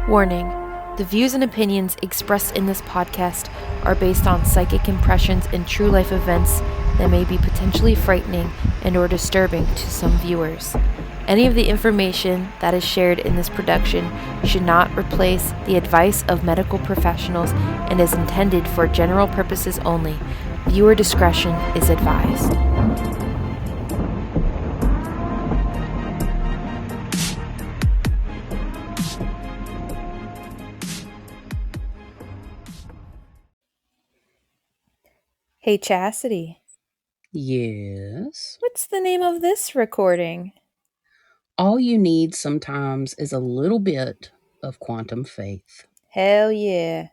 Warning: the views and opinions expressed in this podcast are based on psychic impressions and true life events that may be potentially frightening and or disturbing to some viewers. Any of the information that is shared in this production should not replace the advice of medical professionals and is intended for general purposes only. Viewer discretion is advised. Hey, Chasity. Yes. What's the name of this recording? All you need sometimes is a little bit of quantum faith. Hell yeah.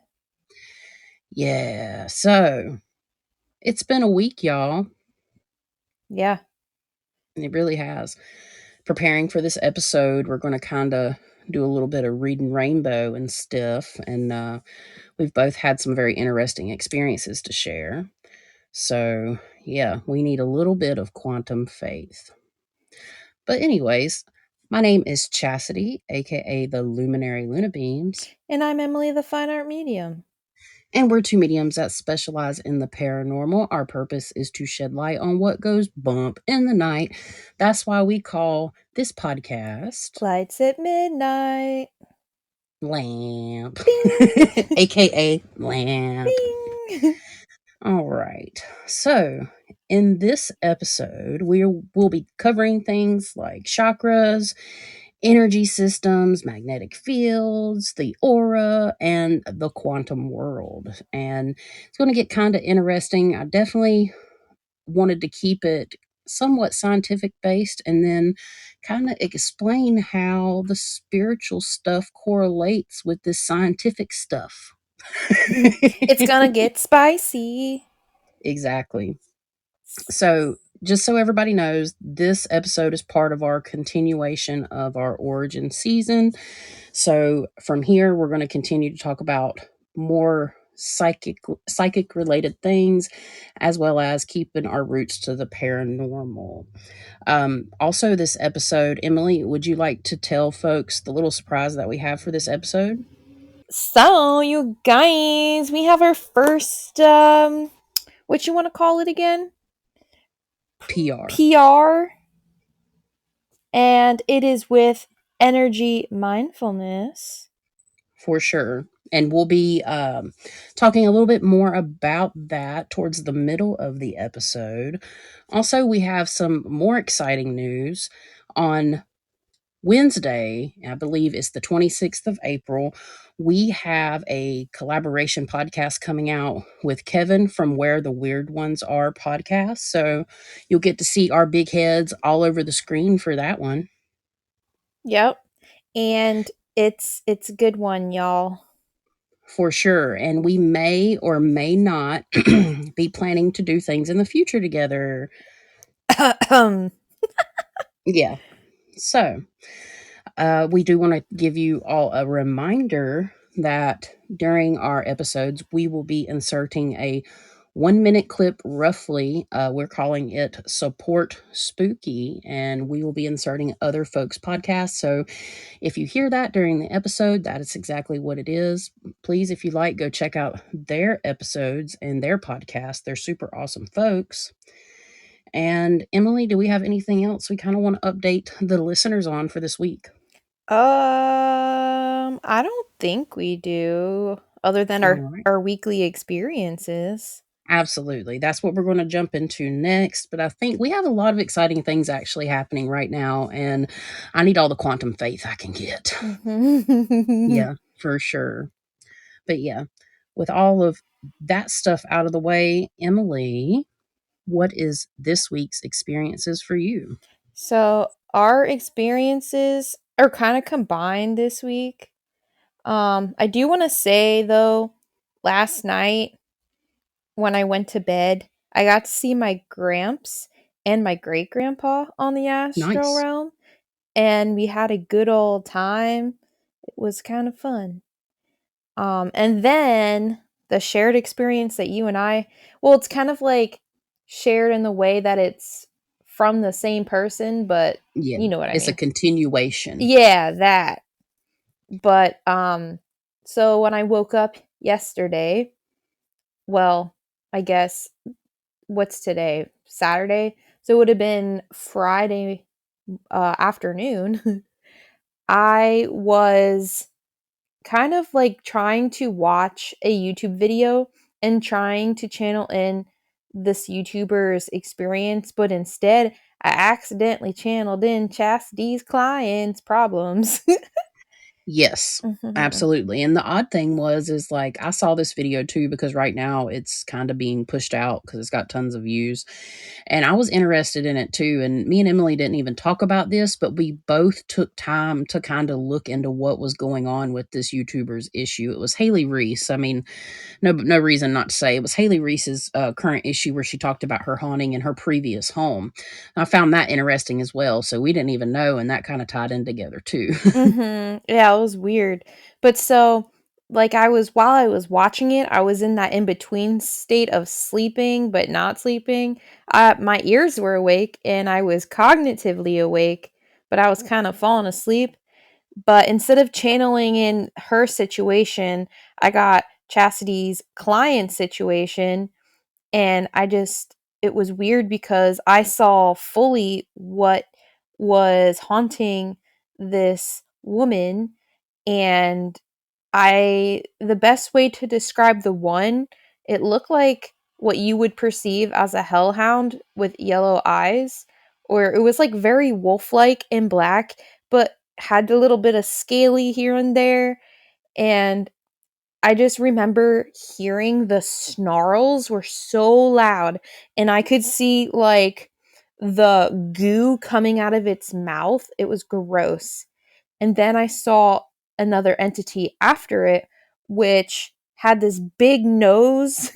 Yeah. So it's been a week, y'all. Yeah. It really has. Preparing for this episode, we're going to kind of do a little bit of reading rainbow and stuff. And we've both had some very interesting experiences to share. So, yeah, we need a little bit of quantum faith. But, anyways, my name is Chasity, aka the Luminary Luna Beams. And I'm Emily, the fine art medium. And we're two mediums that specialize in the paranormal. Our purpose is to shed light on what goes bump in the night. That's why we call this podcast Lights at midnight. Lamp, Bing! aka Lamp. Bing! All right. So, in this episode, will be covering things like chakras, energy systems, magnetic fields, the aura, and the quantum world. And it's going to get kind of interesting. I definitely wanted to keep it somewhat scientific based and then kind of explain how the spiritual stuff correlates with this scientific stuff. It's gonna get spicy. Exactly. So, just so everybody knows, this episode is part of our continuation of our origin season. So, from here, we're going to continue to talk about more psychic related things, as well as keeping our roots to the paranormal. Also, this episode, Emily, would you like to tell folks the little surprise that we have for this episode? So, you guys, we have our first, what you want to call it again? PR. PR. And it is with energy mindfulness. For sure. And we'll be talking a little bit more about that towards the middle of the episode. Also, we have some more exciting news on Wednesday. I believe it's the 26th of April. We have a collaboration podcast coming out with Kevin from Where the Weird Ones Are podcast. So you'll get to see our big heads all over the screen for that one. Yep. And it's a good one, y'all. For sure. And we may or may not be planning to do things in the future together. Yeah. So, we do want to give you all a reminder that during our episodes, we will be inserting a 1 minute clip roughly. We're calling it Support Spooky, and we will be inserting other folks' podcasts. So if you hear that during the episode, that is exactly what it is. Please, if you like, go check out their episodes and their podcast. They're super awesome folks. And Emily, do we have anything else we kind of want to update the listeners on for this week? I don't think we do, other than All right. our weekly experiences. Absolutely. That's what we're going to jump into next. But I think we have a lot of exciting things actually happening right now. And I need all the quantum faith I can get. Yeah, for sure. But yeah, with all of that stuff out of the way, Emily, what is this week's experiences for you? So our experiences are kind of combined this week. I do want to say though, last night when I went to bed, I got to see my gramps and my great grandpa on the astral Nice. realm, and we had a good old time. It was kind of fun. And then the shared experience that you and I, well, it's kind of like shared in the way that it's from the same person, but Yeah, you know what I it's a mean. continuation. Yeah, that. But so when I woke up yesterday, well, I guess what's today? Saturday. So it would have been Friday afternoon. I was kind of like trying to watch a YouTube video and trying to channel in this YouTuber's experience, but instead I accidentally channeled in Chastity's clients' problems. Yes, Mhm. absolutely. And the odd thing was is like I saw this video too because right now it's kind of being pushed out because it's got tons of views. And I was interested in it too. And me and Emily didn't even talk about this, but we both took time to kind of look into what was going on with this YouTuber's issue. It was Haley Reese. I mean, no reason not to say it was Haley Reese's current issue where she talked about her haunting in her previous home. I found that interesting as well. So we didn't even know, and that kind of tied in together too. Mhm. Yeah, it was weird. But so like I was while I was watching it, I was in that in between state of sleeping but not sleeping. My ears were awake and I was cognitively awake, but I was kind of falling asleep. But instead of channeling in her situation, I got Chastity's client situation. And it was weird because I saw fully what was haunting this woman. And the best way to describe the one, it looked like what you would perceive as a hellhound with yellow eyes, or it was like very wolf like and black, but had a little bit of scaly here and there. And I just remember hearing the snarls were so loud, and I could see like the goo coming out of its mouth. It was gross. And then I saw another entity after it, which had this big nose.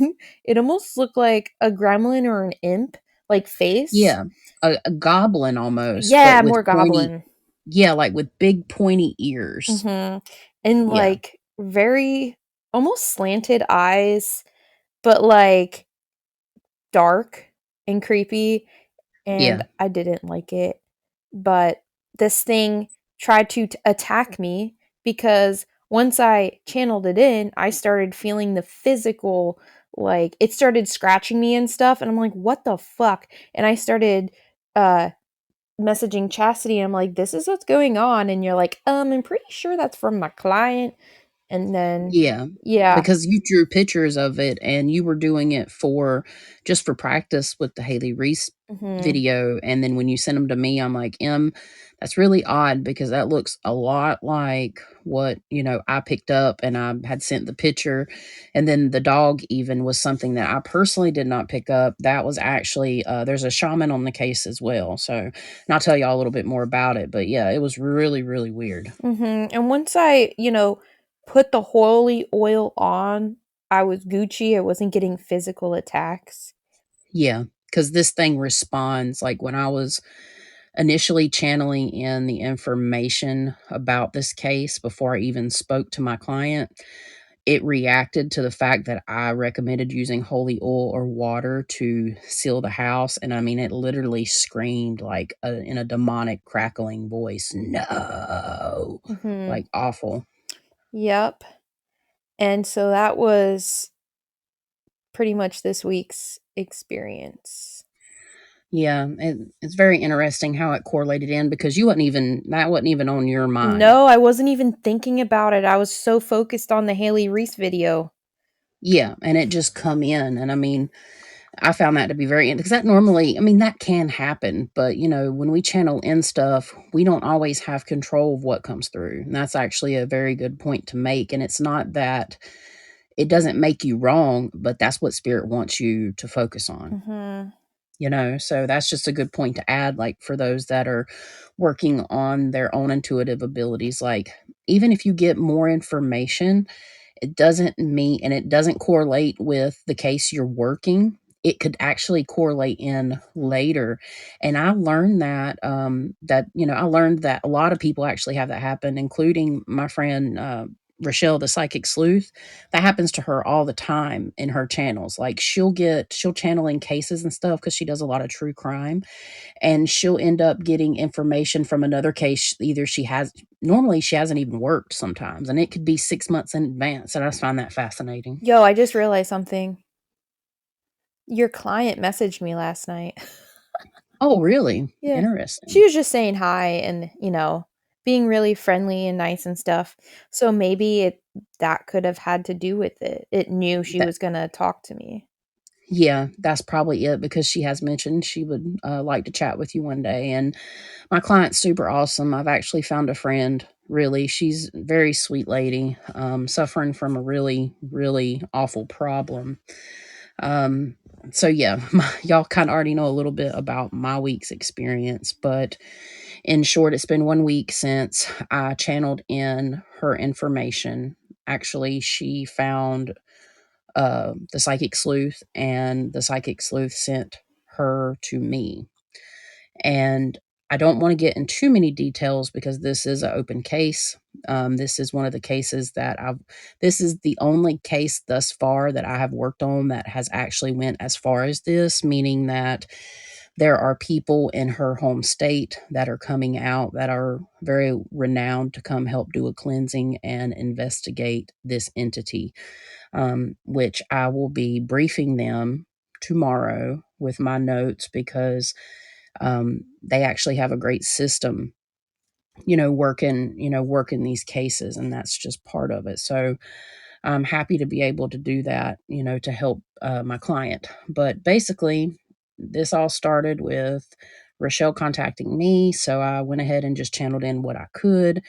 It almost looked like a gremlin or an imp, like face. Yeah, a goblin almost, but Yeah, with more pointy, goblin. yeah, like with big pointy ears. Hmm. And Yeah, like very almost slanted eyes, but like dark and creepy, and yeah, I didn't like it. But this thing tried to attack me because once I channeled it in, I started feeling the physical, like it started scratching me and stuff. And I'm like, what the fuck? And I started uh, messaging Chastity. And I'm like, this is what's going on. And you're like, I'm pretty sure that's from my client. And then, yeah, yeah. because you drew pictures of it and you were doing it for just for practice with the Haley Reese Hmm. video, and then when you sent them to me, I'm like, that's really odd because that looks a lot like what, I picked up and I had sent the picture, and then the dog even was something that I personally did not pick up. That was actually, there's a shaman on the case as well, so and I'll tell y'all a little bit more about it, but yeah, it was really, really weird. And once I, put the holy oil on, I was Gucci. I wasn't getting physical attacks. Yeah, because this thing responds like when I was initially channeling in the information about this case before I even spoke to my client, it reacted to the fact that I recommended using holy oil or water to seal the house. And I mean, it literally screamed like in a demonic crackling voice, no, Hmm. like awful. Yep. And so that was pretty much this week's experience. Yeah, it's very interesting how it correlated in because that wasn't even on your mind. No, I wasn't even thinking about it. I was so focused on the Haley Reese video. Yeah, and it just come in, and I mean, I found that to be very because that normally, I mean, that can happen, but when we channel in stuff, we don't always have control of what comes through. And that's actually a very good point to make. And it's not that it doesn't make you wrong, but that's what spirit wants you to focus on. Hmm. So that's just a good point to add, like for those that are working on their own intuitive abilities. Like, even if you get more information, it doesn't mean and it doesn't correlate with the case you're working. It could actually correlate in later. And I learned that I learned that a lot of people actually have that happen, including my friend, Rochelle, the psychic sleuth, that happens to her all the time in her channels. Like she'll channel in cases and stuff because she does a lot of true crime, and she'll end up getting information from another case. Either she has normally she hasn't even worked sometimes, and it could be 6 months in advance. And I just find that fascinating. Yo, I just realized something. Your client messaged me last night. Oh, really? Yeah. She Interesting. was just saying hi and, being really friendly and nice and stuff. So maybe that could have had to do with it. It knew she That was going to talk to me. Yeah, that's probably it because she has mentioned she would like to chat with you one day. And my client's super awesome. I've actually found a friend. Really, she's a very sweet lady, suffering from a really, really awful problem. Um, so yeah, y'all kind of already know a little bit about my week's experience, but in short, it's been 1 week since I channeled in her information. Actually, she found the psychic sleuth, and the psychic sleuth sent her to me. And I don't want to get in too many details because this is an open case. This is one of the cases that this is the only case thus far that I have worked on that has actually went as far as this, meaning that there are people in her home state that are coming out that are very renowned to come help do a cleansing and investigate this entity, which I will be briefing them tomorrow with my notes because they actually have a great system, working these cases, and that's just part of it. So I'm happy to be able to do that, to help my client. But basically, this all started with Rochelle contacting me. So I went ahead and just channeled in what I could.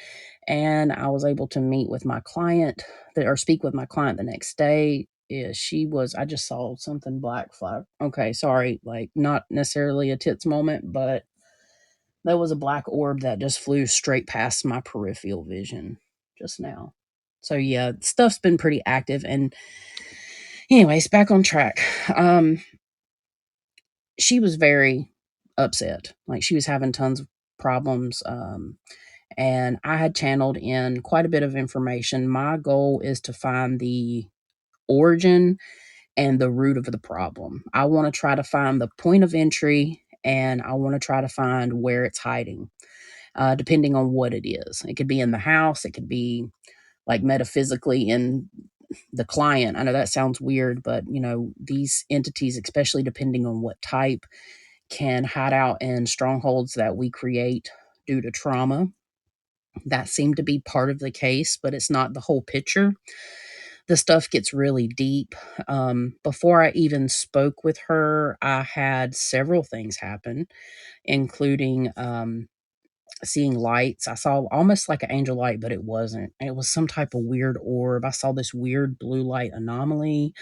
And I was able to meet with my client or speak with my client the next day. Yeah, I just saw something black fly. Okay, sorry. Like, not necessarily a tits moment, but there was a black orb that just flew straight past my peripheral vision just now. So yeah, stuff's been pretty active. And anyways, back on track. Um, she was very upset. Like, she was having tons of problems. And I had channeled in quite a bit of information. My goal is to find the origin and the root of the problem. I want to try to find the point of entry, and I want to try to find where it's hiding, depending on what it is. It could be in the house, it could be like metaphysically in the client. I know that sounds weird, but these entities, especially depending on what type, can hide out in strongholds that we create due to trauma. That seemed to be part of the case, but it's not the whole picture. The stuff gets really deep. Before I even spoke with her, I had several things happen, including seeing lights. I saw almost like an angel light, but it wasn't. It was some type of weird orb. I saw this weird blue light anomaly.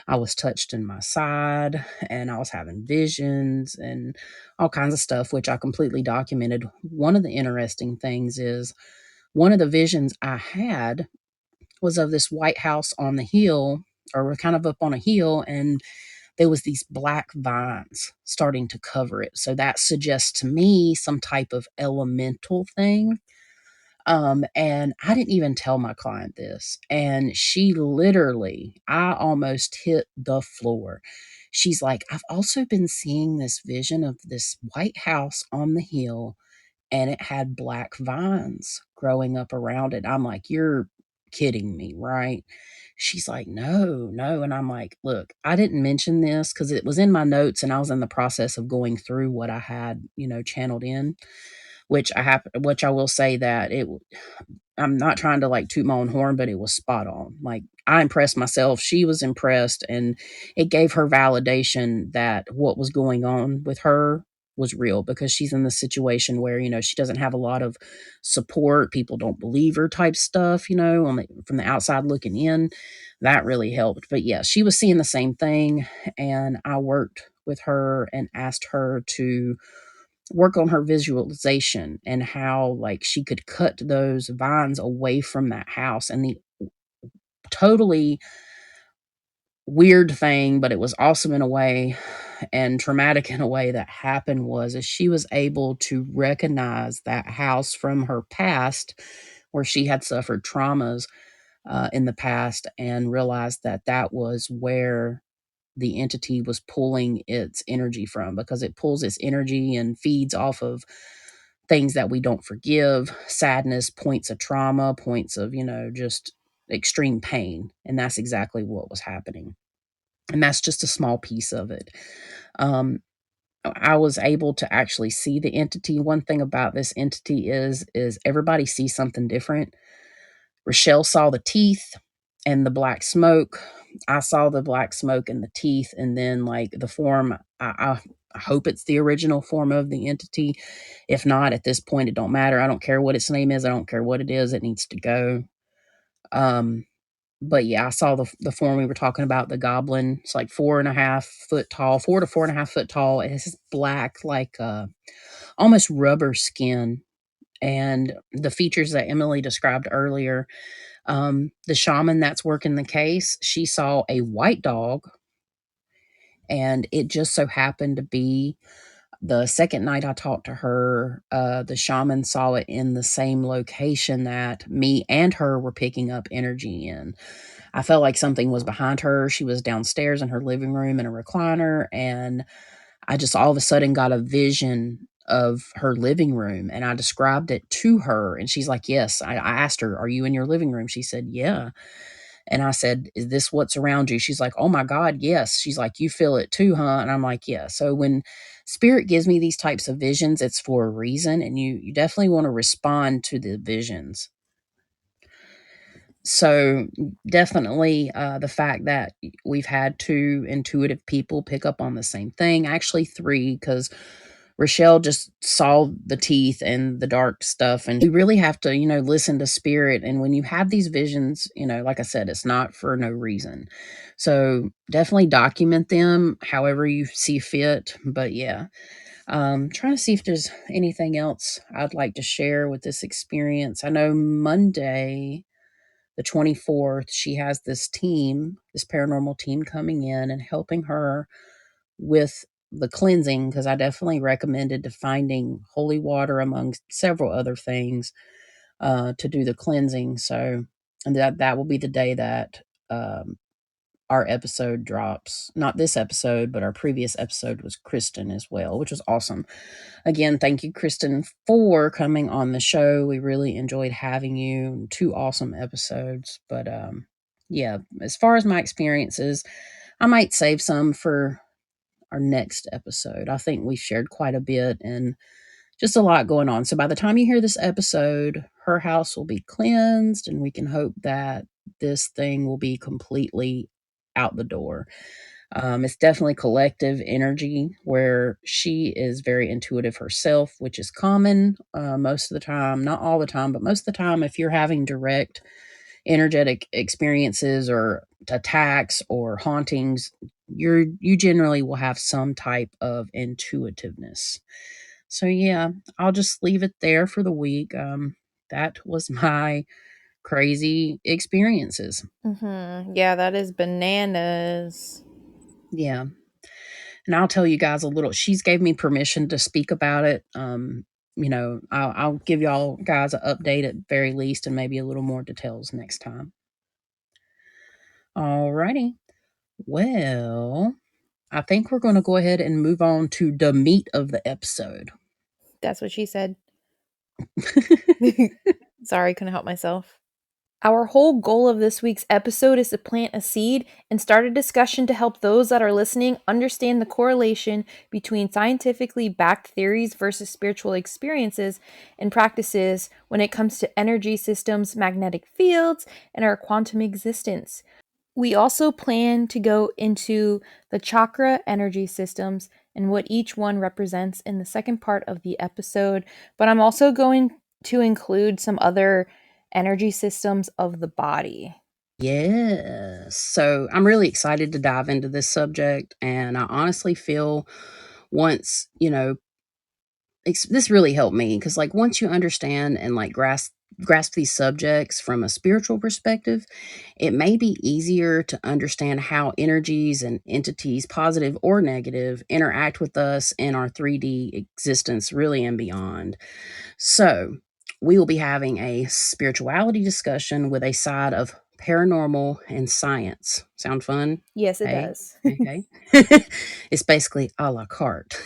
I was touched in my side, and I was having visions and all kinds of stuff, which I completely documented. One of the interesting things is one of the visions I had was of this White House on the hill, or we're kind of up on a hill, and there was these black vines starting to cover it. So that suggests to me some type of elemental thing. And I didn't even tell my client this. And she literally, I almost hit the floor. She's like, I've also been seeing this vision of this White House on the hill, and it had black vines growing up around it. I'm like, you're kidding me, right? She's like, no, no. And I'm like, look, I didn't mention this because it was in my notes and I was in the process of going through what I had, channeled in, which I will say that I'm not trying to like toot my own horn, but it was spot on. Like, I impressed myself. She was impressed, and it gave her validation that what was going on with her was real because she's in the situation where, she doesn't have a lot of support. People don't believe her type stuff, from the outside looking in. That really helped. But yeah, she was seeing the same thing. And I worked with her and asked her to work on her visualization and how like she could cut those vines away from that house. And the totally weird thing, but it was awesome in a way and traumatic in a way, that happened was is she was able to recognize that house from her past where she had suffered traumas. in the past, and realized that that was where the entity was pulling its energy from, because it pulls its energy and feeds off of things that we don't forgive, sadness, points of trauma, points of, just extreme pain. And that's exactly what was happening. And that's just a small piece of it. Um, I was able to actually see the entity. One thing about this entity is everybody sees something different. Rochelle saw the teeth and the black smoke. I saw the black smoke and the teeth, and then like the form. I hope it's the original form of the entity. If not, at this point, it don't matter. I don't care what its name is. I don't care what it is. It needs to go. Um, but yeah, I saw the form we were talking about, the goblin. It's like 4.5 foot tall, 4 to 4.5 foot tall. It has this black, like almost rubber skin, and the features that Emily described earlier. The shaman that's working the case, she saw a white dog, and it just so happened to be the second night I talked to her. The shaman saw it in the same location that me and her were picking up energy in. I felt like something was behind her. She was downstairs in her living room in a recliner, and I just all of a sudden got a vision of her living room, and I described it to her, and she's like, yes. I asked her, are you in your living room? She said, yeah. And I said, is this what's around you? She's like, oh my God, yes. She's like, you feel it too, huh? And I'm like, yeah. So when spirit gives me these types of visions, it's for a reason, and you definitely want to respond to the visions. So definitely the fact that we've had two intuitive people pick up on the same thing, actually three, because Rochelle just saw the teeth and the dark stuff. And we really have to, listen to spirit. And when you have these visions, like I said, it's not for no reason. So definitely document them however you see fit. But yeah, trying to see if there's anything else I'd like to share with this experience. I know Monday, the 24th, she has this paranormal team coming in and helping her with the cleansing, because I definitely recommended to finding holy water among several other things to do the cleansing. So, and that will be the day that our episode drops. Not this episode, but our previous episode was Kristen as well, which was awesome. Again, thank you, Kristen, for coming on the show. We really enjoyed having you. Two awesome episodes. But yeah, as far as my experiences, I might save some for our next episode. I think we've shared quite a bit and just a lot going on. So by the time you hear this episode, her house will be cleansed, and we can hope that this thing will be completely out the door. It's definitely collective energy where she is very intuitive herself, which is common most of the time, not all the time, but most of the time, if you're having direct energetic experiences or attacks or hauntings, you generally will have some type of intuitiveness. So yeah, I'll just leave it there for the week. That was my crazy experiences. Yeah, that is bananas. Yeah. And I'll tell you guys a little. She's gave me permission to speak about it. I'll give y'all guys an update at very least, and maybe a little more details next time. Alrighty. Well, I think we're going to go ahead and move on to the meat of the episode. That's what she said. Sorry, couldn't help myself. Our whole goal of this week's episode is to plant a seed and start a discussion to help those that are listening understand the correlation between scientifically backed theories versus spiritual experiences and practices when it comes to energy systems, magnetic fields, and our quantum existence. We also plan to go into the chakra energy systems and what each one represents in the second part of the episode, but I'm also going to include some other energy systems of the body. Yes. So I'm really excited to dive into this subject. And I honestly feel once, this really helped me, because like once you understand and like grasp these subjects from a spiritual perspective, it may be easier to understand how energies and entities, positive or negative, interact with us in our 3D existence, really and beyond. So we will be having a spirituality discussion with a side of paranormal, and science. Sound fun? Yes, it Hey, does. hey, hey. It's basically a la carte.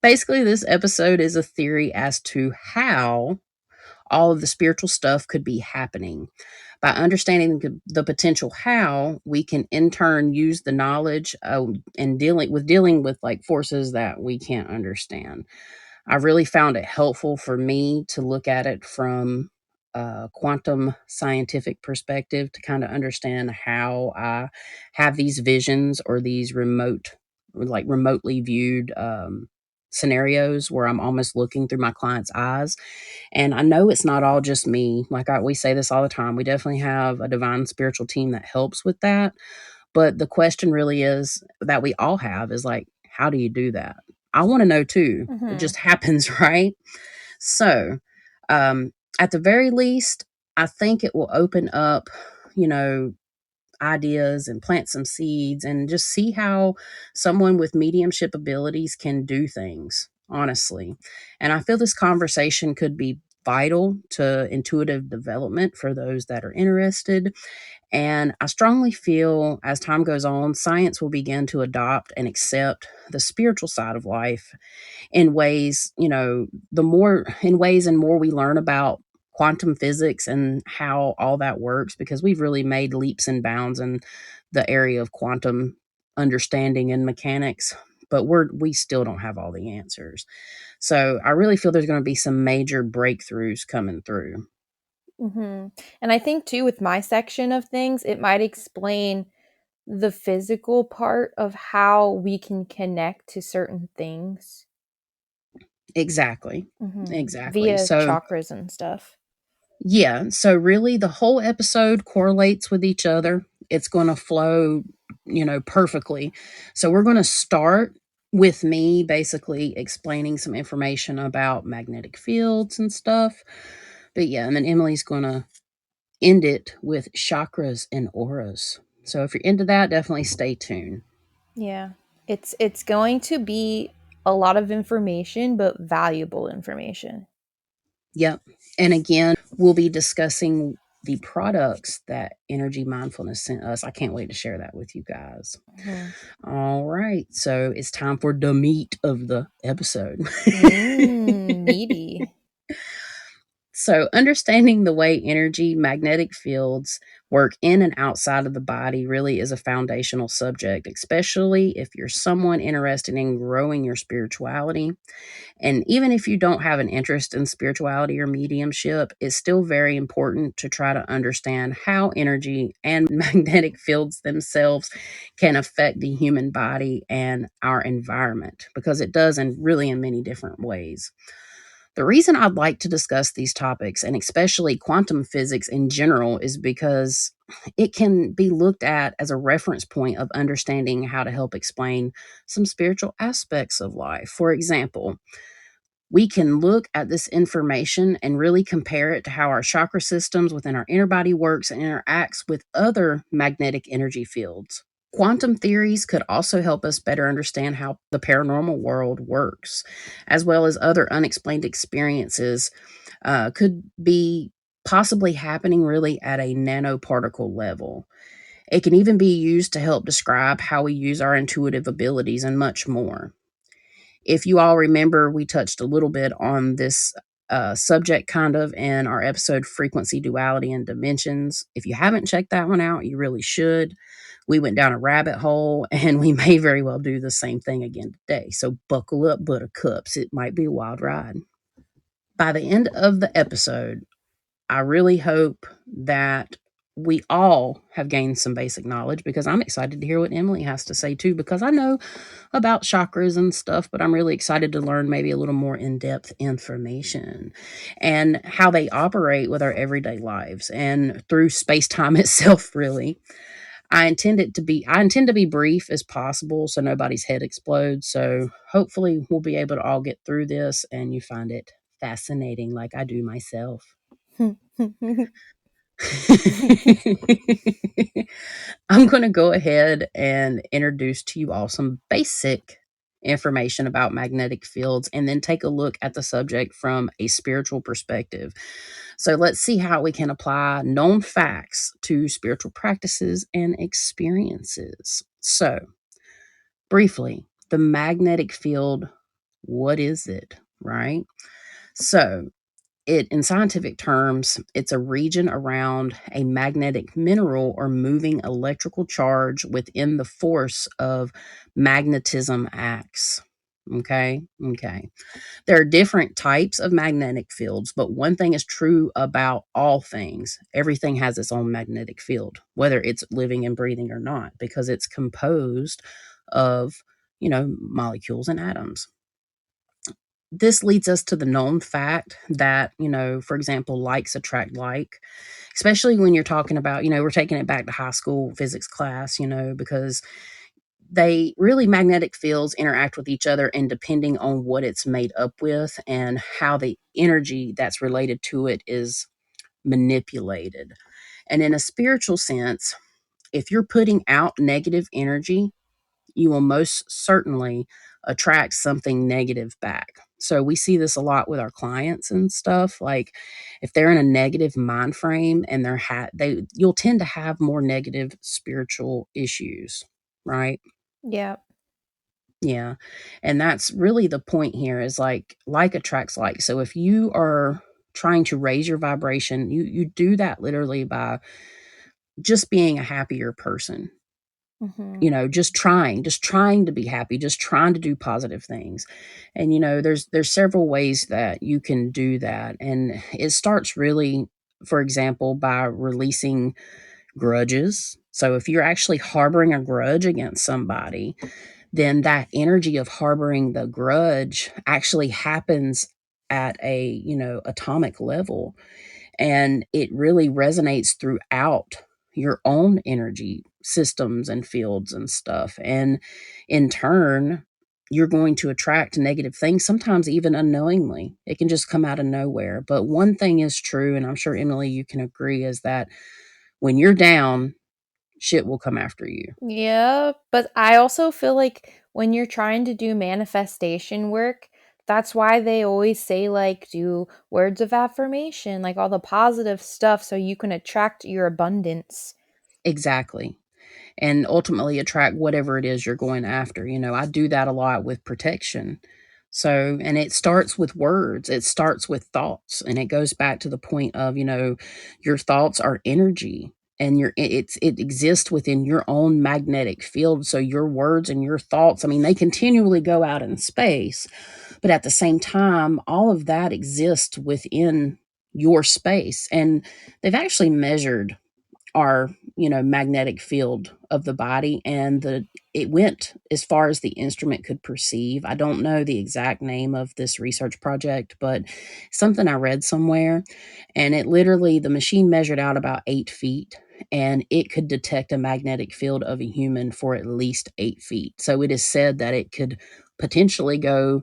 Basically, this episode is a theory as to how all of the spiritual stuff could be happening. By understanding the potential how, we can in turn use the knowledge and dealing with like forces that we can't understand. I really found it helpful for me to look at it from a quantum scientific perspective to kind of understand how I have these visions or these remotely viewed scenarios where I'm almost looking through my client's eyes. And I know it's not all just me. We say this all the time. We definitely have a divine spiritual team that helps with that. But the question really is that we all have is like, how do you do that? I want to know too. It Hmm. just happens, right? So, um, at the very least, I think it will open up, you know, ideas and plant some seeds and just see how someone with mediumship abilities can do things, honestly. And I feel this conversation could be vital to intuitive development for those that are interested. And I strongly feel as time goes on, science will begin to adopt and accept the spiritual side of life in ways, in ways and more we learn about quantum physics and how all that works, because we've really made leaps and bounds in the area of quantum understanding and mechanics, but we still don't have all the answers. So I really feel there's going to be some major breakthroughs coming through. Hmm. And I think too, with my section of things, it might explain the physical part of how we can connect to certain things. Exactly. Hmm. Exactly. Via So chakras and stuff. yeah, so really the whole episode correlates with each other. It's going to flow, perfectly. So we're going to start with me basically explaining some information about magnetic fields and stuff. But yeah, and then Emily's going to end it with chakras and auras. So if you're into that, definitely stay tuned. Yeah. It's going to be a lot of information, but valuable information. Yep. And again, we'll be discussing the products that Energy Mindfulness sent us. I can't wait to share that with you guys. Hmm. All right. So it's time for the meat of the episode. Meaty. So, understanding the way energy, magnetic fields work in and outside of the body really is a foundational subject, especially if you're someone interested in growing your spirituality. And even if you don't have an interest in spirituality or mediumship, it's still very important to try to understand how energy and magnetic fields themselves can affect the human body and our environment, because it does in many different ways. The reason I'd like to discuss these topics, and especially quantum physics in general, is because it can be looked at as a reference point of understanding how to help explain some spiritual aspects of life. For example, we can look at this information and really compare it to how our chakra systems within our inner body works and interacts with other magnetic energy fields. Quantum theories could also help us better understand how the paranormal world works, as well as other unexplained experiences could be possibly happening really at a nanoparticle level. It can even be used to help describe how we use our intuitive abilities and much more. If you all remember, we touched a little bit on this subject kind of in our episode Frequency, Duality, and Dimensions. If you haven't checked that one out, you really should. We went down a rabbit hole and we may very well do the same thing again today. So buckle up, buttercups. It might be a wild ride. By the end of the episode, I really hope that we all have gained some basic knowledge, because I'm excited to hear what Emily has to say too, because I know about chakras and stuff, but I'm really excited to learn maybe a little more in depth information and how they operate with our everyday lives and through space time itself, really. I intend to be brief as possible so nobody's head explodes. So hopefully we'll be able to all get through this and you find it fascinating like I do myself. I'm going to go ahead and introduce to you all some basic information about magnetic fields and then take a look at the subject from a spiritual perspective. So let's see how we can apply known facts to spiritual practices and experiences. So, briefly, the magnetic field, what is it, right? So, it in scientific terms, it's a region around a magnetic mineral or moving electrical charge within the force of magnetism acts. Okay? Okay. There are different types of magnetic fields, but one thing is true about all things. Everything has its own magnetic field, whether it's living and breathing or not, because it's composed of, molecules and atoms. This leads us to the known fact that, for example, likes attract like, especially when you're talking about, we're taking it back to high school physics class, because they really magnetic fields interact with each other and depending on what it's made up with and how the energy that's related to it is manipulated. And in a spiritual sense, if you're putting out negative energy, you will most certainly attract something negative back. So we see this a lot with our clients and stuff. Like if they're in a negative mind frame and you'll tend to have more negative spiritual issues, right? Yeah. Yeah. And that's really the point here is like attracts like. So if you are trying to raise your vibration, you do that literally by just being a happier person. Mm-hmm. Just trying to be happy, just trying to do positive things. And there's several ways that you can do that. And it starts really, for example, by releasing grudges. So if you're actually harboring a grudge against somebody, then that energy of harboring the grudge actually happens at a, atomic level. And it really resonates throughout your own energy systems and fields and stuff. And in turn, you're going to attract negative things, sometimes even unknowingly. It can just come out of nowhere. But one thing is true, and I'm sure, Emily, you can agree, is that when you're down, shit will come after you. Yeah, but I also feel like when you're trying to do manifestation work, that's why they always say, like, do words of affirmation, like all the positive stuff, so you can attract your abundance. Exactly. And ultimately attract whatever it is you're going after. I do that a lot with protection. So, and it starts with words, it starts with thoughts, and it goes back to the point of, your thoughts are energy and it exists within your own magnetic field. So your words and your thoughts, I mean, they continually go out in space, but at the same time, all of that exists within your space. And they've actually measured our magnetic field of the body, and it went as far as the instrument could perceive. I don't know the exact name of this research project, but something I read somewhere, and it literally, the machine measured out about 8 feet, and it could detect a magnetic field of a human for at least 8 feet. So it is said that it could potentially go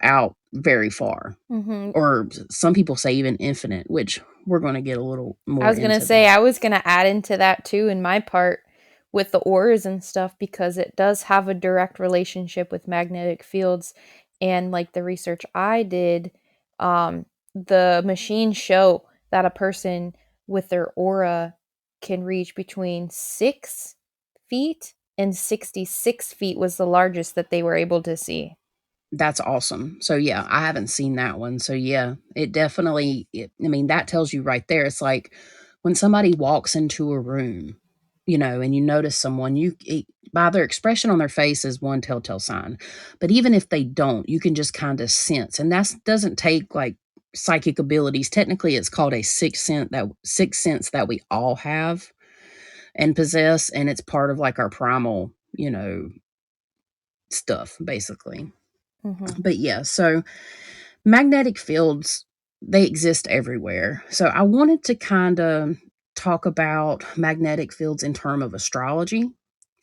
out very far, Hmm. or some people say even infinite, which we're going to get a little I more was gonna into say, that. I was gonna add into that too in my part with the auras and stuff because it does have a direct relationship with magnetic fields. And like the research I did, the machines show that a person with their aura can reach between 6 feet and 66 feet was the largest that they were able to see. That's awesome. So, yeah, I haven't seen that one. So, yeah, it definitely I mean, that tells you right there. It's like when somebody walks into a room, and you notice someone, by their expression on their face is one telltale sign. But even if they don't, you can just kind of sense. And that doesn't take like psychic abilities. Technically, it's called a sixth sense that we all have and possess. And it's part of like our primal, stuff, basically. Hmm. But yeah, so magnetic fields, they exist everywhere. So I wanted to kind of talk about magnetic fields in term of astrology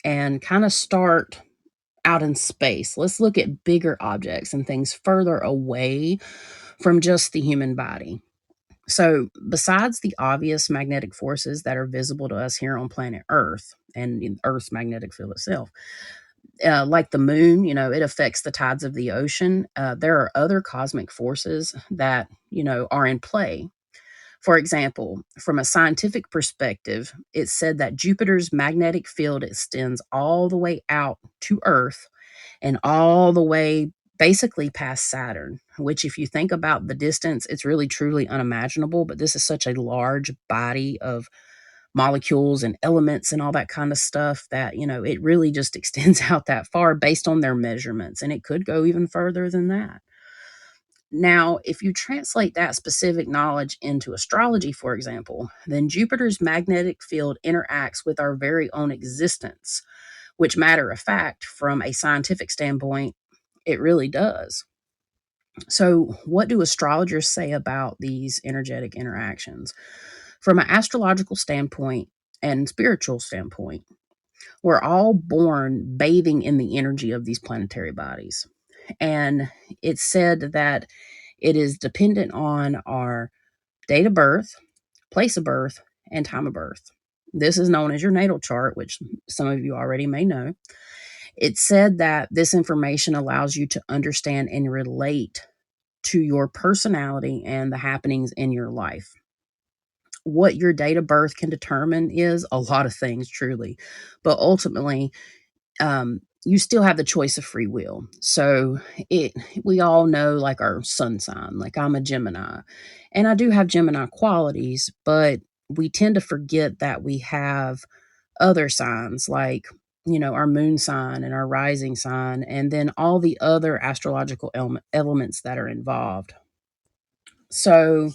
and kind of start out in space. Let's look at bigger objects and things further away from just the human body. So, besides the obvious magnetic forces that are visible to us here on planet Earth and in Earth's magnetic field itself, Like the moon, it affects the tides of the ocean. There are other cosmic forces that, are in play. For example, from a scientific perspective, it's said that Jupiter's magnetic field extends all the way out to Earth and all the way basically past Saturn, which, if you think about the distance, it's really truly unimaginable. But this is such a large body of molecules and elements and all that kind of stuff that, it really just extends out that far based on their measurements. And it could go even further than that. Now, if you translate that specific knowledge into astrology, for example, then Jupiter's magnetic field interacts with our very own existence, which, matter of fact, from a scientific standpoint, it really does. So, what do astrologers say about these energetic interactions? From an astrological standpoint and spiritual standpoint, we're all born bathing in the energy of these planetary bodies. And it's said that it is dependent on our date of birth, place of birth, and time of birth. This is known as your natal chart, which some of you already may know. It's said that this information allows you to understand and relate to your personality and the happenings in your life. What your date of birth can determine is a lot of things, truly. But ultimately, you still have the choice of free will. So it we all know like our sun sign, like I'm a Gemini, and I do have Gemini qualities, but we tend to forget that we have other signs like, our moon sign and our rising sign, and then all the other astrological elements that are involved. So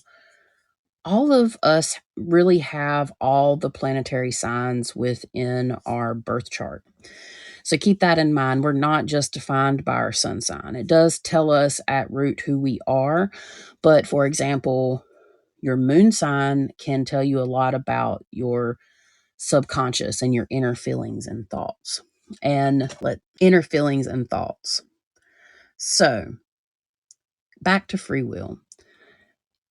all of us really have all the planetary signs within our birth chart. So keep that in mind. We're not just defined by our sun sign. It does tell us at root who we are. But for example, your moon sign can tell you a lot about your subconscious and your inner feelings and thoughts. Inner feelings and thoughts. So back to free will.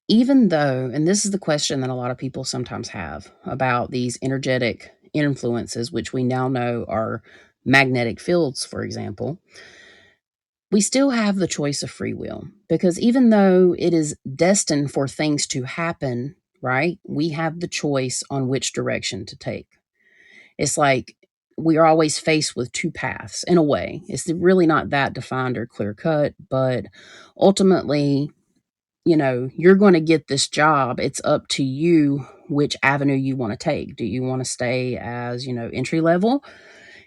Even though, and this is the question that a lot of people sometimes have about these energetic influences, which we now know are magnetic fields, for example, we still have the choice of free will because even though it is destined for things to happen, right, we have the choice on which direction to take. It's like we are always faced with two paths in a way. It's really not that defined or clear cut, but ultimately, you're going to get this job. It's up to you which avenue you want to take. Do you want to stay as, entry level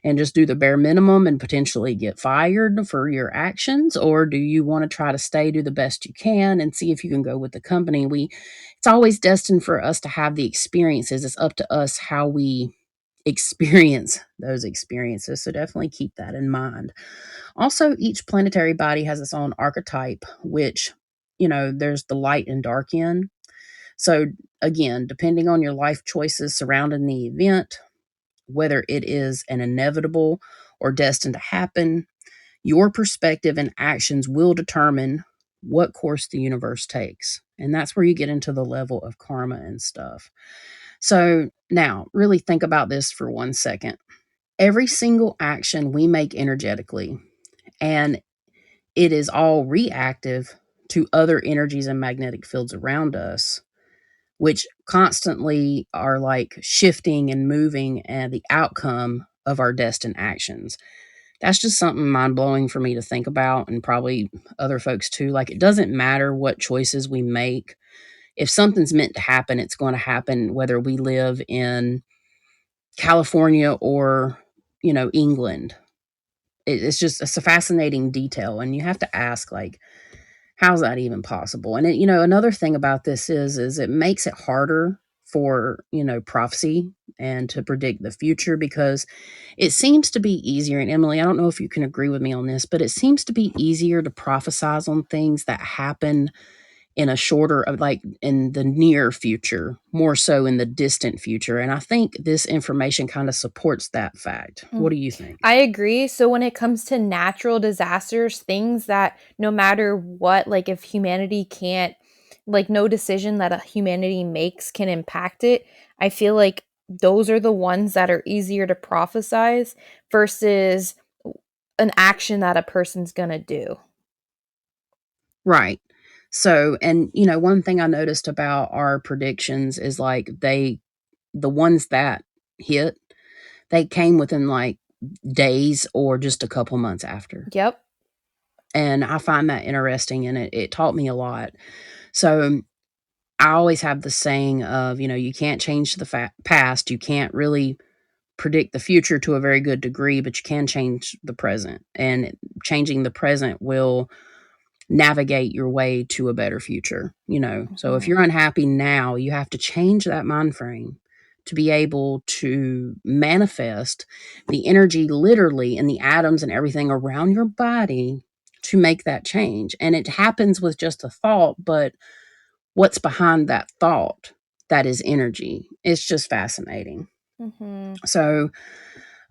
and just do the bare minimum and potentially get fired for your actions? Or do you want to try to stay, do the best you can and see if you can go with the company? It's always destined for us to have the experiences. It's up to us how we experience those experiences. So definitely keep that in mind. Also, each planetary body has its own archetype, which, there's the light and dark end. So, again, depending on your life choices surrounding the event, whether it is an inevitable or destined to happen, your perspective and actions will determine what course the universe takes. And that's where you get into the level of karma and stuff. So, now really think about this for 1 second. Every single action we make energetically, and it is all reactive to other energies and magnetic fields around us, which constantly are like shifting and moving and the outcome of our destined actions. That's just something mind blowing for me to think about, and probably other folks too. Like, it doesn't matter what choices we make. If something's meant to happen, it's going to happen, whether we live in California or, England. It's a fascinating detail. And you have to ask, like, how's that even possible? And another thing about this is it makes it harder for, prophecy and to predict the future, because it seems to be easier. And Emily, I don't know if you can agree with me on this, but it seems to be easier to prophesize on things that happen in a shorter of like in the near future, more so in the distant future. And I think this information kind of supports that fact. What Mm. do you think? I agree. So when it comes to natural disasters, things that no matter what, like if humanity can't, like no decision that a humanity makes can impact it, I feel like those are the ones that are easier to prophesize versus an action that a person's going to do. Right. So, and you know, one thing I noticed about our predictions is like the ones that hit, they came within like days or just a couple months after. Yep. And I find that interesting and it taught me a lot. So I always have the saying of, you know, you can't change the past. You can't really predict the future to a very good degree, but you can change the present. And changing the present will navigate your way to a better future, you know. So if Mm-hmm. you're unhappy now, you have to change that mind frame to be able to manifest the energy literally in the atoms and everything around your body to make that change. And it happens with just a thought, but what's behind that thought, that is energy. It's just fascinating. Mm-hmm. So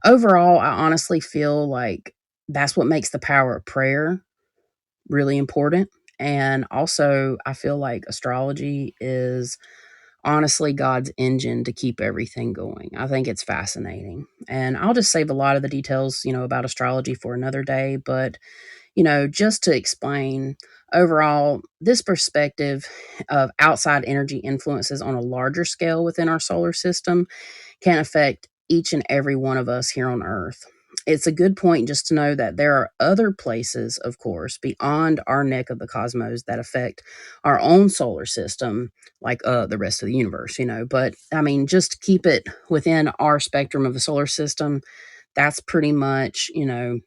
overall, I honestly feel like that's what makes the power of prayer really important. And also, I feel like astrology is honestly God's engine to keep everything going. I think it's fascinating. And I'll just save a lot of the details, you know, about astrology for another day. But, you know, just to explain overall, this perspective of outside energy influences on a larger scale within our solar system can affect each and every one of us here on Earth. It's a good point just to know that there are other places, of course, beyond our neck of the cosmos that affect our own solar system, like the rest of the universe, you know. But I mean, just to keep it within our spectrum of the solar system, that's pretty much, you know,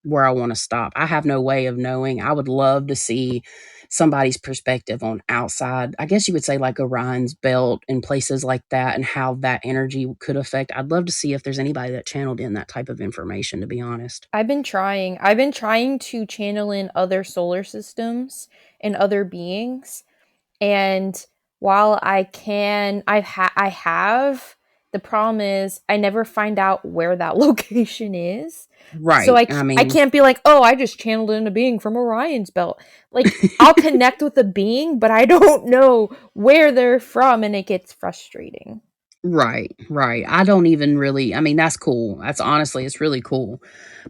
where I want to stop. I have no way of knowing. I would love to see somebody's perspective on outside, I guess you would say like Orion's belt and places like that and how that energy could affect. I'd love to see if there's anybody that channeled in that type of information, to be honest. I've been trying. I've been trying to channel in other solar systems and other beings. And while I have, the problem is I never find out where that location is. So Right. I I mean, can't be like, "Oh, I just channeled in a being from Orion's belt." Like I'll connect with a being, but I don't know where they're from and it gets frustrating. right, right. I don't even really, I mean, that's cool. That's honestly, it's really cool.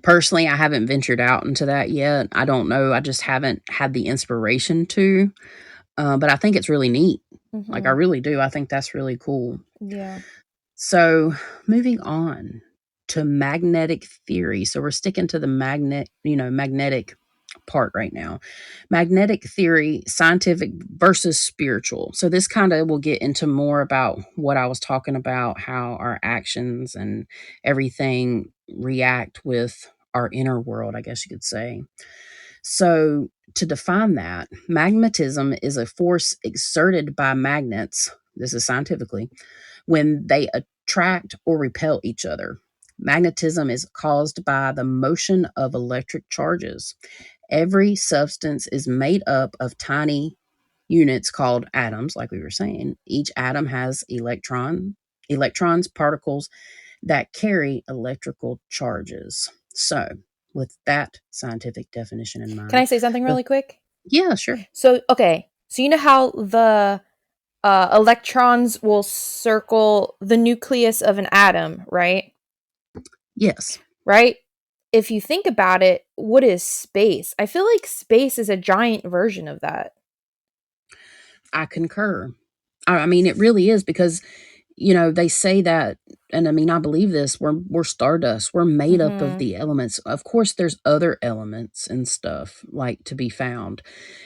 Personally, I haven't ventured out into that yet. I don't know. I just haven't had the inspiration to. But I think it's really neat. Like, I Mhm. really do. I think that's really cool. Yeah. So, moving on to magnetic theory. So, we're sticking to the magnetic part right now. Magnetic theory, scientific versus spiritual. So, this kind of will get into more about what I was talking about, how our actions and everything react with our inner world, I guess you could say. So, to define that, magnetism is a force exerted by magnets. This is scientifically when they attract or repel each other. Magnetism is caused by the motion of electric charges. Every substance is made up of tiny units called atoms, like we were saying. Each atom has electrons, particles that carry electrical charges. So, with that scientific definition in Can I mind, say something the really quick? yeah, sure. So, okay. So you know how the electrons will circle the nucleus of an atom, right? Yes, Right? If you think about it, what is space? I feel like space is a giant version of that. I concur. I mean, it really is because you know they say that, and I mean, I believe this. We're stardust. We're made up of Mhm. the elements. Of course, there's other elements and stuff like to be found,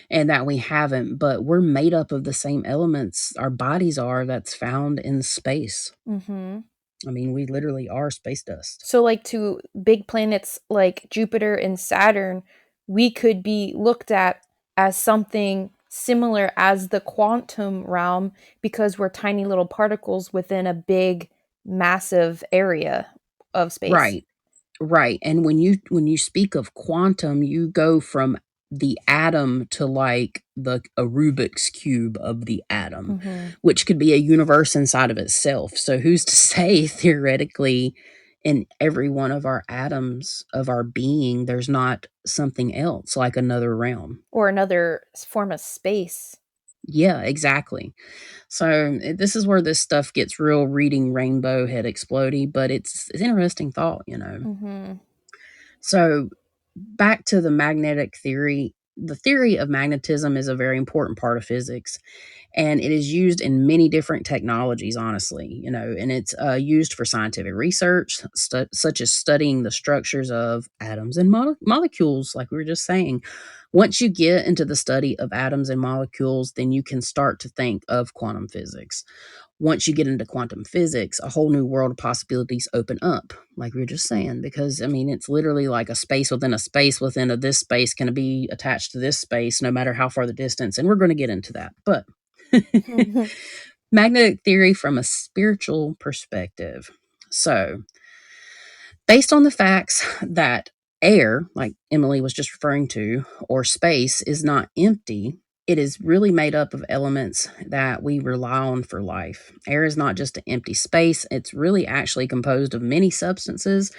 and that we haven't. But we're made up of the same elements our bodies are. That's found in space. Mhm. I mean, we literally are space dust. So like to big planets like Jupiter and Saturn, we could be looked at as something similar as the quantum realm because we're tiny little particles within a big massive area of space. Right. Right, and when you speak of quantum, you go from the atom to, like, the a Rubik's cube of the atom, Mhm. which could be a universe inside of itself, so who's to say theoretically in every one of our atoms of our being, there's not something else, like another realm? Or another form of space. Yeah, exactly. So, this is where this stuff gets real reading rainbow, head explodey, but it's interesting thought, you know? Mhm. So back to the magnetic theory. The theory of magnetism is a very important part of physics, and it is used in many different technologies, honestly, and it's used for scientific research, such as studying the structures of atoms and molecules, like we were just saying. Once you get into the study of atoms and molecules, then you can start to think of quantum physics. Once you get into quantum physics, a whole new world of possibilities open up, like we were just saying, because I mean, it's literally like a space within a space within a this space can be attached to this space, no matter how far the distance. And we're going to get into that. But magnetic theory from a spiritual perspective. So, based on the facts that air, like Emily was just referring to, or space is not empty, it is really made up of elements that we rely on for life. Air is not just an empty space, it's really actually composed of many substances,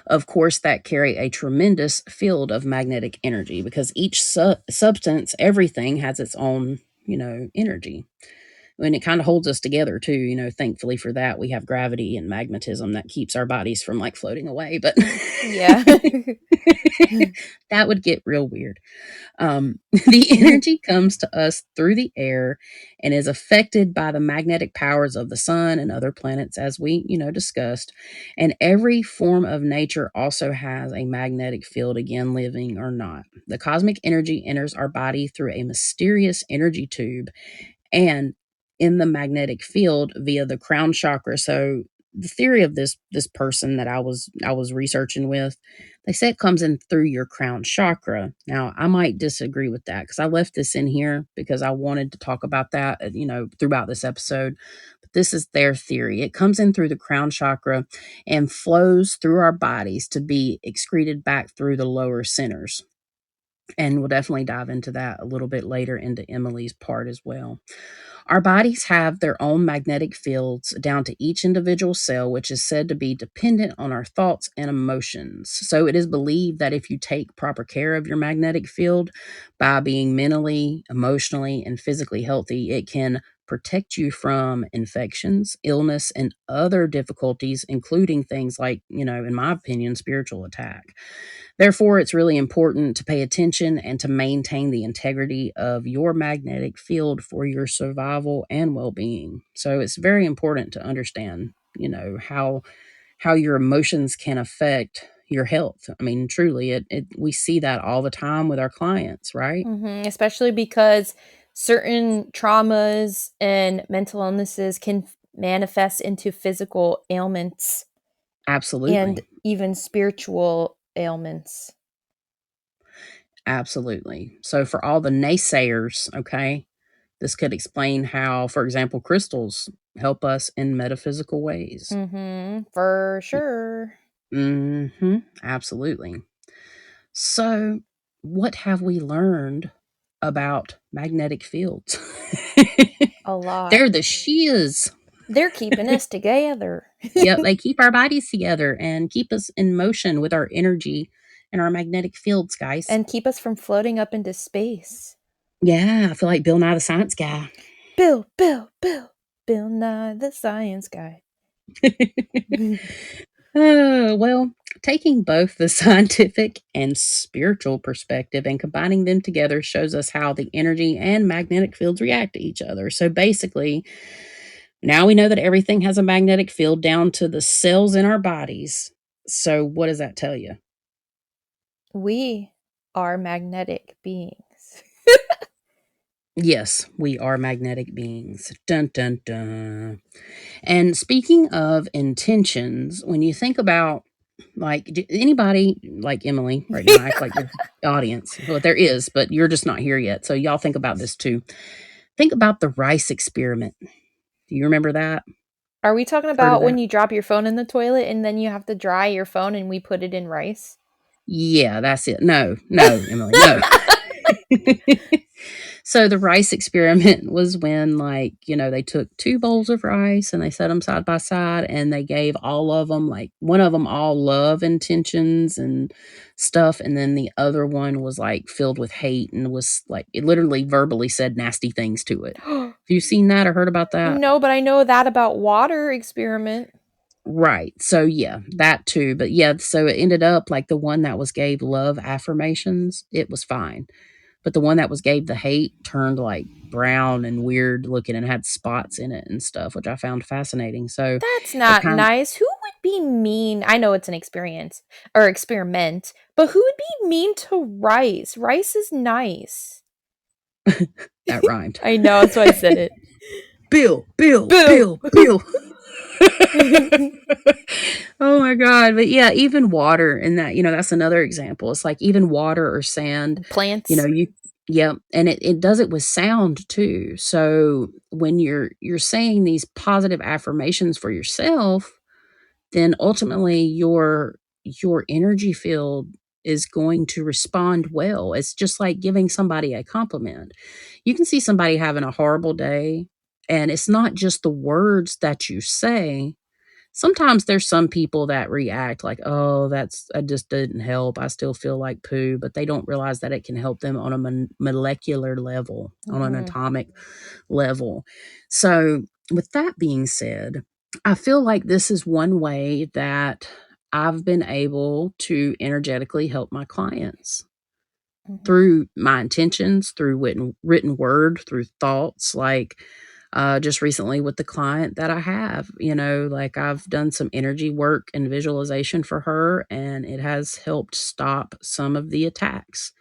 of course, that carry a tremendous field of magnetic energy because each substance, everything has its own, energy. And it kind of holds us together too, thankfully for that we have gravity and magnetism that keeps our bodies from like floating away, but Yeah. that would get real weird. The energy comes to us through the air and is affected by the magnetic powers of the sun and other planets, as we, discussed. And every form of nature also has a magnetic field, again, living or not. The cosmic energy enters our body through a mysterious energy tube and in the magnetic field via the crown chakra. So the theory of this person that I was researching with, they say it comes in through your crown chakra. Now I might disagree with that because I left this in here because I wanted to talk about that, throughout this episode. But this is their theory. It comes in through the crown chakra and flows through our bodies to be excreted back through the lower centers. And we'll definitely dive into that a little bit later into Emily's part as well. Our bodies have their own magnetic fields down to each individual cell, which is said to be dependent on our thoughts and emotions. So it is believed that if you take proper care of your magnetic field by being mentally, emotionally, and physically healthy, it can protect you from infections, illness, and other difficulties, including things like, in my opinion, spiritual attack. Therefore, it's really important to pay attention and to maintain the integrity of your magnetic field for your survival and well-being. So it's very important to understand, how your emotions can affect your health. I mean, truly, it we see that all the time with our clients, right? Especially because certain traumas and mental illnesses can manifest into physical ailments and Absolutely. even spiritual ailments. Absolutely. So for all the naysayers, okay, this could explain how, for example, crystals help us in metaphysical ways. For sure. Absolutely. So, what have we learned about magnetic fields? A lot. They're the shiz. They're keeping us together Yep, they keep our bodies together and keep us in motion with our energy and our magnetic fields, guys. and keep us from floating up into space. Yeah, I feel like Bill Nye the Science Guy. Bill, Bill, Bill. Bill Nye, the science guy. Oh, well, taking both the scientific and spiritual perspective and combining them together shows us how the energy and magnetic fields react to each other. So basically, now we know that everything has a magnetic field down to the cells in our bodies. So, what does that tell you? We are magnetic beings. Yes, we are magnetic beings. Dun dun dun. And speaking of intentions, when you think about like anybody like Emily right now, act like there's audience. Well, there is, but you're just not here yet. So y'all think about this too. Think about the rice experiment. Do you remember that? Are we talking Heard of about that? when you drop your phone in the toilet and then you have to dry your phone and we put it in rice? Yeah, that's it. No, no, Emily, no. So the rice experiment was when, like, they took two bowls of rice and they set them side by side and they gave all of them, like, one of them all love intentions and stuff. And then the other one was like filled with hate and was like, it literally verbally said nasty things to it. Have you seen that or heard about that? No, but I know that about water experiment. Right. So yeah, that too. But yeah, so it ended up like the one that was gave love affirmations, it was fine. But the one that was gave the hate turned like brown and weird looking and had spots in it and stuff, which I found fascinating. So That's it not kind nice. Who would be mean? I know it's an experience or experiment, but who would be mean to rice? Rice is nice. that rhymed. I know, that's why I said it. Bill, Bill, Boo! Bill, Bill. Oh my god, but yeah, even water and that, that's another example. It's like even water or sand, Plants. you yeah, and it does it with sound too. So when you're saying these positive affirmations for yourself, then ultimately your energy field is going to respond well. It's just like giving somebody a compliment. You can see somebody having a horrible day, and it's not just the words that you say. Sometimes there's some people that react like, "Oh, that's I just didn't help. I still feel like poo," but they don't realize that it can help them on a molecular level, on an Mhm. atomic level. So, with that being said, I feel like this is one way that I've been able to energetically help my clients Mhm. through my intentions, through written word, through thoughts, like just recently with the client that I have, like I've done some energy work and visualization for her, and it has helped stop some of the attacks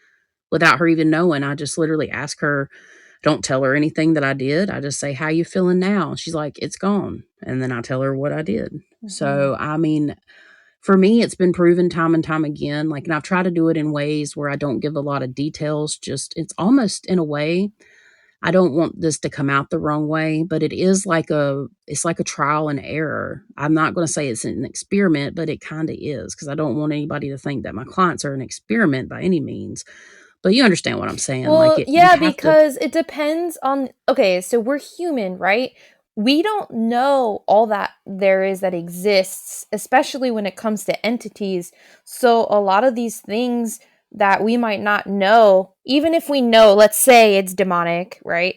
without her even knowing. I just literally ask her, don't tell her anything that I did. I just say, "How you feeling now?" She's like, "It's gone." And then I tell her what I did. Mhm. So, I mean, for me, it's been proven time and time again. Like, and I've tried to do it in ways where I don't give a lot of details. Just, it's almost in a way, I don't want this to come out the wrong way, but it's like a trial and error. I'm not going to say it's an experiment, but it kind of is because I don't want anybody to think that my clients are an experiment by any means. But you understand what I'm saying. Like Well, it, you yeah, have to. because it depends on, okay, so we're human, right? We don't know all that there is that exists, especially when it comes to entities. So a lot of these things that we might not know, even if we know, let's say it's demonic, right?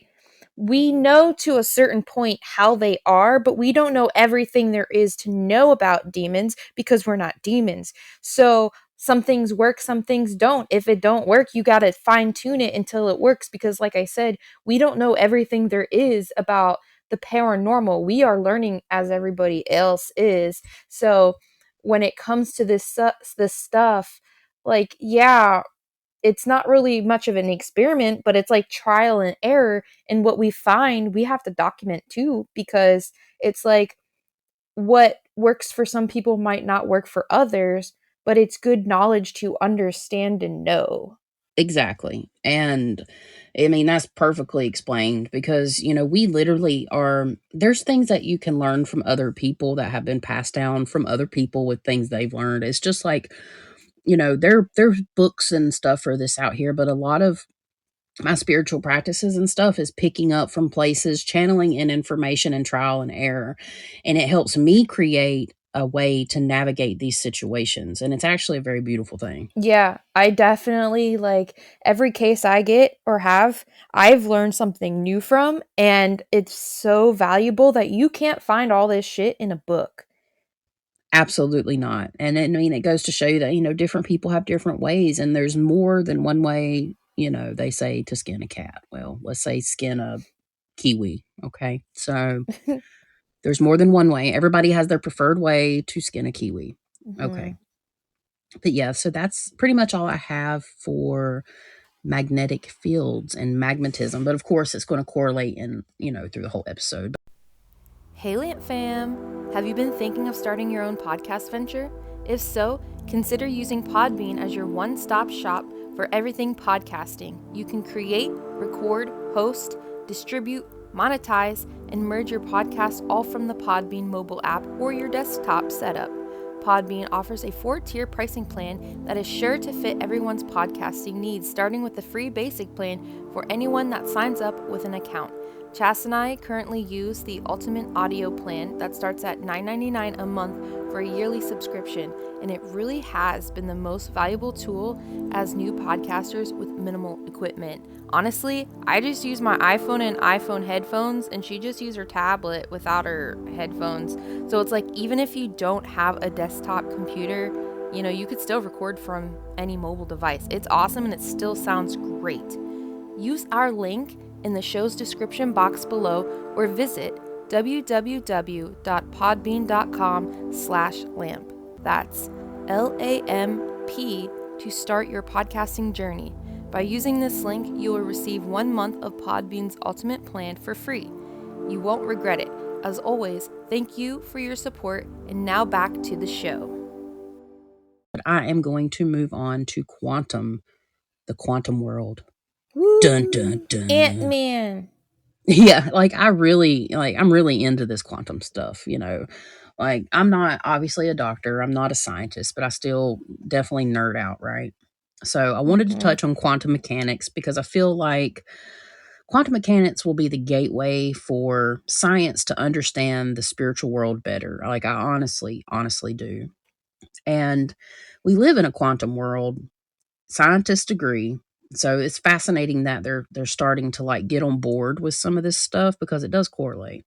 We know to a certain point how they are, but we don't know everything there is to know about demons because we're not demons. So some things work, some things don't. If it don't work, you got to fine tune it until it works because like I said, we don't know everything there is about the paranormal. We are learning as everybody else is. So when it comes to this stuff, like yeah, it's not really much of an experiment, but it's like trial and error. And what we find, we have to document too, because it's like what works for some people might not work for others, but it's good knowledge to understand and know. Exactly. And I mean, that's perfectly explained because, we literally there's things that you can learn from other people that have been passed down from other people with things they've learned. It's just like, there's books and stuff for this out here, but a lot of my spiritual practices and stuff is picking up from places, channeling in information and trial and error. And it helps me create a way to navigate these situations. And it's actually a very beautiful thing. Yeah, I definitely like every case I get or have, I've learned something new from, and it's so valuable that you can't find all this shit in a book. Absolutely not. And I mean, it goes to show you that, different people have different ways, and there's more than one way. They say to skin a cat. Well, let's say skin a kiwi. Okay. So there's more than one way. Everybody has their preferred way to skin a kiwi. Okay. Mhm. But yeah, so that's pretty much all I have for magnetic fields and magnetism. But of course, it's going to correlate in, through the whole episode. Hey, Lant fam! Have you been thinking of starting your own podcast venture? If so, consider using Podbean as your one stop shop for everything podcasting. You can create, record, host, distribute, monetize, and merge your podcast all from the Podbean mobile app or your desktop setup. Podbean offers a 4-tier pricing plan that is sure to fit everyone's podcasting needs, starting with the free basic plan for anyone that signs up with an account. Chas and I currently use the Ultimate Audio plan that starts at $9.99 a month for a yearly subscription, and it really has been the most valuable tool as new podcasters with minimal equipment. Honestly, I just use my iPhone and iPhone headphones, and she just used her tablet without her headphones. So it's like, even if you don't have a desktop computer, you could still record from any mobile device. It's awesome and it still sounds great. Use our link in the show's description box below or visit www.podbean.com/lamp. That's LAMP to start your podcasting journey. By using this link, you will receive 1 month of Podbean's Ultimate plan for free. You won't regret it. As always, thank you for your support, and now back to the show. But I am going to move on to the quantum world. Woo! Dun dun dun. Ant-Man. Yeah, I'm really into this quantum stuff, Like, I'm not obviously a doctor, I'm not a scientist, but I still definitely nerd out, right? So I wanted to touch on quantum mechanics because I feel like quantum mechanics will be the gateway for science to understand the spiritual world better. Like, I honestly do. And we live in a quantum world. Scientists agree. So it's fascinating that they're starting to get on board with some of this stuff because it does correlate.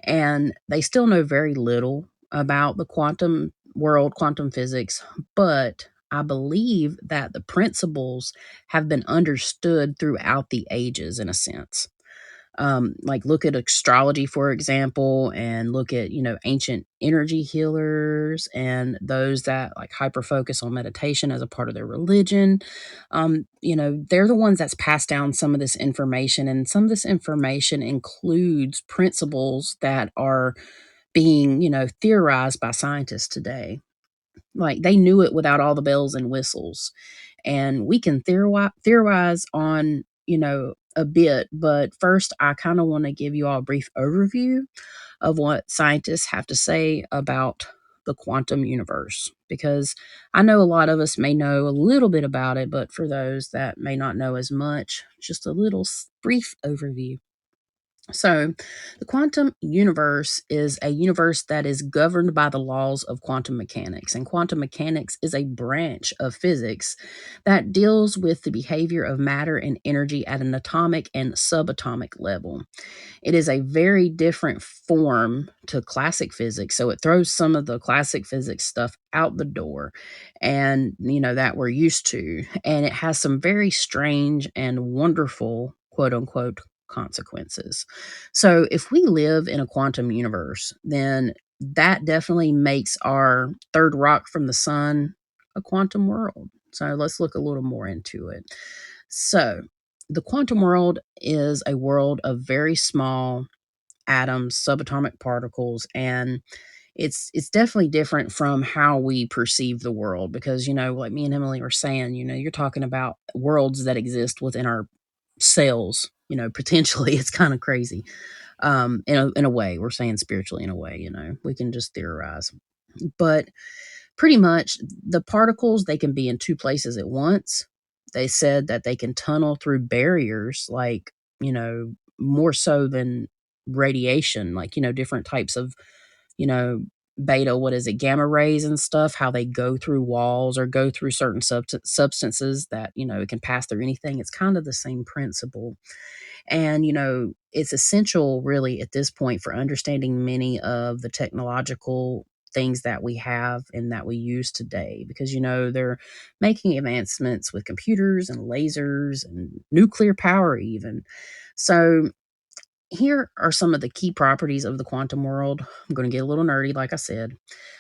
And they still know very little about the quantum world, quantum physics, but I believe that the principles have been understood throughout the ages in a sense. Like, look at astrology, for example, and look at, ancient energy healers and those that hyper focus on meditation as a part of their religion. They're the ones that's passed down some of this information, and some of this information includes principles that are being, theorized by scientists today. Like, they knew it without all the bells and whistles, and we can theorize on, a bit, but first I kind of want to give you all a brief overview of what scientists have to say about the quantum universe, because I know a lot of us may know a little bit about it, but for those that may not know as much, just a little brief overview. So, the quantum universe is a universe that is governed by the laws of quantum mechanics. And quantum mechanics is a branch of physics that deals with the behavior of matter and energy at an atomic and subatomic level. It is a very different form to classic physics. So, it throws some of the classic physics stuff out the door and, that we're used to. And it has some very strange and wonderful, quote unquote, consequences. So, if we live in a quantum universe, then that definitely makes our third rock from the sun a quantum world. So, let's look a little more into it. So, the quantum world is a world of very small atoms, subatomic particles, and it's definitely different from how we perceive the world because, like me and Emily were saying, you're talking about worlds that exist within our cells, potentially. It's kind of crazy. In a way, we're saying spiritually in a way, we can just theorize. But pretty much the particles, they can be in two places at once. They said that they can tunnel through barriers, more so than radiation, different types of, you know, beta, what is it, gamma rays and stuff, how they go through walls or go through certain substances that, it can pass through anything. It's kind of the same principle. And, it's essential really at this point for understanding many of the technological things that we have and that we use today because, they're making advancements with computers and lasers and nuclear power, even. So, here are some of the key properties of the quantum world. I'm going to get a little nerdy, like I said.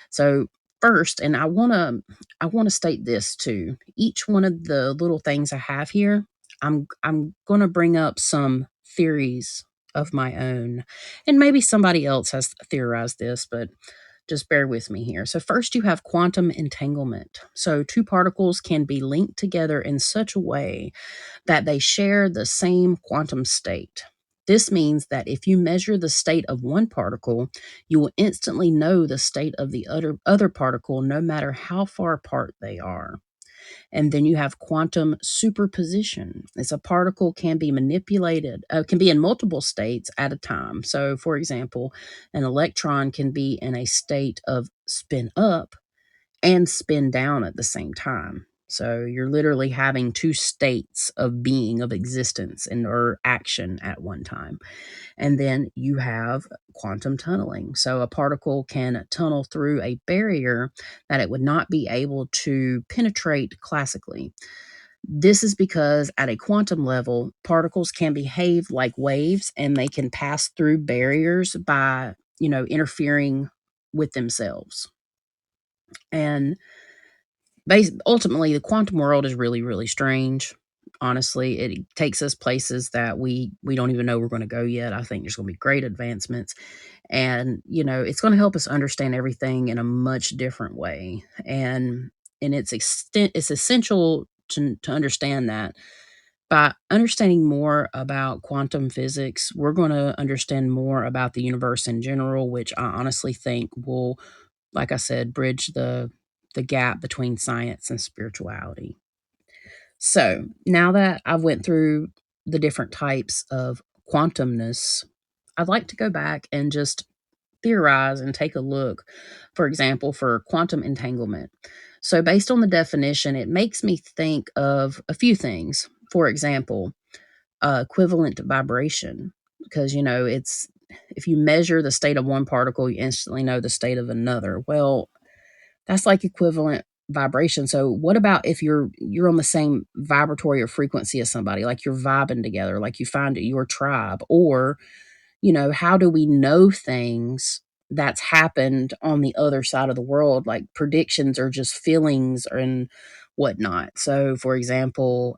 So, first, and I want to state this too. Each one of the little things I have here, I'm going to bring up some theories of my own, and maybe somebody else has theorized this, but just bear with me here. So, first, you have quantum entanglement. So, two particles can be linked together in such a way that they share the same quantum state. This means that if you measure the state of one particle, you will instantly know the state of the other particle no matter how far apart they are. And then you have quantum superposition. It's a particle can be manipulated, can be in multiple states at a time. So, for example, an electron can be in a state of spin up and spin down at the same time. So you're literally having two states of being, of existence, and or action at one time. And then you have quantum tunneling. So a particle can tunnel through a barrier that it would not be able to penetrate classically. This is because at a quantum level, particles can behave like waves and they can pass through barriers by, interfering with themselves. And ultimately, the quantum world is really, really strange. Honestly, it takes us places that we don't even know we're going to go yet. I think there's going to be great advancements, and it's going to help us understand everything in a much different way. And in its extent, it's essential to understand that. By understanding more about quantum physics, we're going to understand more about the universe in general, which I honestly think will, like I said, bridge the gap between science and spirituality. So now that I've went through the different types of quantumness, I'd like to go back and just theorize and take a look, for example, for quantum entanglement. So, based on the definition, it makes me think of a few things. For example, equivalent vibration, because it's if you measure the state of one particle, you instantly know the state of another. Well, that's like equivalent vibration. So what about if you're on the same vibratory or frequency as somebody, like you're vibing together, like you find your tribe? Or, how do we know things that's happened on the other side of the world? Like predictions or just feelings and whatnot. So for example,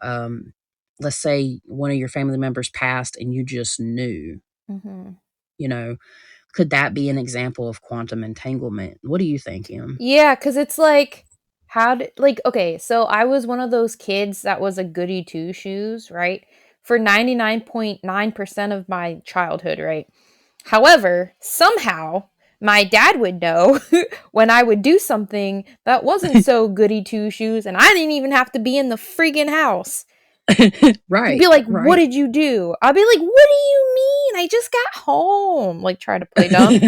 let's say one of your family members passed and you just knew, Mm-hmm. you know, could that be an example of quantum entanglement? What do you think, Em? Yeah, because it's like, okay, so I was one of those kids that was a goody two shoes, right? For 99.9% of my childhood, right? However, somehow my dad would know when I would do something that wasn't so goody two shoes, and I didn't even have to be in the friggin' house. He'd be Right, like, "What right. did you do?" I'll be like, "What do you mean? I just got home." Like, try to play dumb.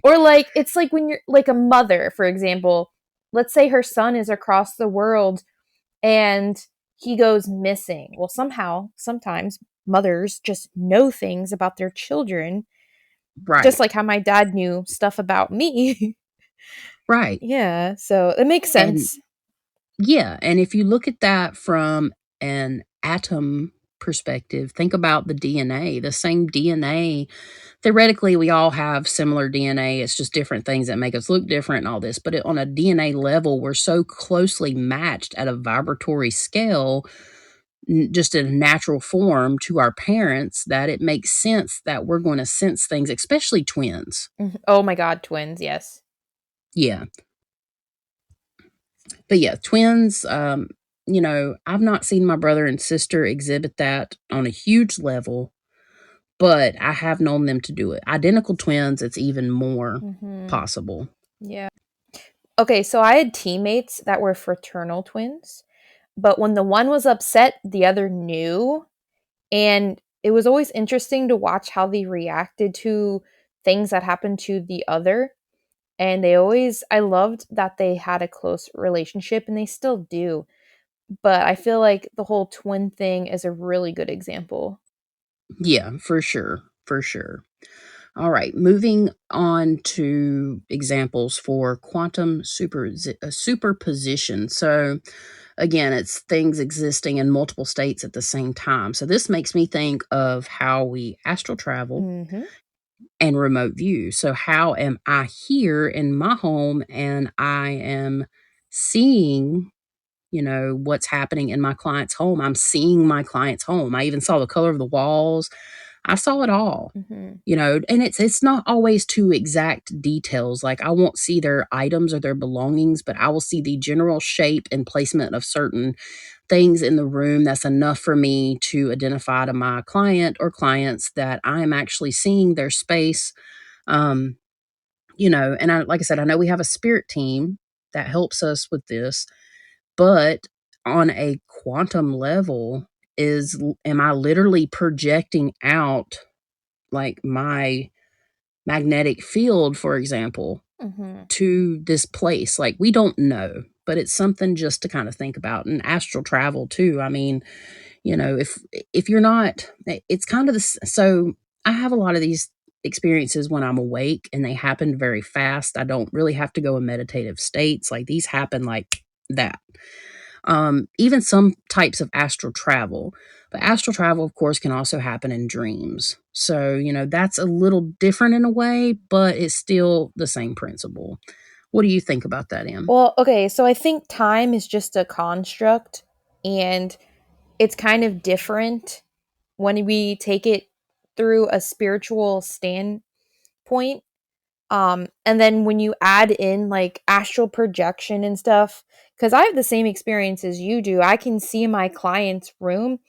Or like it's like when you're like a mother, for example, let's say her son is across the world and he goes missing. Well, somehow sometimes mothers just know things about their children, just Right, like how my dad knew stuff about me. right. Yeah, so it makes And sense. yeah, and if you look at that from an atom perspective, think about the DNA. The same DNA, theoretically, we all have similar DNA. It's just different things that make us look different and all this. But on a DNA level, we're so closely matched at a vibratory scale, just in a natural form to our parents, that it makes sense that we're going to sense things, especially twins. Mhm. Oh my god, twins, yes. Yeah. But yeah, twins, I've not seen my brother and sister exhibit that on a huge level, but I have known them to do it. Identical twins, it's even more Mhm. possible. Yeah. Okay, so I had teammates that were fraternal twins, but when the one was upset, the other knew. And it was always interesting to watch how they reacted to things that happened to the other. And I loved that they had a close relationship and they still do. But I feel like the whole twin thing is a really good example. Yeah, for sure. For sure. All right, moving on to examples for quantum superposition. So, again, it's things existing in multiple states at the same time. So, this makes me think of how we astral travel Mhm. and remote view. So, how am I here in my home and I am seeing, what's happening in my client's home? I'm seeing my client's home. I even saw the color of the walls. I saw it all. Mhm. And it's not always to exact details. Like I won't see their items or their belongings, but I will see the general shape and placement of certain things in the room. That's enough for me to identify to my client or clients that I am actually seeing their space. um, and like I said, I know we have a spirit team. that helps us with this. But on a quantum level, am I literally projecting out like my magnetic field, for example, Mm-hmm. to this place? Like, we don't know, but it's something just to kind of think about. And astral travel too. I mean, if you're not, it's kind of this. So I have a lot of these experiences when I'm awake, and they happen very fast. I don't really have to go in meditative states. Like, these happen like that. Even some types of astral travel. But astral travel, of course, can also happen in dreams. So, that's a little different in a way, but it's still the same principle. What do you think about that, Em? Well, okay, so I think time is just a construct, and it's kind of different when we take it through a spiritual standpoint. And then when you add in like astral projection and stuff, because I have the same experience as you do, I can see my client's room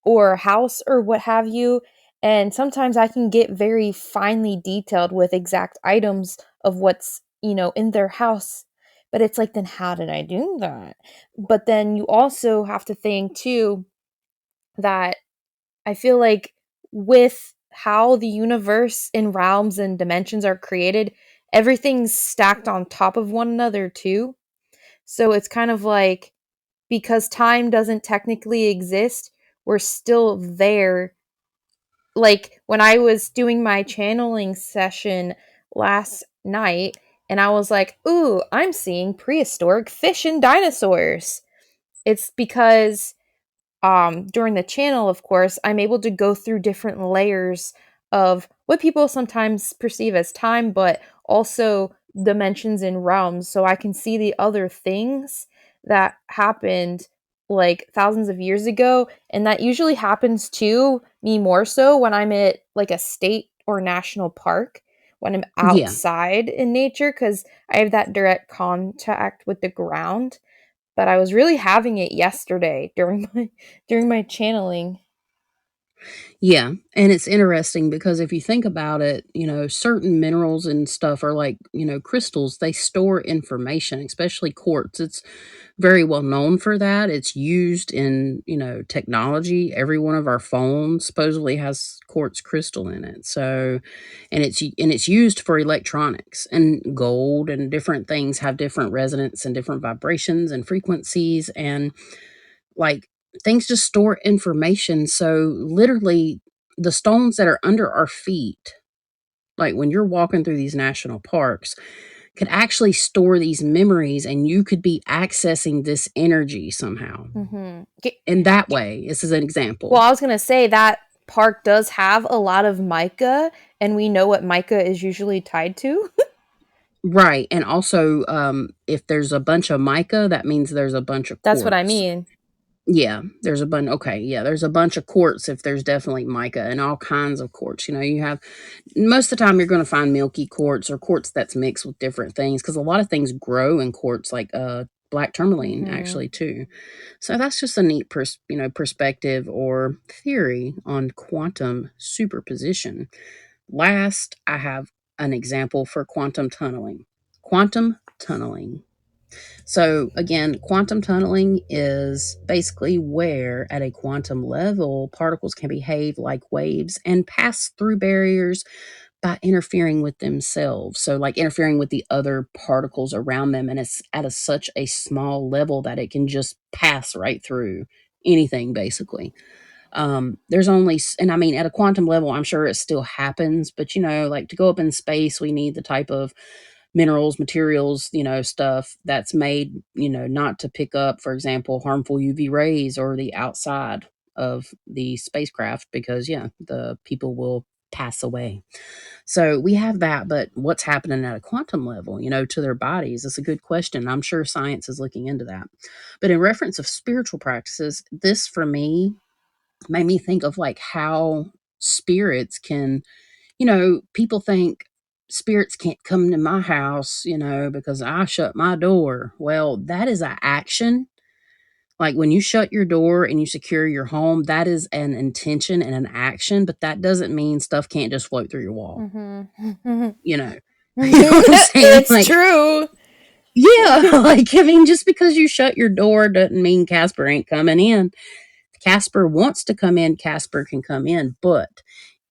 or house or what have you. And sometimes I can get very finely detailed with exact items of what's, in their house. But it's like, then how did I do that? But then you also have to think too that I feel like with how the universe and realms and dimensions are created, everything's stacked on top of one another too. So it's kind of like because time doesn't technically exist, we're still there. Like when I was doing my channeling session last night, and I was like, ooh, I'm seeing prehistoric fish and dinosaurs. It's because during the channel, of course, I'm able to go through different layers of what people sometimes perceive as time, but also dimensions and realms. So I can see the other things that happened like thousands of years ago. And that usually happens to me more so when I'm at like a state or national park, when I'm Yeah. outside in nature, because I have that direct contact with the ground. But I was really having it yesterday during my channeling. Yeah, and it's interesting because if you think about it, certain minerals and stuff are like, crystals, they store information, especially quartz. It's very well known for that. It's used in, technology. Every one of our phones supposedly has quartz crystal in it. So, and it's used for electronics, and gold and different things have different resonance and different vibrations and frequencies, and like, things just store information. So literally, the stones that are under our feet, like when you're walking through these national parks, could actually store these memories, and you could be accessing this energy somehow. Mhm. In that way, this is an example. Well, I was gonna say that park does have a lot of mica, and we know what mica is usually tied to. Right. And also, if there's a bunch of mica, that means there's a bunch of That's what I quartz. mean. Yeah, there's a bunch. Okay, yeah, there's a bunch of quartz if there's definitely mica, and all kinds of quartz. You have most of the time you're going to find milky quartz or quartz that's mixed with different things, because a lot of things grow in quartz, like black tourmaline Mhm. actually too. So that's just a neat perspective or theory on quantum superposition. Last, I have an example for quantum tunneling. Quantum tunneling. So, again, quantum tunneling is basically where, at a quantum level, particles can behave like waves and pass through barriers by interfering with themselves. So, like interfering with the other particles around them, and it's at such a small level that it can just pass right through anything, basically. There's only, and I mean, at a quantum level, I'm sure it still happens, but like, to go up in space, we need the type of minerals, materials, stuff that's made, not to pick up, for example, harmful UV rays or the outside of the spacecraft, because, yeah, the people will pass away. So we have that, but what's happening at a quantum level, to their bodies? It's a good question. I'm sure science is looking into that. But in reference of spiritual practices, this for me made me think of like how spirits can, people think spirits can't come to my house, because I shut my door. Well, that is an action. Like, when you shut your door and you secure your home, that is an intention and an action, but that doesn't mean stuff can't just float through your wall. Mhm. You know, you know what I'm saying? It's Like, true. Yeah, like, I mean, just because you shut your door doesn't mean Casper ain't coming in. Casper wants to come in, Casper can come in. But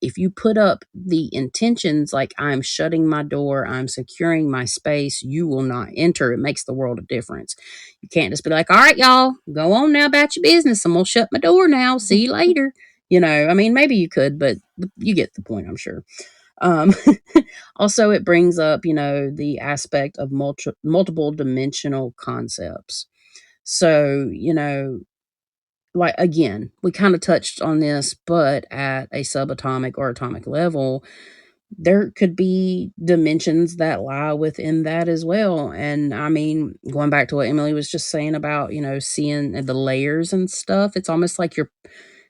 if you put up the intentions like, I'm shutting my door, I'm securing my space, you will not enter. It makes the world of difference. You can't just be like, all right, y'all, go on now about your business. I'm going to shut my door now. See you later. I mean, maybe you could, but you get the point, I'm sure. Um, Also, it brings up, the aspect of multiple dimensional concepts. So, like, again, we kind of touched on this, but at a subatomic or atomic level, there could be dimensions that lie within that as well. And I mean, going back to what Emily was just saying about, seeing the layers and stuff, it's almost like you're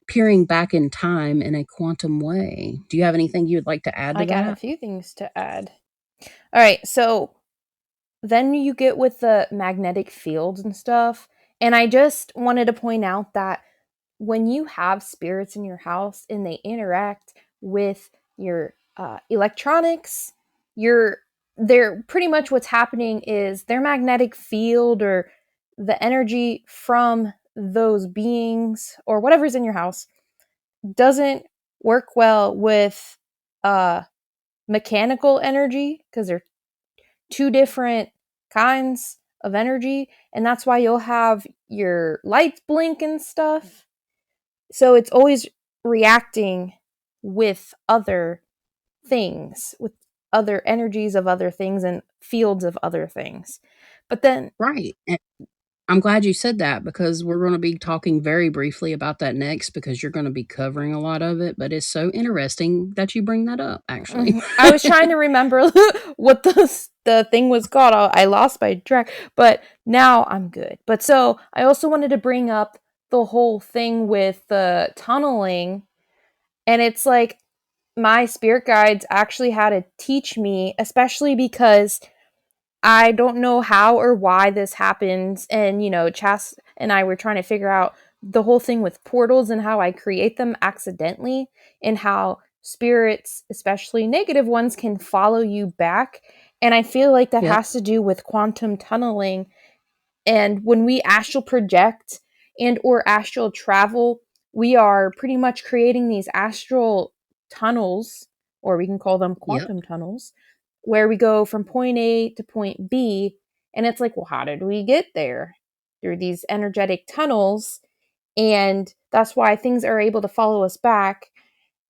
peering back in time in a quantum way. Do you have anything you'd like to add I to got a that? few things to add. All right, so then you get with the magnetic fields and stuff. And I just wanted to point out that when you have spirits in your house and they interact with your electronics, you're they're pretty much what's happening is their magnetic field or the energy from those beings or whatever's in your house doesn't work well with uh mechanical energy because they're two different kinds of energy, and that's why you'll have your lights blink and stuff. So it's always reacting with other things, with other energies of other things and fields of other things. But then, Right. I'm glad you said that because we're going to be talking very briefly about that next because you're going to be covering a lot of it. But it's so interesting that you bring that up, actually. I was trying to remember what the thing was called. I lost my track, but now I'm good. But so I also wanted to bring up the whole thing with the tunneling, and it's like my spirit guides actually had to teach me, especially because I don't know how or why this happens. And, Chas and I were trying to figure out the whole thing with portals and how I create them accidentally and how spirits, especially negative ones, can follow you back. And I feel like that Yep. has to do with quantum tunneling. And when we astral project and or astral travel, we are pretty much creating these astral tunnels, or we can call them Yep. quantum tunnels, where we go from point A to point B. And it's like, well, how did we get there? Through these energetic tunnels. And that's why things are able to follow us back.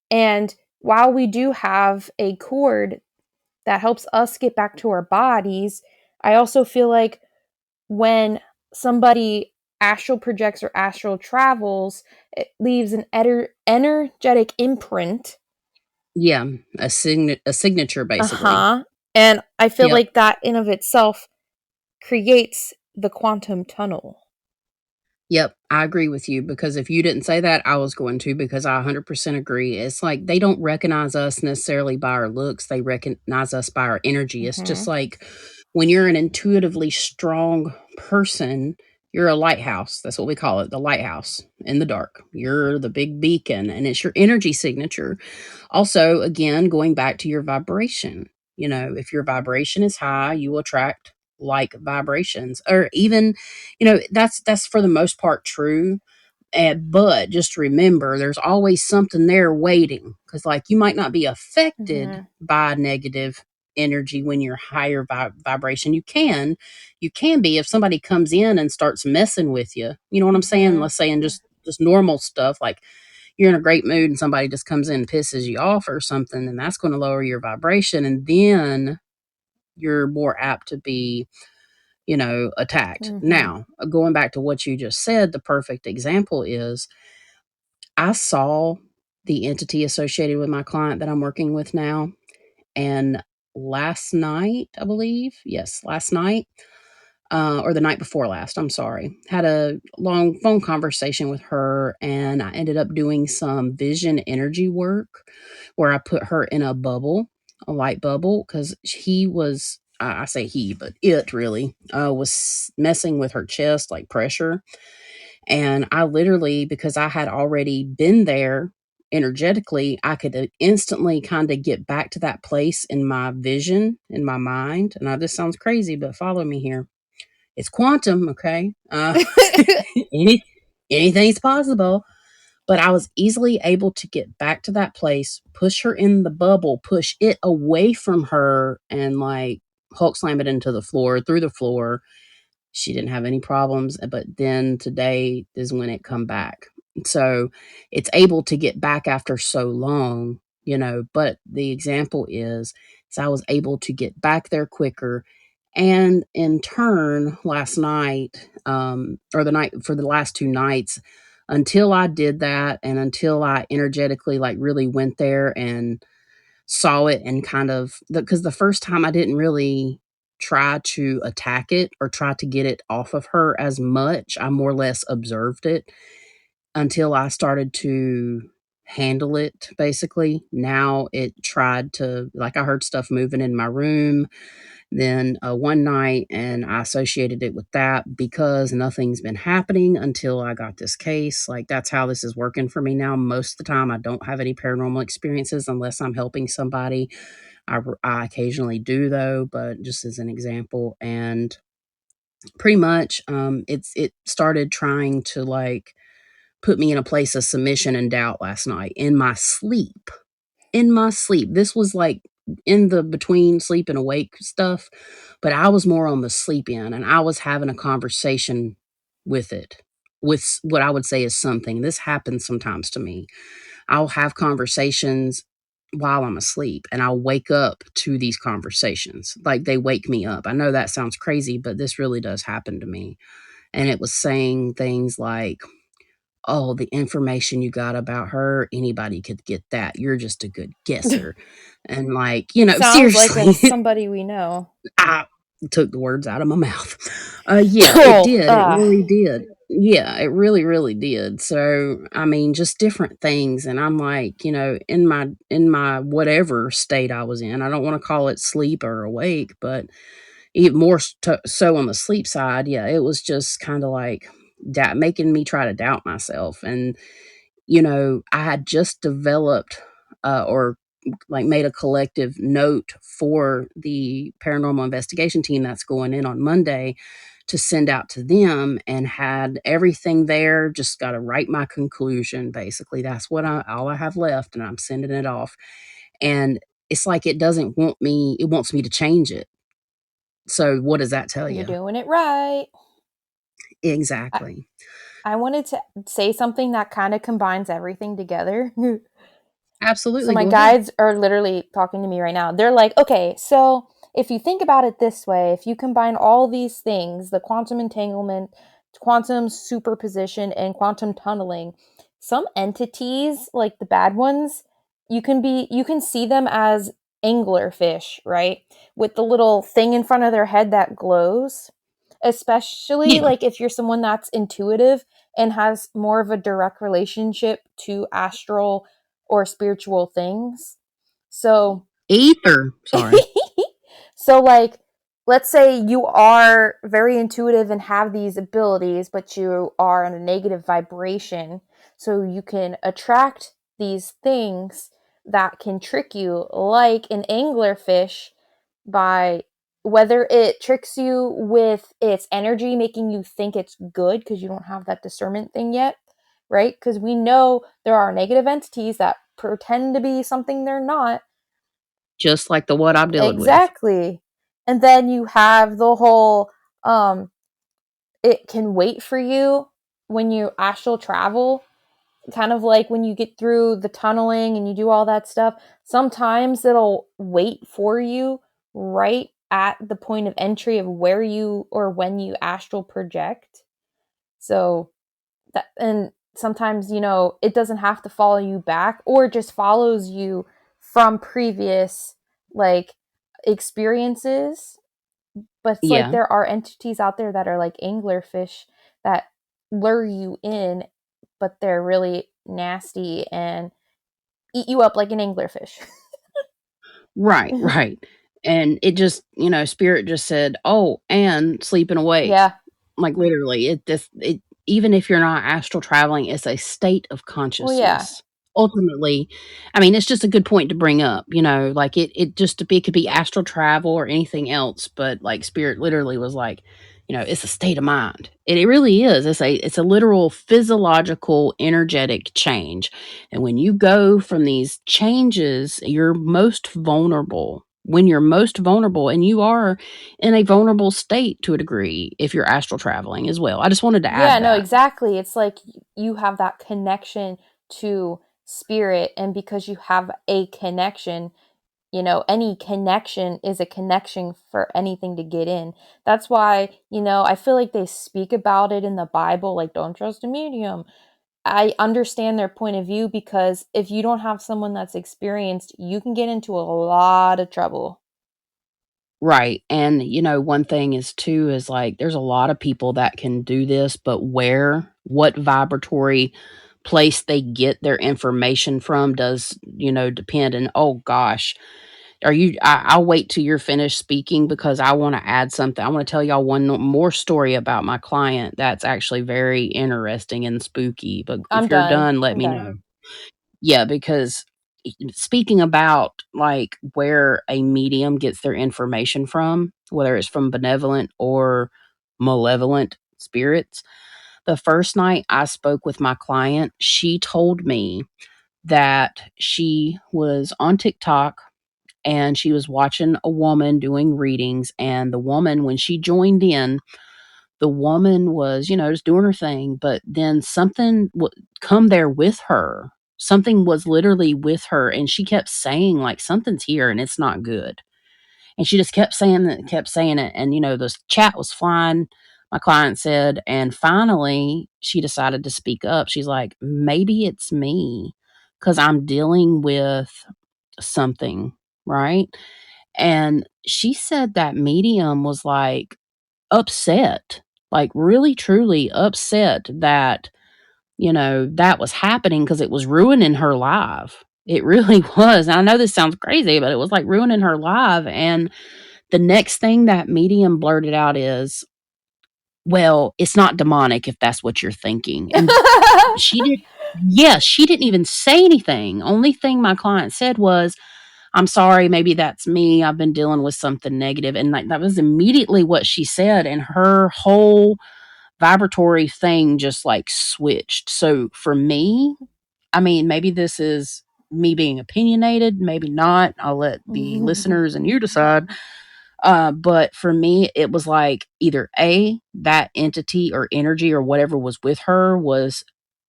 And while we do have a cord that helps us get back to our bodies, I also feel like when somebody astral projects or astral travels, it leaves an energetic imprint. Yeah. A signature, basically. Uh-huh. And I feel Yep. like that in of itself creates the quantum tunnel. Yep, I agree with you because if you didn't say that, I was going to because I 100% agree. It's like they don't recognize us necessarily by our looks, they recognize us by our energy. It's just Mm-hmm. like when you're an intuitively strong person, you're a lighthouse. That's what we call it, the lighthouse in the dark. You're the big beacon and it's your energy signature. Also, again, going back to your vibration, if your vibration is high, you will attract like vibrations or even that's for the most part true. But just remember, there's always something there waiting because, like, you might not be affected Mm-hmm. by negative energy when you're higher vibration. You can be if somebody comes in and starts messing with you. You know what I'm saying? Mm-hmm. Let's say in just normal stuff, like you're in a great mood and somebody just comes in and pisses you off or something, and that's going to lower your vibration, and then you're more apt to be attacked. Mm-hmm. Now, going back to what you just said, the perfect example is I saw the entity associated with my client that I'm working with now. And last night, I believe, yes, last night, or the night before last, I'm sorry, had a long phone conversation with her. And I ended up doing some vision energy work where I put her in a bubble, a light bubble, because he was. I say he, but it really was messing with her chest, like pressure. And I literally, because I had already been there energetically, I could instantly kind of get back to that place in my vision, in my mind. And I, this sounds crazy, but follow me here. It's quantum, okay? Any, anything's possible. But I was easily able to get back to that place, push her in the bubble, push it away from her, and like Hulk slam it into the floor, through the floor. She didn't have any problems, but then today is when it come back. So it's able to get back after so long, but the example is I was able to get back there quicker. And in turn, last night, or the night for the last 2 nights, until I did that and until I energetically like really went there and saw it and kind of because the first time I didn't really try to attack it or try to get it off of her as much. I more or less observed it until I started to handle it basically. Now it tried to like I heard stuff moving in my room then one night, and I associated it with that because nothing's been happening until I got this case. Like, that's how this is working for me now. Most of the time, I don't have any paranormal experiences unless I'm helping somebody. I occasionally do, though, but just as an example. And pretty much, it started trying to like put me in a place of submission and doubt last night in my sleep. In my sleep. This was like in the between sleep and awake stuff, but I was more on the sleep end and I was having a conversation with it, with what I would say is something. This happens sometimes to me. I'll have conversations while I'm asleep and I'll wake up to these conversations. Like they wake me up. I know that sounds crazy, but this really does happen to me. And it was saying things like, oh, the information you got about her, anybody could get that. You're just a good guesser. And like, Sounds like seriously, it's somebody we know. I took the words out of my mouth. Yeah, it Oh, did. It really did. Yeah, it really, really did. So, I mean, just different things. And I'm like, in my whatever state I was in, I don't want to call it sleep or awake, but even more so on the sleep side, yeah, it was just kind of like making me try to doubt myself. And I had just developed or like made a collective note for the paranormal investigation team that's going in on Monday to send out to them and had everything there. Just got to write my conclusion. Basically, that's what all I have left, and I'm sending it off. And it's like it doesn't want me. It wants me to change it. So what does that tell you're you? doing it right. I, Exactly. I wanted to say something that kind of combines everything together. So Absolutely. my Go ahead. guides are literally talking to me right now. They're like, okay, so if you think about it this way, if you combine all these things, the quantum entanglement, quantum superposition, and quantum tunneling, some entities, like the bad ones, you can see them as anglerfish, right? With the little thing in front of their head that glows. Especially Yeah. like if you're someone that's intuitive and has more of a direct relationship to astral or spiritual things. So, Ether. Sorry. so like, let's say you are very intuitive and have these abilities, but you are on a negative vibration. So you can attract these things that can trick you, like an anglerfish, by whether it tricks you with its energy, making you think it's good because you don't have that discernment thing yet, right? Because we know there are negative entities that pretend to be something they're not. Just like the what I'm dealing with. Exactly. And then you have the whole it can wait for you when you astral travel, kind of like when you get through the tunneling and you do all that stuff. Sometimes it'll wait for you right at the point of entry of where you or when you astral project. So that, and sometimes, it doesn't have to follow you back, or it just follows you from previous like experiences. But it's like Yeah. there are entities out there that are like anglerfish that lure you in, but they're really nasty and eat you up like an anglerfish. Right, right. And it just, spirit just said, "Oh, and sleep and awake." Yeah. Like, literally, it even if you're not astral traveling, it's a state of Well, yeah. consciousness. Ultimately, I mean, it's just a good point to bring up, like, it could be astral travel or anything else, but, like, spirit literally was like, it's a state of mind. It really is. It's a literal physiological energetic change. And when you go from these changes, you're most vulnerable. When you're most vulnerable, and you are in a vulnerable state to a degree if you're astral traveling as well. I just wanted to Yeah, add no, that. exactly. It's like you have that connection to spirit, and because you have a connection, any connection is a connection for anything to get in. That's why, I feel like they speak about it in the Bible, like, don't trust a medium. I understand their point of view because if you don't have someone that's experienced, you can get into a lot of trouble. Right. And, one thing is too is like there's a lot of people that can do this, but what vibratory place they get their information from does, depend. And oh gosh, I'll wait till you're finished speaking because I want to add something. I want to tell y'all one more story about my client that's actually very interesting and spooky. But I'm if you're done. done, let I'm me done. know. Yeah, because speaking about like where a medium gets their information from, whether it's from benevolent or malevolent spirits, the first night I spoke with my client, she told me that she was on TikTok and she was watching a woman doing readings. And the woman, when she joined in, the woman was, just doing her thing, but then something would come there with her. Something was literally with her, and she kept saying, like, something's here and it's not good. And she just kept saying it. And, the chat was flying, my client said. And finally, she decided to speak up. She's like, maybe it's me because I'm dealing with something, right? And she said that medium was like, upset, like really truly upset that, that was happening because it was ruining her life. It really was. And I know this sounds crazy, but it was like ruining her life. And the next thing that medium blurted out is, well, it's not demonic if that's what you're thinking. And she did, yes, she didn't even say anything. Only thing my client said was, I'm sorry, maybe that's me. I've been dealing with something negative. And like that was immediately what she said. And her whole vibratory thing just like switched. So for me, I mean, maybe this is me being opinionated, maybe not. I'll let the listeners and you decide. But for me, it was like either A, that entity or energy or whatever was with her was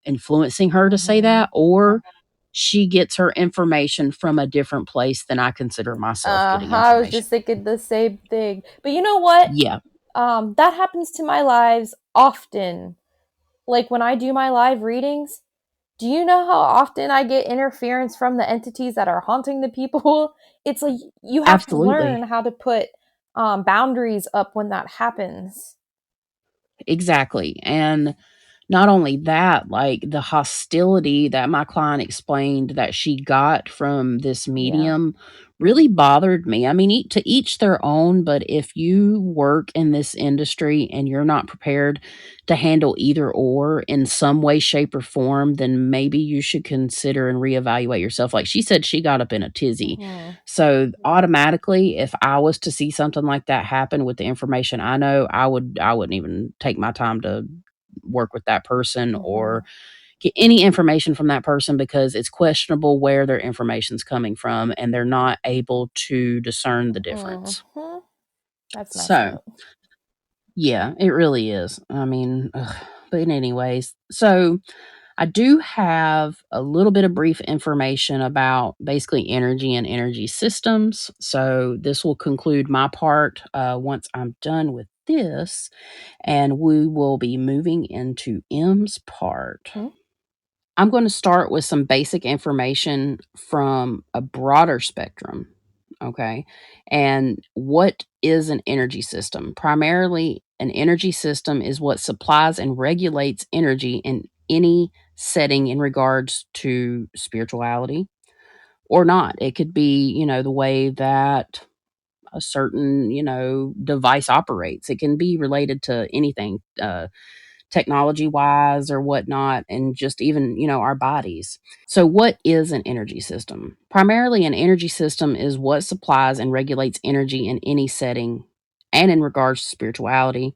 influencing her to say Mhm. that, or she gets her information from a different place than I consider myself getting I was information. just thinking the same thing. But you know what? Yeah, That happens to my lives often. Like when I do my live readings, do you know how often I get interference from the entities that are haunting the people? It's like you have to learn absolutely. how to put boundaries up when that happens. Exactly. And not only that, like the hostility that my client explained that she got from this Yeah. medium really bothered me. I mean, to each their own, but if you work in this industry and you're not prepared to handle either or in some way, shape, or form, then maybe you should consider and reevaluate yourself. Like she said, she got up in a tizzy. Mhm. So automatically, if I was to see something like that happen with the information I know, I wouldn't even take my time to work with that person or Mhm. get any information from that person because it's questionable where their information's coming from and they're not able to discern the difference. Mhm. That's messed So, up. yeah, it really is. I mean, ugh. But anyways, so I do have a little bit of brief information about basically energy and energy systems. So this will conclude my part once I'm done with this, and we will be moving into M's part. Hmm? I'm going to start with some basic information from a broader spectrum. Okay. And what is an energy system? Primarily, an energy system is what supplies and regulates energy in any setting in regards to spirituality or not. It could be, the way that a certain, device operates. It can be related to anything, technology wise or whatnot, and just even, our bodies. So, what is an energy system? Primarily, an energy system is what supplies and regulates energy in any setting and in regards to spirituality.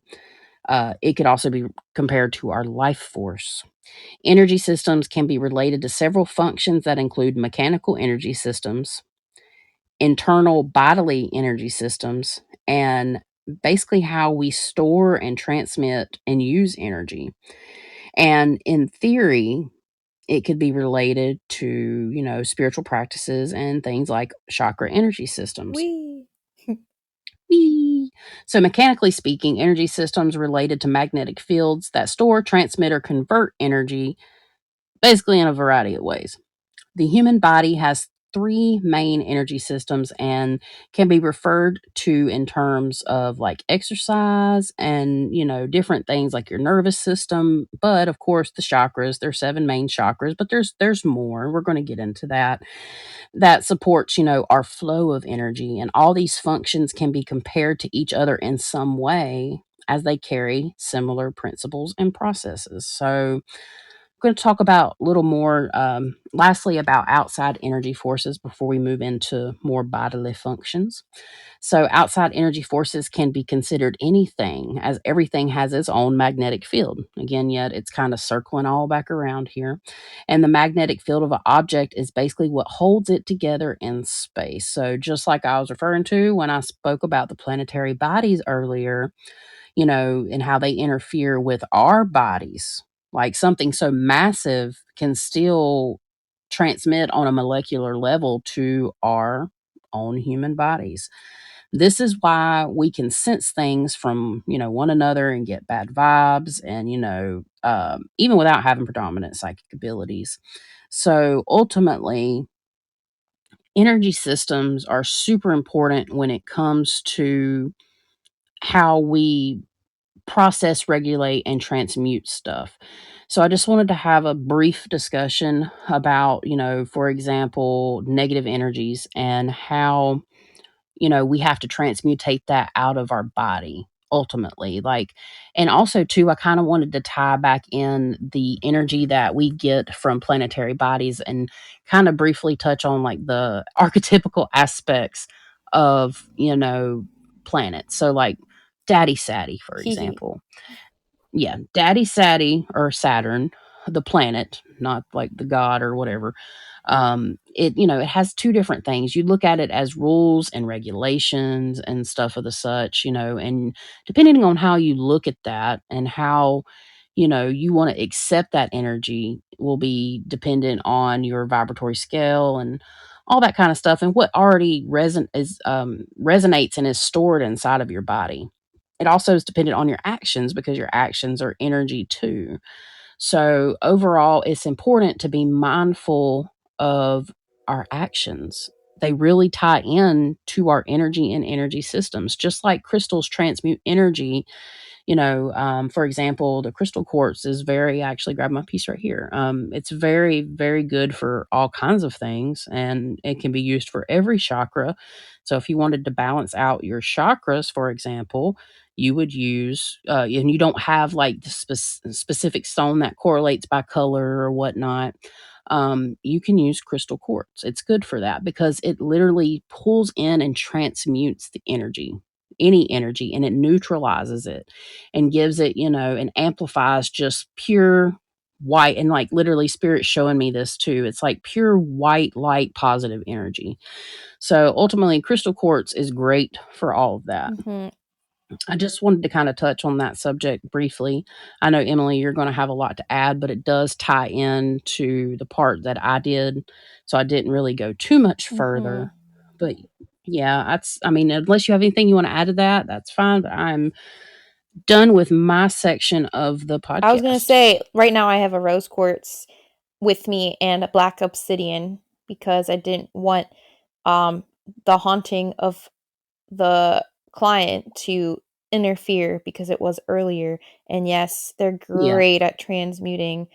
It could also be compared to our life force. Energy systems can be related to several functions that include mechanical energy systems, internal bodily energy systems, and basically how we store and transmit and use energy. And in theory, it could be related to, spiritual practices and things like chakra energy systems. Wee. Whee! So, mechanically speaking, energy systems related to magnetic fields that store, transmit, or convert energy basically in a variety of ways. The human body has three main energy systems and can be referred to in terms of like exercise and, different things like your nervous system. But of course, the chakras, there's seven main chakras, but there's more. We're going to get into that. That supports, our flow of energy. And all these functions can be compared to each other in some way as they carry similar principles and processes. So, going to talk about a little more, lastly, about outside energy forces before we move into more bodily functions. So, outside energy forces can be considered anything, as everything has its own magnetic field. Again, yet it's kind of circling all back around here. And the magnetic field of an object is basically what holds it together in space. So, just like I was referring to when I spoke about the planetary bodies earlier, and how they interfere with our bodies. Like something so massive can still transmit on a molecular level to our own human bodies. This is why we can sense things from, one another and get bad vibes and, even without having predominant psychic abilities. So ultimately, energy systems are super important when it comes to how we process, regulate, and transmute stuff. So I just wanted to have a brief discussion about, for example, negative energies and how, we have to transmutate that out of our body ultimately. Like, and also too, I kind of wanted to tie back in the energy that we get from planetary bodies and kind of briefly touch on like the archetypical aspects of, planets. So like Daddy Sati, for example. Yeah, Daddy Sati or Saturn, the planet, not like the god or whatever. It has two different things. You look at it as rules and regulations and stuff of the such, and depending on how you look at that and how you want to accept that energy will be dependent on your vibratory scale and all that kind of stuff and what already resonates and is stored inside of your body. It also is dependent on your actions because your actions are energy too. So, overall, it's important to be mindful of our actions. They really tie in to our energy and energy systems, just like crystals transmute energy. For example, the crystal quartz is very, actually grab my piece right here. It's very, very good for all kinds of things and it can be used for every chakra. So if you wanted to balance out your chakras, for example, you would use, and you don't have like the specific stone that correlates by color or whatnot. You can use crystal quartz. It's good for that because it literally pulls in and transmutes the energy, any energy, and it neutralizes it and gives it, and amplifies just pure white. And like literally, spirit showing me this too. It's like pure white light, positive energy. So ultimately, crystal quartz is great for all of that. Mm-hmm. I just wanted to kind of touch on that subject briefly. I know, Emily, you're going to have a lot to add, but it does tie in to the part that I did. So I didn't really go too much Mm-hmm. further. But yeah, I mean, unless you have anything you want to add to that, that's fine. But I'm done with my section of the I was gonna podcast. say, right now I have a rose quartz with me and a black obsidian because I didn't want um the haunting of the client to interfere because it was earlier. And yes, they're Yeah. great at transmuting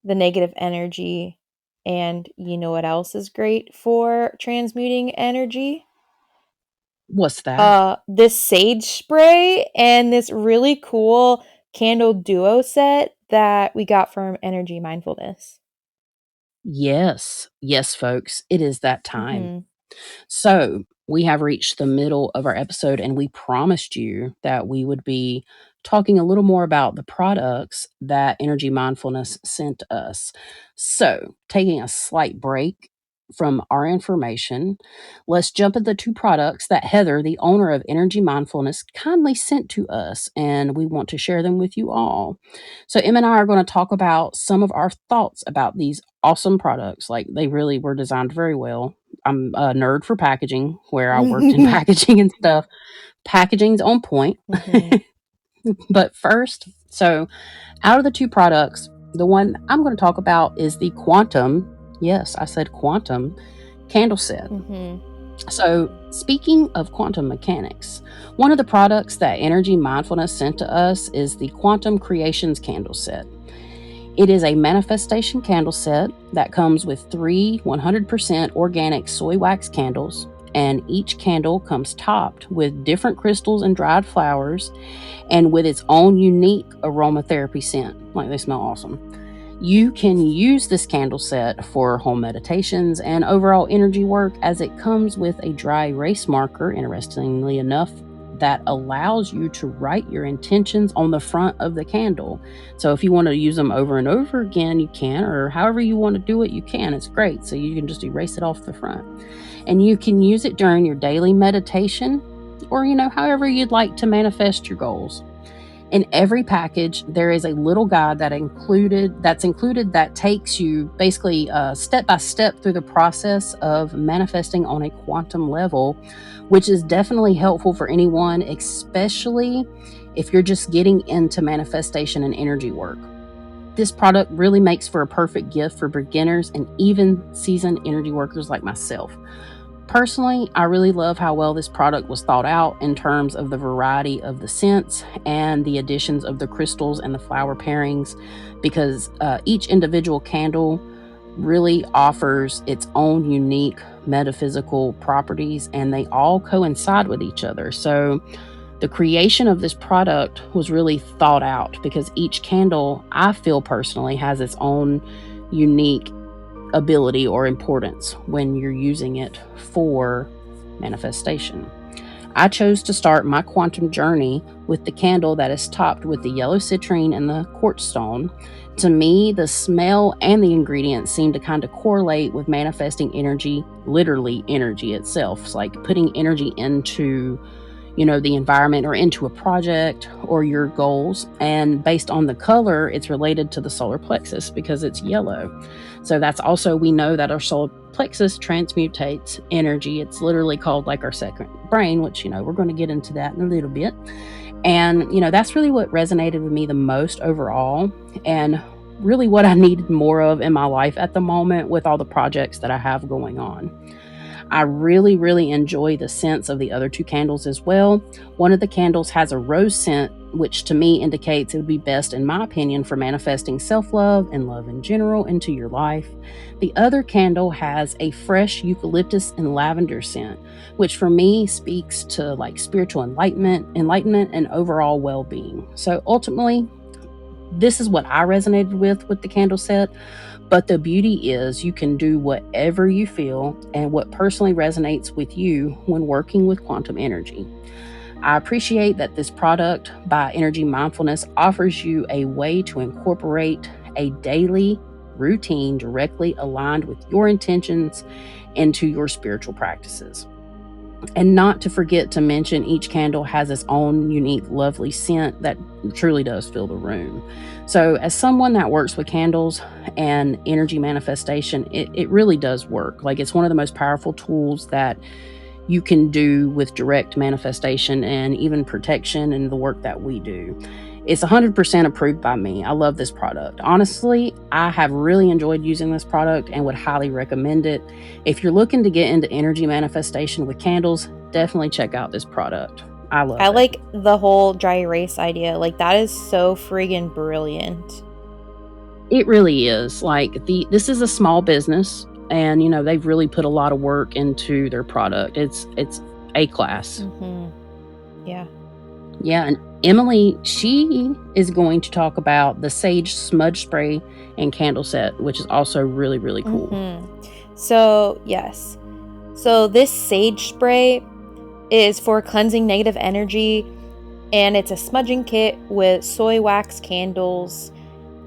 the negative energy. And you know what else is great for transmuting energy? What's that? This sage spray and this really cool candle duo set that we got from Energy Mindfulness. Yes. Yes, folks. It is that time. Mhm. So we have reached the middle of our episode, and we promised you that we would be talking a little more about the products that Energy Mindfulness sent us. So, taking a slight break from our information, let's jump at the two products that Heather, the owner of Energy Mindfulness, kindly sent to us, and we want to share them with you all. So, Em and I are going to talk about some of our thoughts about these awesome products. Like, they really were designed very well. I'm a nerd for packaging, where I worked in packaging and stuff. Packaging's on point. But first, so out of the two products, the one I'm going to talk about is the Quantum, yes, I said Quantum, candle set. So, speaking of quantum mechanics, one of the products that Energy Mindfulness sent to us is the Quantum Creations candle set. It is a manifestation candle set that comes with 3 100% organic soy wax candles, and each candle comes topped with different crystals and dried flowers and with its own unique aromatherapy scent. Like, they smell awesome. You can use this candle set for home meditations and overall energy work, as it comes with a dry erase marker, interestingly enough, that allows you to write your intentions on the front of the candle. So if you want to use them over and over again, you can, or however you want to do it, you can. It's great. So you can just erase it off the front. And you can use it during your daily meditation, or, however you'd like to manifest your goals. In every package, there is a little guide that's included that takes you basically step by step through the process of manifesting on a quantum level, which is definitely helpful for anyone, especially if you're just getting into manifestation and energy work. This product really makes for a perfect gift for beginners and even seasoned energy workers like myself. Personally, I really love how well this product was thought out in terms of the variety of the scents and the additions of the crystals and the flower pairings, because each individual candle really offers its own unique metaphysical properties, and they all coincide with each other. So the creation of this product was really thought out, because each candle, I feel personally, has its own unique ability or importance when you're using it for manifestation. I chose to start my quantum journey with the candle that is topped with the yellow citrine and the quartz stone. To me, the smell and the ingredients seem to kind of correlate with manifesting energy, literally energy itself. It's like putting energy into the environment or into a project or your goals. And based on the color, it's related to the solar plexus because it's yellow. So that's also, we know that our solar plexus transmutates energy. It's literally called like our second brain, which, we're going to get into that in a little bit. And, that's really what resonated with me the most overall, and really what I needed more of in my life at the moment with all the projects that I have going on. I really, really enjoy the scents of the other two candles as well. One of the candles has a rose scent, which to me indicates it would be best, in my opinion, for manifesting self-love and love in general into your life. The other candle has a fresh eucalyptus and lavender scent, which for me speaks to like spiritual enlightenment and overall well-being. So ultimately, this is what I resonated with the candle set. But the beauty is you can do whatever you feel and what personally resonates with you when working with quantum energy. I appreciate that this product by Energy Mindfulness offers you a way to incorporate a daily routine directly aligned with your intentions into your spiritual practices. And not to forget to mention, each candle has its own unique, lovely scent that truly does fill the room. So, as someone that works with candles and energy manifestation, it really does work. Like, it's one of the most powerful tools that you can do with direct manifestation and even protection and the work that we do. It's 100% approved by me. I love this product. Honestly, I have really enjoyed using this product and would highly recommend it. If you're looking to get into energy manifestation with candles, definitely check out this product. I love it. I like the whole dry erase idea. Like, that is so friggin' brilliant. It really is. Like, this is a small business, and they've really put a lot of work into their product. It's A class. Yeah. Yeah, and Emily, she is going to talk about the sage smudge spray and candle set, which is also really, really cool. So, yes, So this sage spray is for cleansing negative energy, and it's a smudging kit with soy wax candles.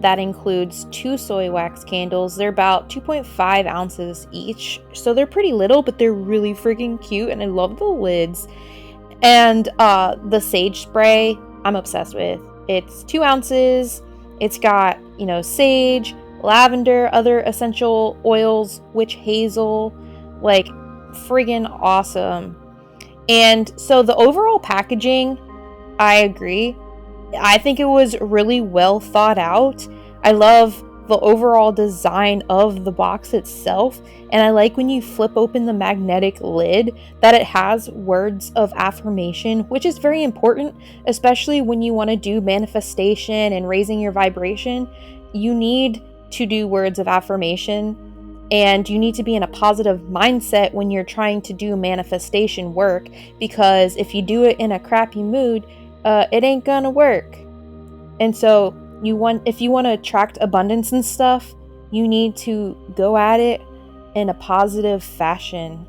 That includes 2 soy wax candles. They're about 2.5 ounces each, so they're pretty little, but they're really freaking cute, and I love the lids. And the sage spray, I'm obsessed with. It's 2 ounces. It's got, sage, lavender, other essential oils, witch hazel, like friggin' awesome. And so the overall packaging, I agree. I think it was really well thought out. I love the overall design of the box itself, and I like when you flip open the magnetic lid that it has words of affirmation, which is very important, especially when you want to do manifestation and raising your vibration. You need to do words of affirmation, and you need to be in a positive mindset when you're trying to do manifestation work, because if you do it in a crappy mood, it ain't gonna work. And so if you want to attract abundance and stuff, you need to go at it in a positive fashion.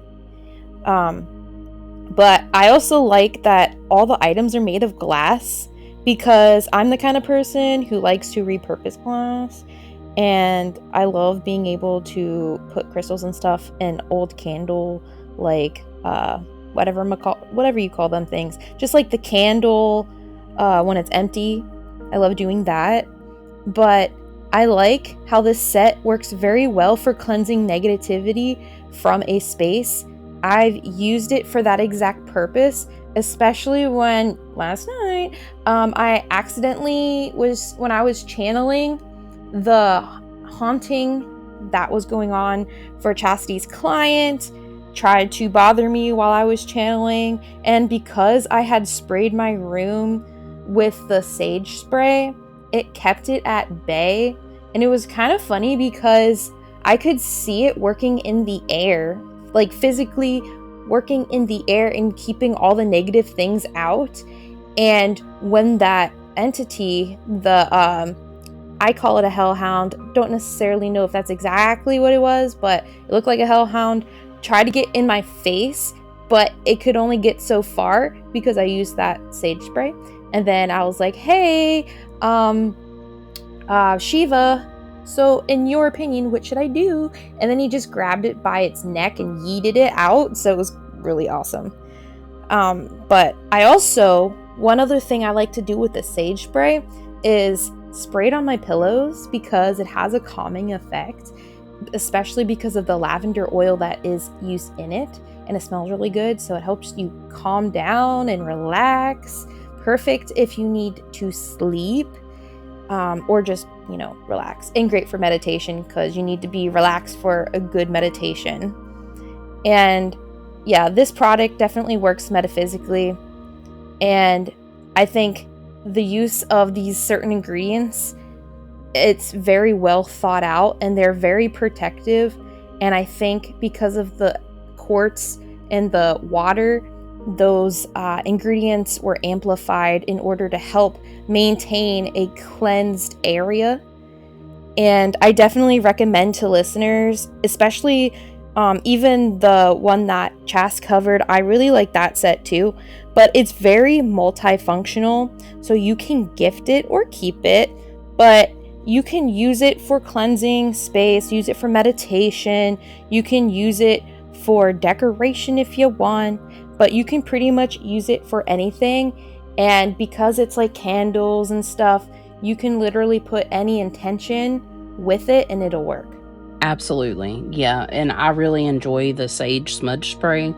But I also like that all the items are made of glass, because I'm the kind of person who likes to repurpose glass, and I love being able to put crystals and stuff in old candle, like whatever you call them things, just like the candle when it's empty. I love doing that. But I like how this set works very well for cleansing negativity from a space. I've used it for that exact purpose, especially when last night I accidentally when I was channeling the haunting that was going on for Chastity's client, tried to bother me while I was channeling, and because I had sprayed my room with the sage spray, it kept it at bay. And it was kind of funny because I could see it working in the air, like physically working in the air and keeping all the negative things out. And when that entity, I call it a hellhound, don't necessarily know if that's exactly what it was, but it looked like a hellhound, tried to get in my face, but it could only get so far because I used that sage spray. And then I was like, hey, Shiva, so in your opinion, what should I do? And then he just grabbed it by its neck and yeeted it out. So it was really awesome. But I also, one other thing I like to do with the sage spray is spray it on my pillows, because it has a calming effect, especially because of the lavender oil that is used in it. And it smells really good. So it helps you calm down and relax. Perfect if you need to sleep, or just, relax. And great for meditation, because you need to be relaxed for a good meditation. And yeah, this product definitely works metaphysically. And I think the use of these certain ingredients, it's very well thought out, and they're very protective. And I think because of the quartz and the water, those ingredients were amplified in order to help maintain a cleansed area. And I definitely recommend to listeners, especially even the one that Chas covered, I really like that set too. But it's very multifunctional, so you can gift it or keep it, but you can use it for cleansing space, use it for meditation, you can use it for decoration if you want, but you can pretty much use it for anything. And because it's like candles and stuff, you can literally put any intention with it and it'll work. Absolutely. Yeah. And I really enjoy the sage smudge spray.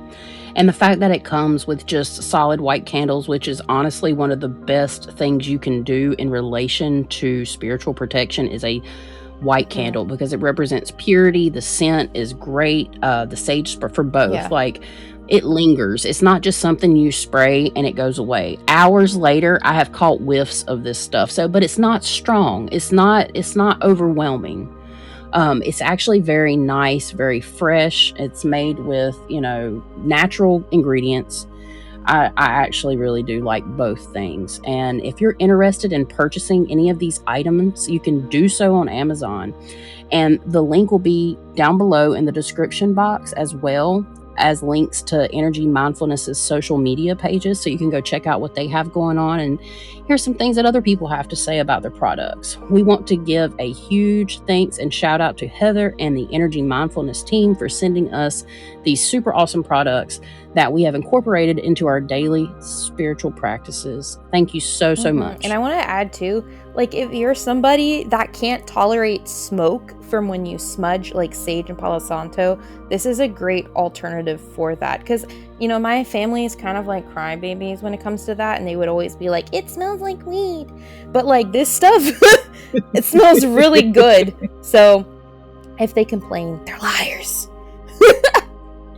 And the fact that it comes with just solid white candles, which is honestly one of the best things you can do in relation to spiritual protection, is a white candle, because it represents purity. The scent is great. The sage spray for both, like, it lingers. It's not just something you spray and it goes away. Hours later, I have caught whiffs of this stuff. So, but it's not strong. It's not overwhelming. It's actually very nice, very fresh. It's made with, natural ingredients. I actually really do like both things. And if you're interested in purchasing any of these items, you can do so on Amazon. And the link will be down below in the description box as well. as links to Energy Mindfulness's social media pages, so you can go check out what they have going on and hear some things that other people have to say about their products. We want to give a huge thanks and shout out to Heather and the Energy Mindfulness team for sending us these super awesome products that we have incorporated into our daily spiritual practices. Thank you so much. And I want to add too, like if you're somebody that can't tolerate smoke from when you smudge like sage and Palo Santo, this is a great alternative for that. Because, you know, my family is kind of like crybabies when it comes to that. And they would always be like, it smells like weed. But like this stuff, it smells really good. So if they complain, they're liars.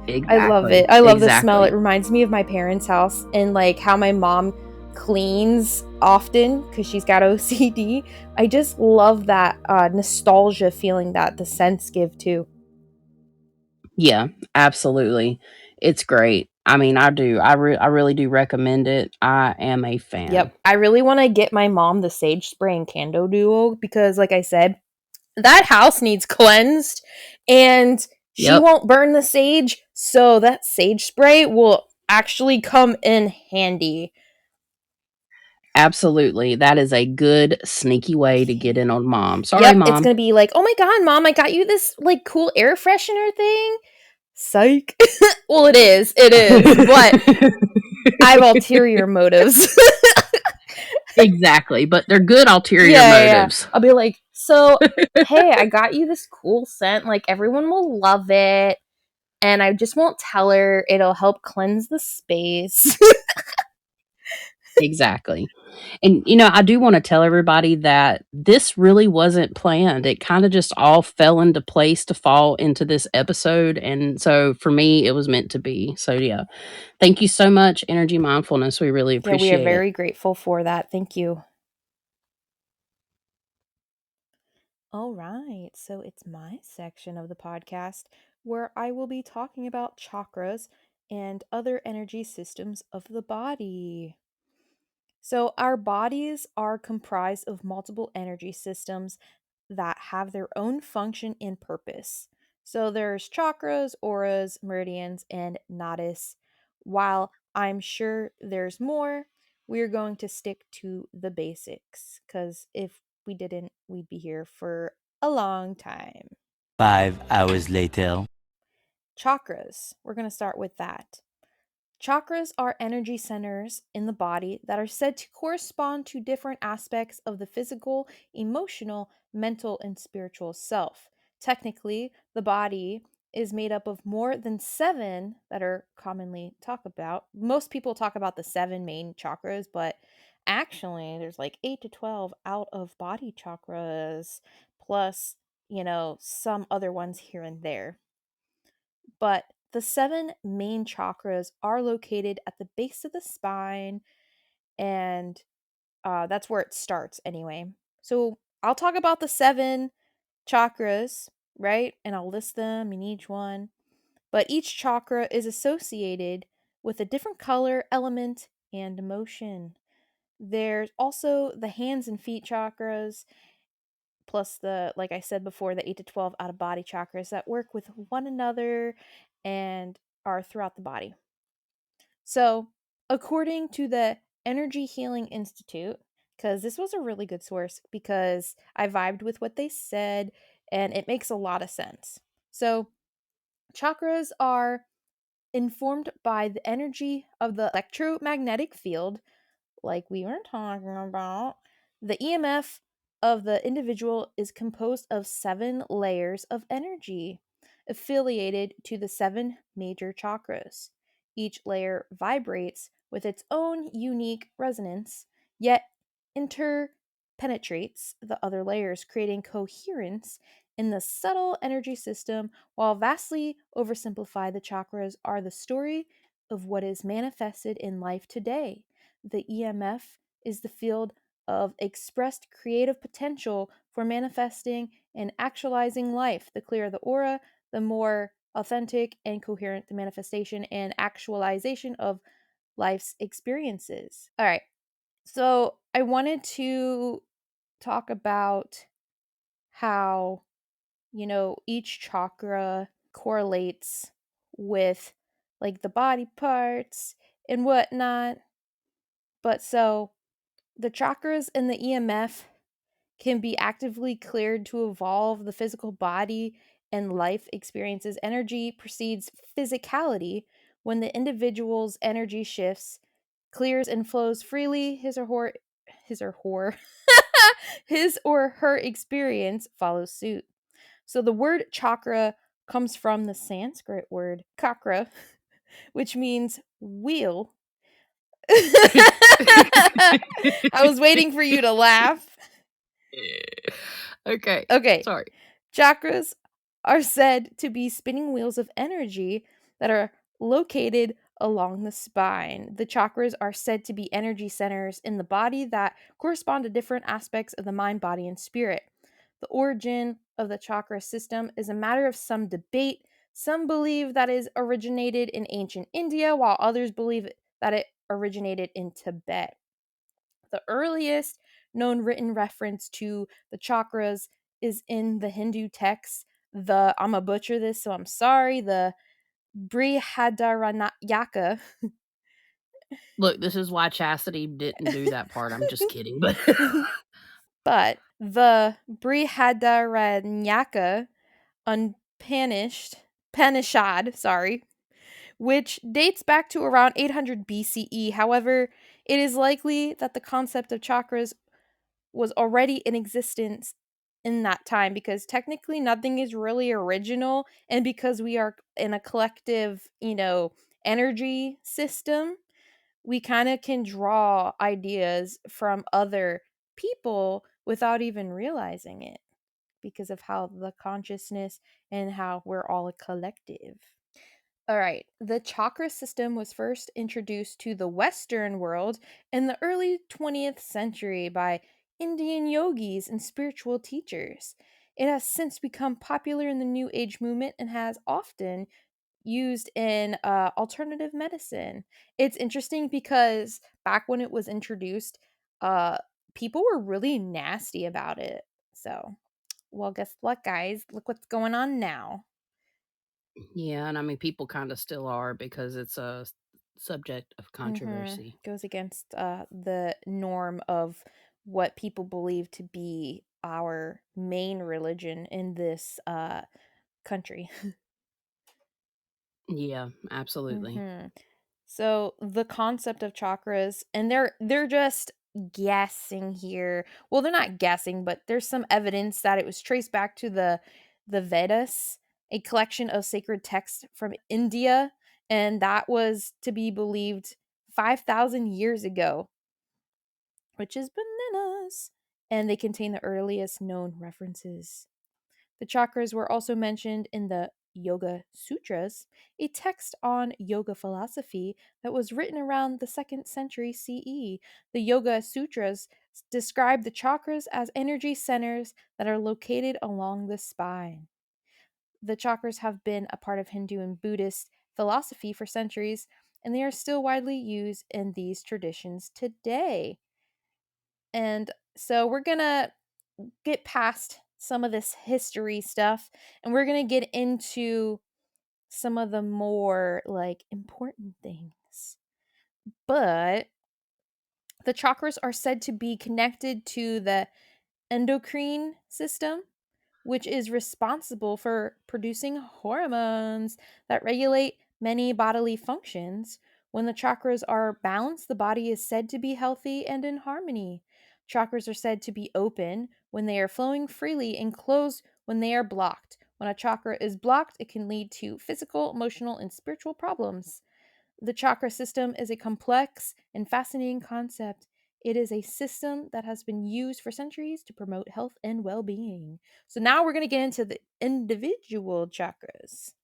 Exactly. I love it. I love the smell. It reminds me of my parents' house and like how my mom cleans often because she's got OCD. I just love that nostalgia feeling that the scents give too. Yeah, absolutely. It's great. I mean, I do. I really do recommend it. I am a fan. Yep. I really want to get my mom the sage spray and candle duo because, like I said, that house needs cleansed and she won't burn the sage. So that sage spray will actually come in handy. Absolutely. That is a good sneaky way to get in on mom. Sorry, Yep, it's mom. gonna be like, oh my god, mom, I got you this like cool air freshener thing. Psych. Well, it is, but I have ulterior motives. Exactly, but they're good ulterior motives. I'll be like, so, hey, I got you this cool scent. Like, everyone will love it. And I just won't tell her. It'll help cleanse the space. Exactly. And, you know, I do want to tell everybody that this really wasn't planned. It kind of just all fell into place to fall into this episode. And so for me, it was meant to be. So, yeah. Thank you so much, Energy Mindfulness. We really Yeah, we are appreciate it. very grateful for that. Thank you. All right, so it's my section of the podcast where I will be talking about chakras and other energy systems of the body. So, our bodies are comprised of multiple energy systems that have their own function and purpose. So, there's chakras, auras, meridians, and nadis. While I'm sure there's more, we're going to stick to the basics because if we didn't, we'd be here for a long time. 5 hours later. Chakras, we're going to start with that. Chakras are energy centers in the body that are said to correspond to different aspects of the physical, emotional, mental, and spiritual self. Technically, the body is made up of more than 7 that are commonly talked about. Most people talk about the 7 main chakras, but actually there's like 8 to 12 out of body chakras plus, you know, some other ones here and there. But the 7 main chakras are located at the base of the spine, and that's where it starts anyway. So I'll talk about the 7 chakras, right? And I'll list them in each one. But each chakra is associated with a different color, element, and emotion. There's also the hands and feet chakras, plus the, like I said before, the 8 to 12 out of body chakras that work with one another and are throughout the body. So, according to the Energy Healing Institute, because this was a really good source because I vibed with what they said and it makes a lot of sense. So, chakras are informed by the energy of the electromagnetic field, like we were talking about. The EMF of the individual is composed of 7 layers of energy affiliated to the 7 major chakras. Each layer vibrates with its own unique resonance, yet interpenetrates the other layers, creating coherence in the subtle energy system. While vastly oversimplified, the chakras are the story of what is manifested in life today. The EMF is the field of expressed creative potential for manifesting and actualizing life. The clearer the aura, the more authentic and coherent the manifestation and actualization of life's experiences. All right. So I wanted to talk about how, you know, each chakra correlates with like the body parts and whatnot. But so the chakras and the EMF can be actively cleared to evolve the physical body, and life experiences energy precedes physicality. When the individual's energy shifts, clears and flows freely, his or her experience follows suit. So the word chakra comes from the Sanskrit word chakra, which means wheel. I was waiting for you to laugh. Okay. Okay. Sorry. Chakras are said to be spinning wheels of energy that are located along the spine. The chakras are said to be energy centers in the body that correspond to different aspects of the mind, body, and spirit. The origin of the chakra system is a matter of some debate. Some believe that it originated in ancient India, while others believe that it originated in Tibet. The earliest known written reference to the chakras is in the Hindu text, I'm gonna butcher this, so I'm sorry, the Brihadaranyaka. Look, this is why Chastity didn't do that part. I'm just kidding. But But the Brihadaranyaka Upanishad, sorry, which dates back to around 800 BCE. However, it is likely that the concept of chakras was already in existence in that time, because technically nothing is really original, and because we are in a collective, energy system, we kind of can draw ideas from other people without even realizing it, because of how the consciousness and how we're all a collective. All right. The chakra system was first introduced to the Western world in the early 20th century by Indian yogis and spiritual teachers. It has since become popular in the New Age movement and has often used in alternative medicine. It's interesting because back when it was introduced, uh, people were really nasty about it. So, well, guess what, guys? Look what's going on now. yeah, and I mean, people kind of still are because it's a subject of controversy. Goes against the norm of what people believe to be our main religion in this country. Yeah, absolutely. So the concept of chakras, and they're just guessing here. Well, they're not guessing, but there's some evidence that it was traced back to the Vedas, a collection of sacred texts from India, and that was to be believed 5,000 years ago, which is bananas. And they contain the earliest known references. The chakras were also mentioned in the Yoga Sutras, a text on yoga philosophy that was written around the 2nd century CE. The Yoga Sutras describe the chakras as energy centers that are located along the spine. The chakras have been a part of Hindu and Buddhist philosophy for centuries, and they are still widely used in these traditions today. And so we're going to get past some of this history stuff, and we're going to get into some of the more like important things. But the chakras are said to be connected to the endocrine system, which is responsible for producing hormones that regulate many bodily functions. When the chakras are balanced, the body is said to be healthy and in harmony. Chakras are said to be open when they are flowing freely and closed when they are blocked. When a chakra is blocked, it can lead to physical, emotional, and spiritual problems. The chakra system is a complex and fascinating concept. It is a system that has been used for centuries to promote health and well being. So now we're going to get into the individual chakras.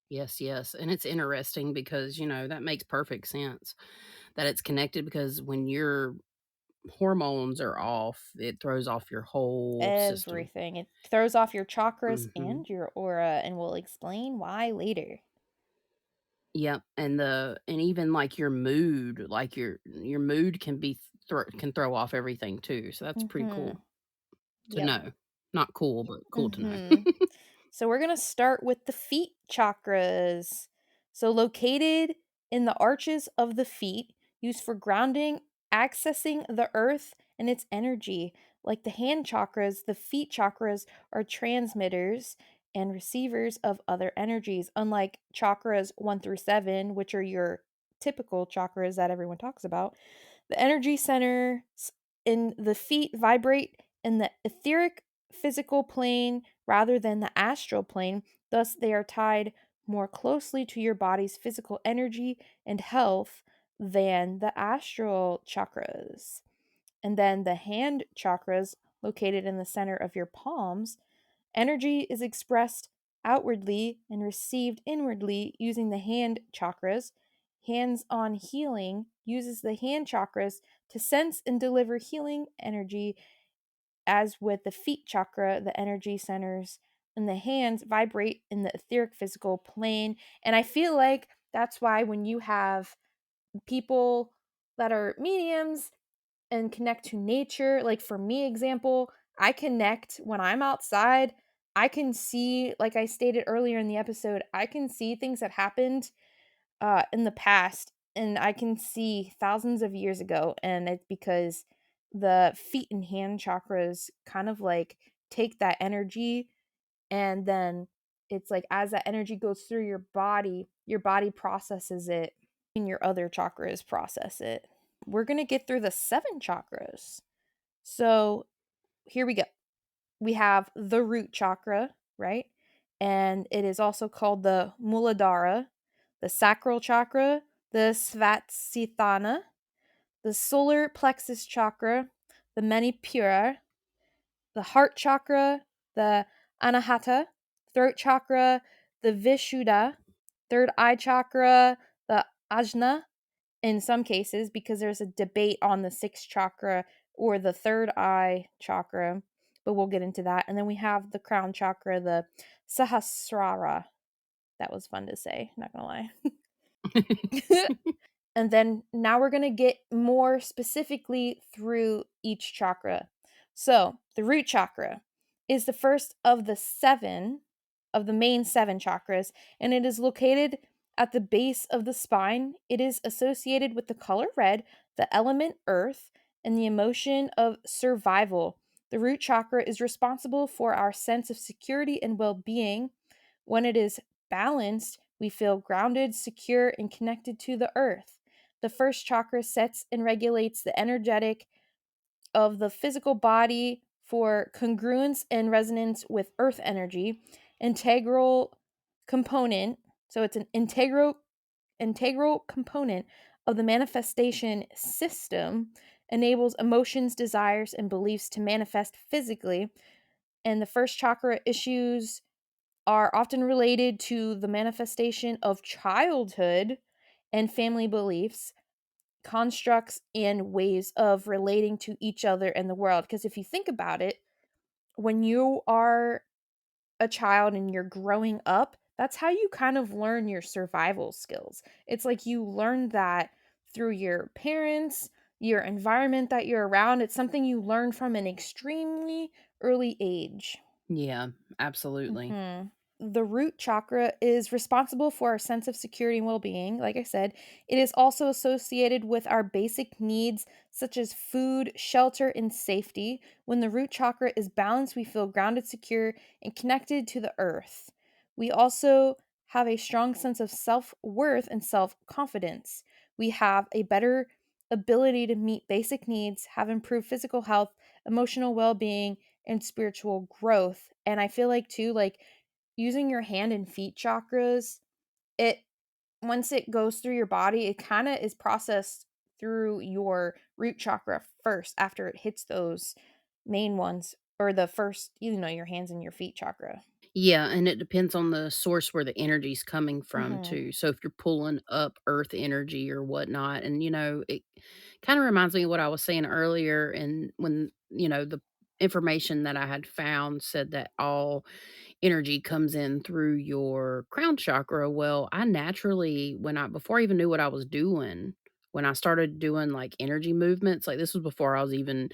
Yes, yes. And it's interesting because, that makes perfect sense that it's connected because when your hormones are off, it throws off your whole system. Everything. It throws off your chakras Mhm. and your aura, and we'll explain why later. Yep, and even, like, your mood, like, your mood can be can throw off everything too, so that's pretty Mm-hmm. cool to Yep. know. Not cool, but cool to know. Mm-hmm. So we're going to start with the feet chakras. So, located in the arches of the feet, used for grounding, accessing the earth and its energy. Like the hand chakras, the feet chakras are transmitters and receivers of other energies, unlike chakras 1 through 7, which are your typical chakras that everyone talks about. The energy centers in the feet vibrate in the etheric physical plane rather than the astral plane. Thus, they are tied more closely to your body's physical energy and health than the astral chakras. And then the hand chakras, located in the center of your palms, energy is expressed outwardly and received inwardly using the hand chakras. Hands on healing uses the hand chakras to sense and deliver healing energy, as with the feet chakra, the energy centers in the hands vibrate in the etheric physical plane. And I feel like that's why when you have people that are mediums and connect to nature, like for me, example, I connect when I'm outside. I can see, like I stated earlier in the episode, I can see things that happened in the past, and I can see thousands of years ago. And it's because the feet and hand chakras kind of like take that energy, and then it's like as that energy goes through your body processes it, and your other chakras process it. We're going to get through the 7 chakras. So here we go. We have the root chakra, right? And it is also called the Muladhara, the sacral chakra, the Svatsithana, the solar plexus chakra, the Manipura, the heart chakra, the Anahata, throat chakra, the Vishuddha, third eye chakra, the Ajna, in some cases, because there's a debate on the sixth chakra or the third eye chakra, but we'll get into that. And then we have the crown chakra, the Sahasrara. That was fun to say, not gonna lie. And then now we're going to get more specifically through each chakra. So, the root chakra is the first of the 7 of the main 7 chakras, and it is located at the base of the spine. It is associated with the color red, the element earth, and the emotion of survival. The root chakra is responsible for our sense of security and well being. When it is balanced, we feel grounded, secure, and connected to the earth. The first chakra sets and regulates the energetic of the physical body for congruence and resonance with earth energy. Integral component, so it's an integral component of the manifestation system, enables emotions, desires, and beliefs to manifest physically. And the first chakra issues are often related to the manifestation of childhood and family beliefs, constructs, and ways of relating to each other and the world. Because if you think about it, when you are a child and you're growing up, that's how you kind of learn your survival skills. It's like you learn that through your parents, your environment that you're around. It's something you learn from an extremely early age. Yeah, absolutely. Mhm. The root chakra is responsible for our sense of security and well being. Like I said, it is also associated with our basic needs such as food, shelter, and safety. When the root chakra is balanced, we feel grounded, secure, and connected to the earth. We also have a strong sense of self worth and self confidence. We have a better ability to meet basic needs, have improved physical health, emotional well being, and spiritual growth. And I feel like too, like using your hand and feet chakras, it once it goes through your body, it kind of is processed through your root chakra first after it hits those main ones, or the first, your hands and your feet chakra. Yeah, and it depends on the source where the energy's coming from Mhm. too. So if you're pulling up earth energy or whatnot, and it kind of reminds me of what I was saying earlier. And when, the information that I had found said that all energy comes in through your crown chakra. Well, I naturally, before I even knew what I was doing, when I started doing like energy movements, like this was before I was even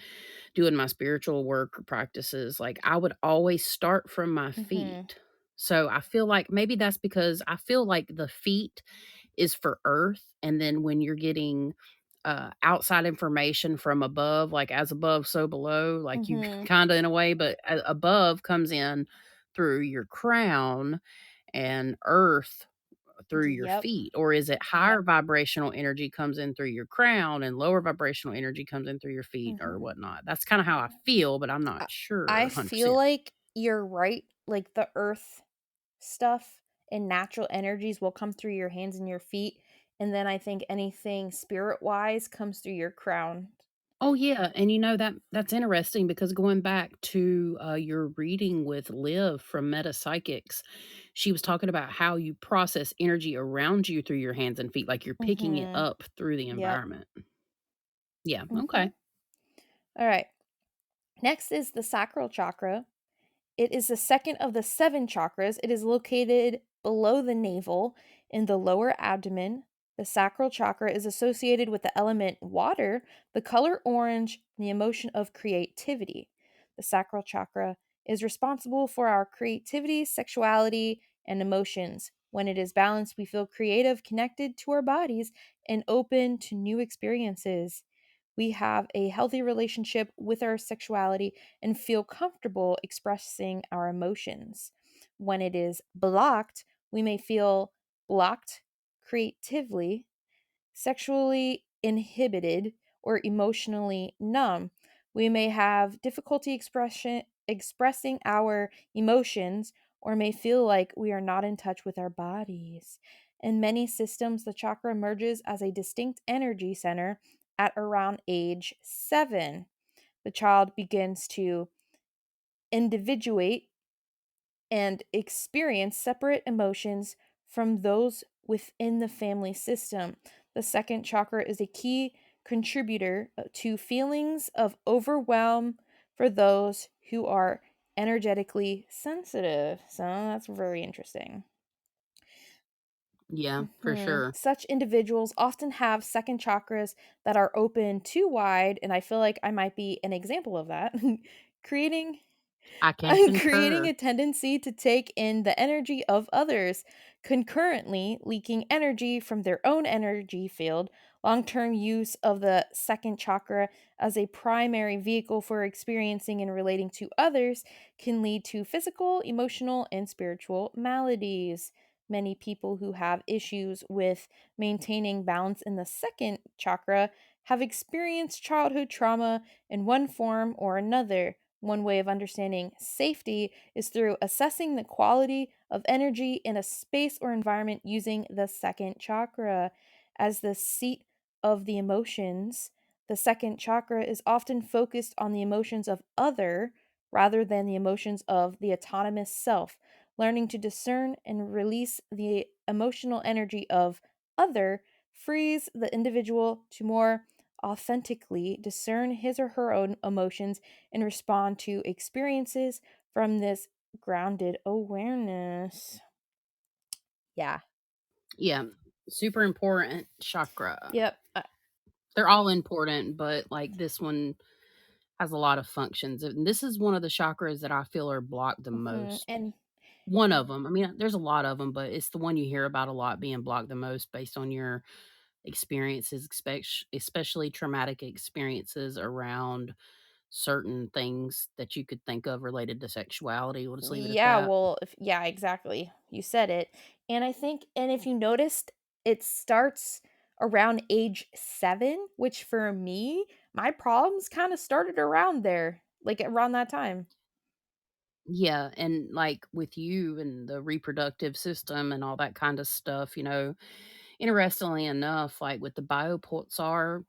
doing my spiritual work or practices, like I would always start from my Mhm. feet. So I feel like maybe that's because I feel like the feet is for earth, and then when you're getting outside information from above, like as above, so below, like you Mhm. kind of in a way, but above comes in through your crown and earth through your Yep. feet. Or is it higher vibrational energy comes in through your crown and lower vibrational energy comes in through your feet or Mhm. whatnot? That's kind of how I feel, but I'm not I sure I 100%. feel like you're right, like, the earth stuff and natural energies will come through your hands and your feet, and then I think anything spirit-wise comes through your crown. Oh, yeah, and that's interesting because going back to, your reading with Liv from Meta Psychics, she was talking about how you process energy around you through your hands and feet, like you're picking it Mhm. up through the Yep. environment. Yeah, Mhm. okay. Alright. Next is the sacral chakra. It is the second of the 7 chakras. It is located below the navel in the lower abdomen. The sacral chakra is associated with the element water, the color orange, and the emotion of creativity. The sacral chakra is responsible for our creativity, sexuality, and emotions. When it is balanced, we feel creative, connected to our bodies, and open to new experiences. We have a healthy relationship with our sexuality and feel comfortable expressing our emotions. When it is blocked, we may feel blocked creatively, sexually inhibited, or emotionally numb. We may have difficulty expressing our emotions or may feel like we are not in touch with our bodies. In many systems, the chakra emerges as a distinct energy center at around age 7. The child begins to individuate and experience separate emotions from those within the family system. The second chakra is a key contributor to feelings of overwhelm for those who are energetically sensitive. So that's very interesting. Yeah, for sure. Such individuals often have second chakras that are open too wide, and I feel like I might be an example of that, creating I can I'm creating concur. a tendency to take in the energy of others, concurrently leaking energy from their own energy field. Long term use of the second chakra as a primary vehicle for experiencing and relating to others can lead to physical, emotional, and spiritual maladies. Many people who have issues with maintaining balance in the second chakra have experienced childhood trauma in one form or another. One way of understanding safety is through assessing the quality of energy in a space or environment using the second chakra. As the seat of the emotions, the second chakra is often focused on the emotions of other rather than the emotions of the autonomous self. Learning to discern and release the emotional energy of other frees the individual to more authentically discern his or her own emotions and respond to experiences from this grounded awareness. Yeah. Yeah, super important chakra. Yep. They're all important, but, like, this one has a lot of functions, and this is one of the chakras that I feel are blocked the most. And One of them. I mean, there's a lot of them, but it's the one you hear about a lot being blocked the most based on your experiences, especially traumatic experiences around certain things that you could think of related to sexuality. We'll just leave it at yeah, that. well, if, yeah, exactly. You said it. And I think, and if you noticed, it starts around age 7, which for me, my problems kind of started around there, like around that time. Yeah, and, like, with you and the reproductive system and all that kinda stuff, interestingly enough, like, with the Biopulsar,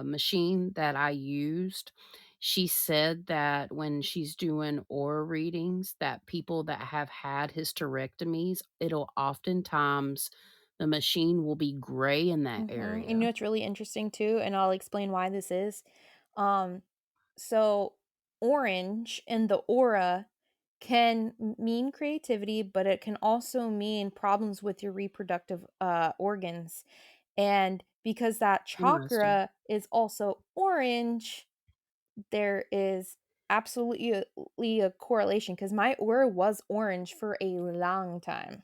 machine that I used, she said that when she's doing aura readings, that people that have had hysterectomies, it'll oftentimes the machine will be gray in that And you know area. what's really interesting too, and I'll explain why this is. Um, so orange and the aura can mean creativity, but it can also mean problems with your reproductive organs. And because that Interesting. chakra is also orange, there is absolutely a correlation because my aura was orange for a long time.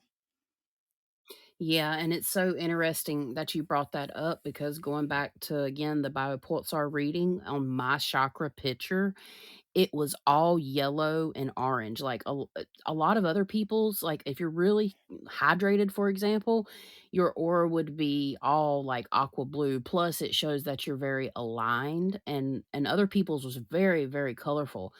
Yeah, and it's so interesting that you brought that up because going back to again the biopulsar reading on my chakra picture, it was all yellow and orange, like, a lot of other people's, like, if you're really hydrated, for example, your aura would be all, like, aqua blue, plus it shows that you're very aligned, and other people's was very, very colorful.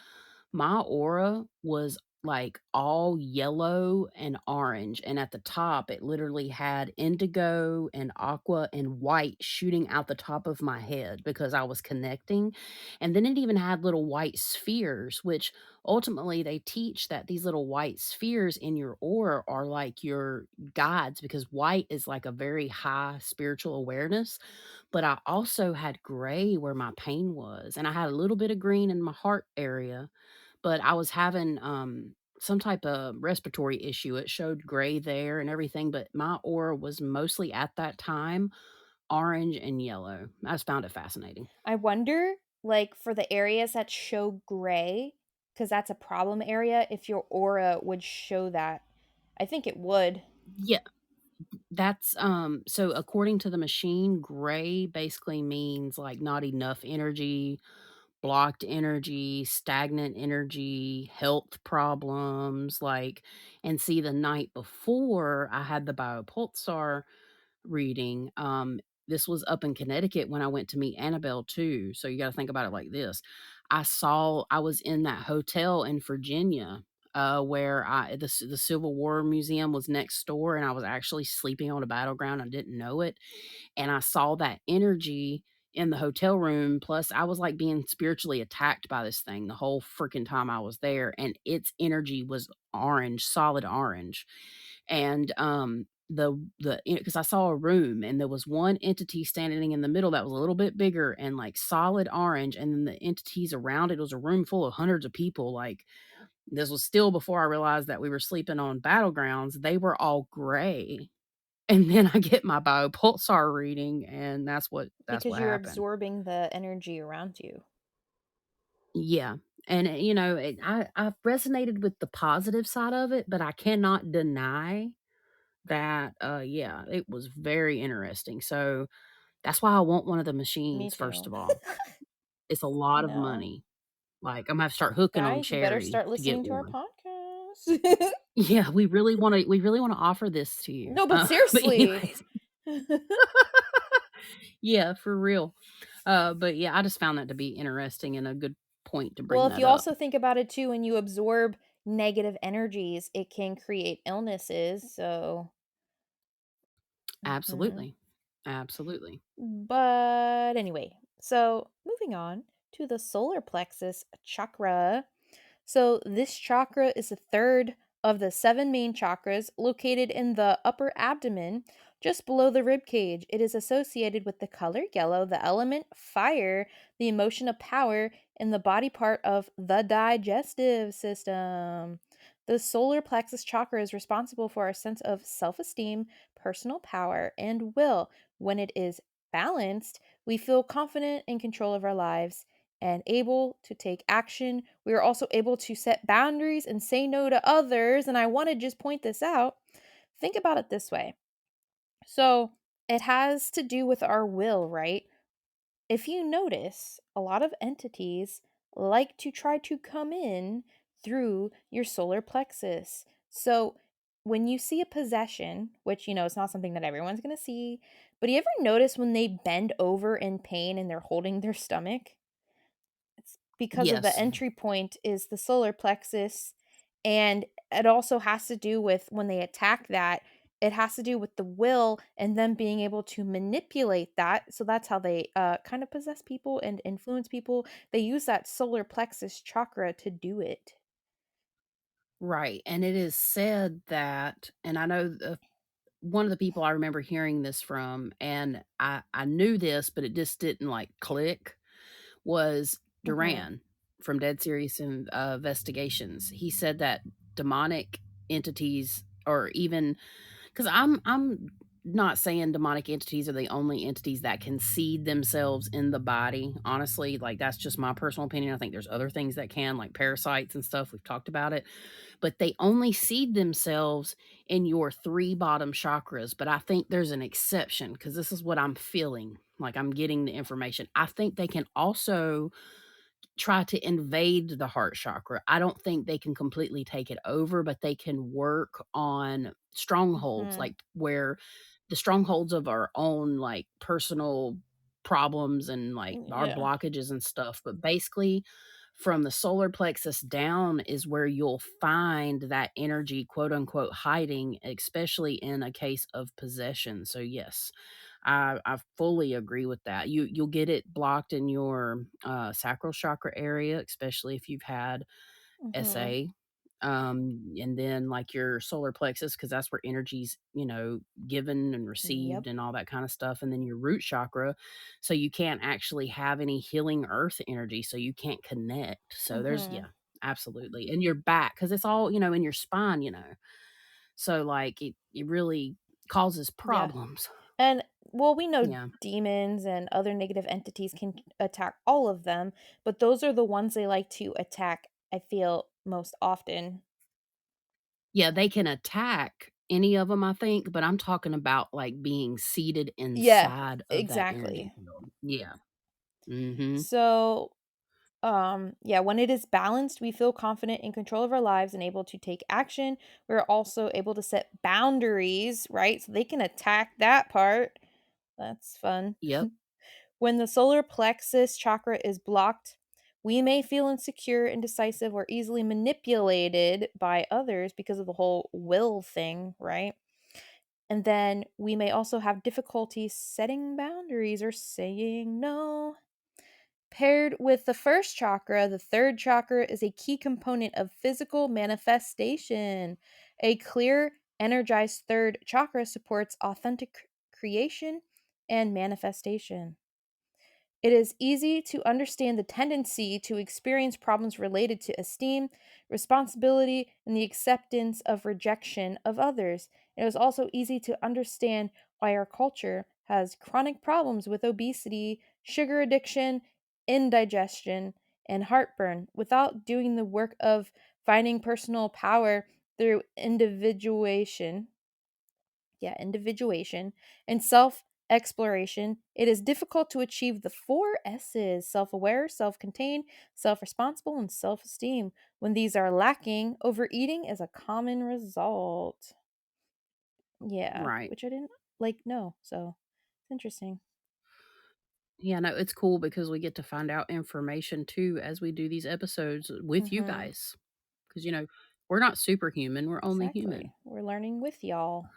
My aura was, like, all yellow and orange, and at the top, it literally had indigo and aqua and white shooting out the top of my head because I was connecting, and then it even had little white spheres, which ultimately they teach that these little white spheres in your aura are like your guides because white is like a very high spiritual awareness. But I also had gray where my pain was, and I had a little bit of green in my heart area, but I was having some type of respiratory issue. It showed gray there and everything, but my aura was mostly at that time orange and yellow. I just found it fascinating. I wonder, like, for the areas that show gray, because that's a problem area, if your aura would show that. I think it would. Yeah, that's so according to the machine, gray basically means like not enough energy, blocked energy, stagnant energy, health problems, like and see the night before I had the biopulsar reading, this was up in Connecticut when I went to meet Annabelle too, so you gotta think about it like this. I was in that hotel in Virginia, where the Civil War Museum was next door, and I was actually sleeping on a battleground, I didn't know it, and I saw that energy in the hotel room, plus I was, like, being spiritually attacked by this thing the whole freaking time I was there, and its energy was orange, solid orange, and, the because I saw a room, and there was one entity standing in the middle that was a little bit bigger and, like, solid orange, and then the entities around it was a room full of hundreds of people, like, this was still before I realized that we were sleeping on battlegrounds, they were all gray. And then I get my biopulsar reading, and that's Because what you're happened. absorbing the energy around you. Yeah, and, you know, I've resonated with the positive side of it, but I cannot deny that, yeah, it was very interesting, so that's why I want one of the Me machines, first too. of all. It's a lot of No. money, like, I'm gonna have to start hooking on Guys, you better charity start to get listening to our one. podcast. Yeah, we really wanna offer this to you, No, but but seriously. anyways. Yeah, for real. But yeah, I just found that to be interesting and a good point to Well, bring if that you up. also think about it too, when you absorb negative energies, it can create illnesses, so mhm. Absolutely. Absolutely. But anyway, so moving on to the solar plexus chakra. So, this chakra is the third of the seven main chakras located in the upper abdomen, just below the rib cage. It is associated with the color yellow, the element fire, the emotion of power, and the body part of the digestive system. The solar plexus chakra is responsible for our sense of self esteem, personal power, and will. When it is balanced, we feel confident in control of our lives and able to take action. We are also able to set boundaries and say no to others. And I want to just point this out. Think about it this way. So, it has to do with our will, right? If you notice, a lot of entities like to try to come in through your solar plexus. So, when you see a possession, which it's not something that everyone's going to see, but you ever notice when they bend over in pain and they're holding their stomach? It's because of the Yes. entry point is the solar plexus, and it also has to do with when they attack that, it has to do with the will and them being able to manipulate that. So that's how they kind of possess people and influence people. They use that solar plexus chakra to do it. Right. And it is said that, and I know one of the people I remember hearing this from, and I knew this, but it just didn't like click, was Hmm. Duran from Dead Serious Investigations. He said that demonic entities, or even because I'm not saying demonic entities are the only entities that can seed themselves in the body. Honestly, like that's just my personal opinion. I think there's other things that can, like parasites and stuff. We've talked about it, but they only seed themselves in your three bottom chakras. But I think there's an exception because this is what I'm feeling like I'm getting the information. I think they can also try to invade the heart chakra. I don't think they can completely take it over, but they can work on strongholds, Mhm. like where the strongholds of our own like personal problems and like our Yeah. blockages and stuff. But basically, from the solar plexus down is where you'll find that energy, quote unquote, hiding, especially in a case of possession. So, yes, I fully agree with that. You'll get it blocked in your sacral chakra area, especially if you've had Mhm. SA, and then like your solar plexus because that's where energy's given and Yep. received and all that kind of stuff, and then your root chakra, so you can't actually have any healing earth energy, so you can't connect. So there's, Mhm. yeah, absolutely, and your back because it's all in your spine, so like it really causes Yeah. problems. And well, we know Yeah. demons and other negative entities can attack all of them, but those are the ones they like to attack, I feel, most often. Yeah, they can attack any of them, I think, but I'm talking about, like, being seated Yeah, inside of that energy exactly. field. Yeah. Mhm. So, yeah, when it is balanced, we feel confident in control of our lives and able to take action. We're also able to set boundaries, right? So they can attack that part. That's fun. Yep. When the solar plexus chakra is blocked, we may feel insecure, indecisive, or easily manipulated by others because of the whole will thing, right? And then we may also have difficulty setting boundaries or saying no. Paired with the first chakra, the third chakra is a key component of physical manifestation. A clear, energized third chakra supports authentic creation and manifestation. It is easy to understand the tendency to experience problems related to esteem, responsibility, and the acceptance of rejection of others. It is also easy to understand why our culture has chronic problems with obesity, sugar addiction, indigestion, and heartburn without doing the work of finding personal power through individuation and self exploration. It is difficult to achieve the four S's: self aware, self contained, self responsible, and self esteem. When these are lacking, overeating is a common result. Yeah, Right. which I didn't know. So it's interesting. Yeah, no, it's cool because we get to find out information too as we do these episodes with you Mm-hmm. guys. Because, we're not superhuman, we're only human. Exactly. We're learning with y'all.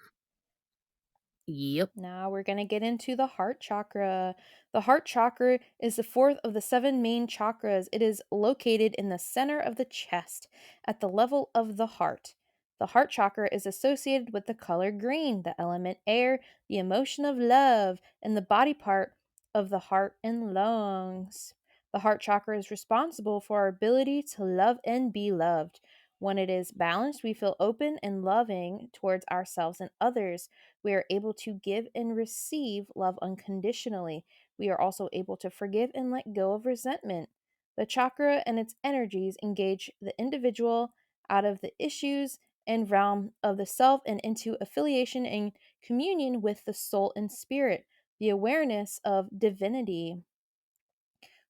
Yep. Now we're going to get into the heart chakra. The heart chakra is the fourth of the seven main chakras. It is located in the center of the chest at the level of the heart. The heart chakra is associated with the color green, the element air, the emotion of love, and the body part of the heart and lungs. The heart chakra is responsible for our ability to love and be loved. When it is balanced, we feel open and loving towards ourselves and others. We are able to give and receive love unconditionally. We are also able to forgive and let go of resentment. The chakra and its energies engage the individual out of the issues and realm of the self and into affiliation and communion with the soul and spirit, the awareness of divinity.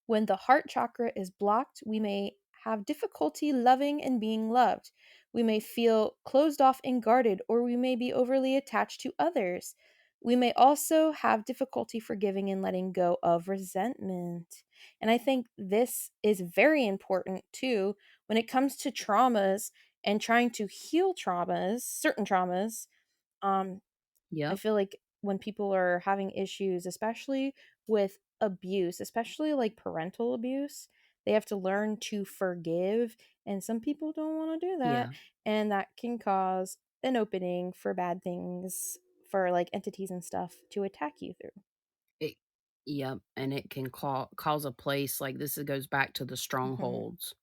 When the heart chakra is blocked, we may have difficulty loving and being loved. We may feel closed off and guarded, or we may be overly attached to others. We may also have difficulty forgiving and letting go of resentment. And I think this is very important too when it comes to traumas and trying to heal traumas, certain traumas. Um, I Yep. feel like when people are having issues, especially with abuse, especially like parental abuse, they have to learn to forgive. And some people don't want to do that. Yeah. And that can cause an opening for bad things for like entities and stuff to attack you through. It, yep. And it can cause a place like this. It goes back to the Hmm. strongholds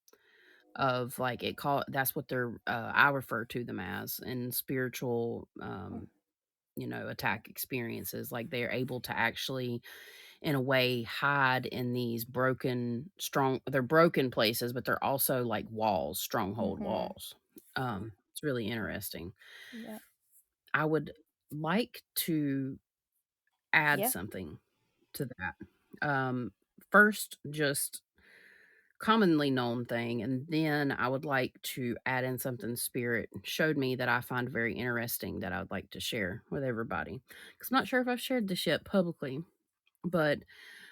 of like that's what they're I refer to them as in spiritual attack experiences. Like they're able to actually, in a way, hide in these they're broken places, but they're also like walls, stronghold Mhm. walls. It's really interesting. Yeah. I would like to add Yeah. something to that. First, just commonly known thing, and then I would like to add in something spirit showed me that I find very interesting that I would like to share with everybody. Because I'm not sure if I've shared this yet publicly, but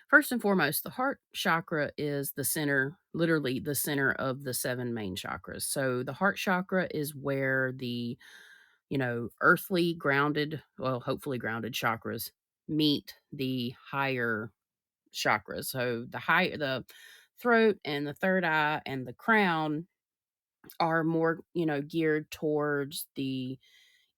first and foremost, the heart chakra is the center, literally the center of the seven main chakras. So the heart chakra is where the, earthly grounded, well, hopefully grounded chakras meet the higher chakras. So the throat and the third eye and the crown are more, geared towards the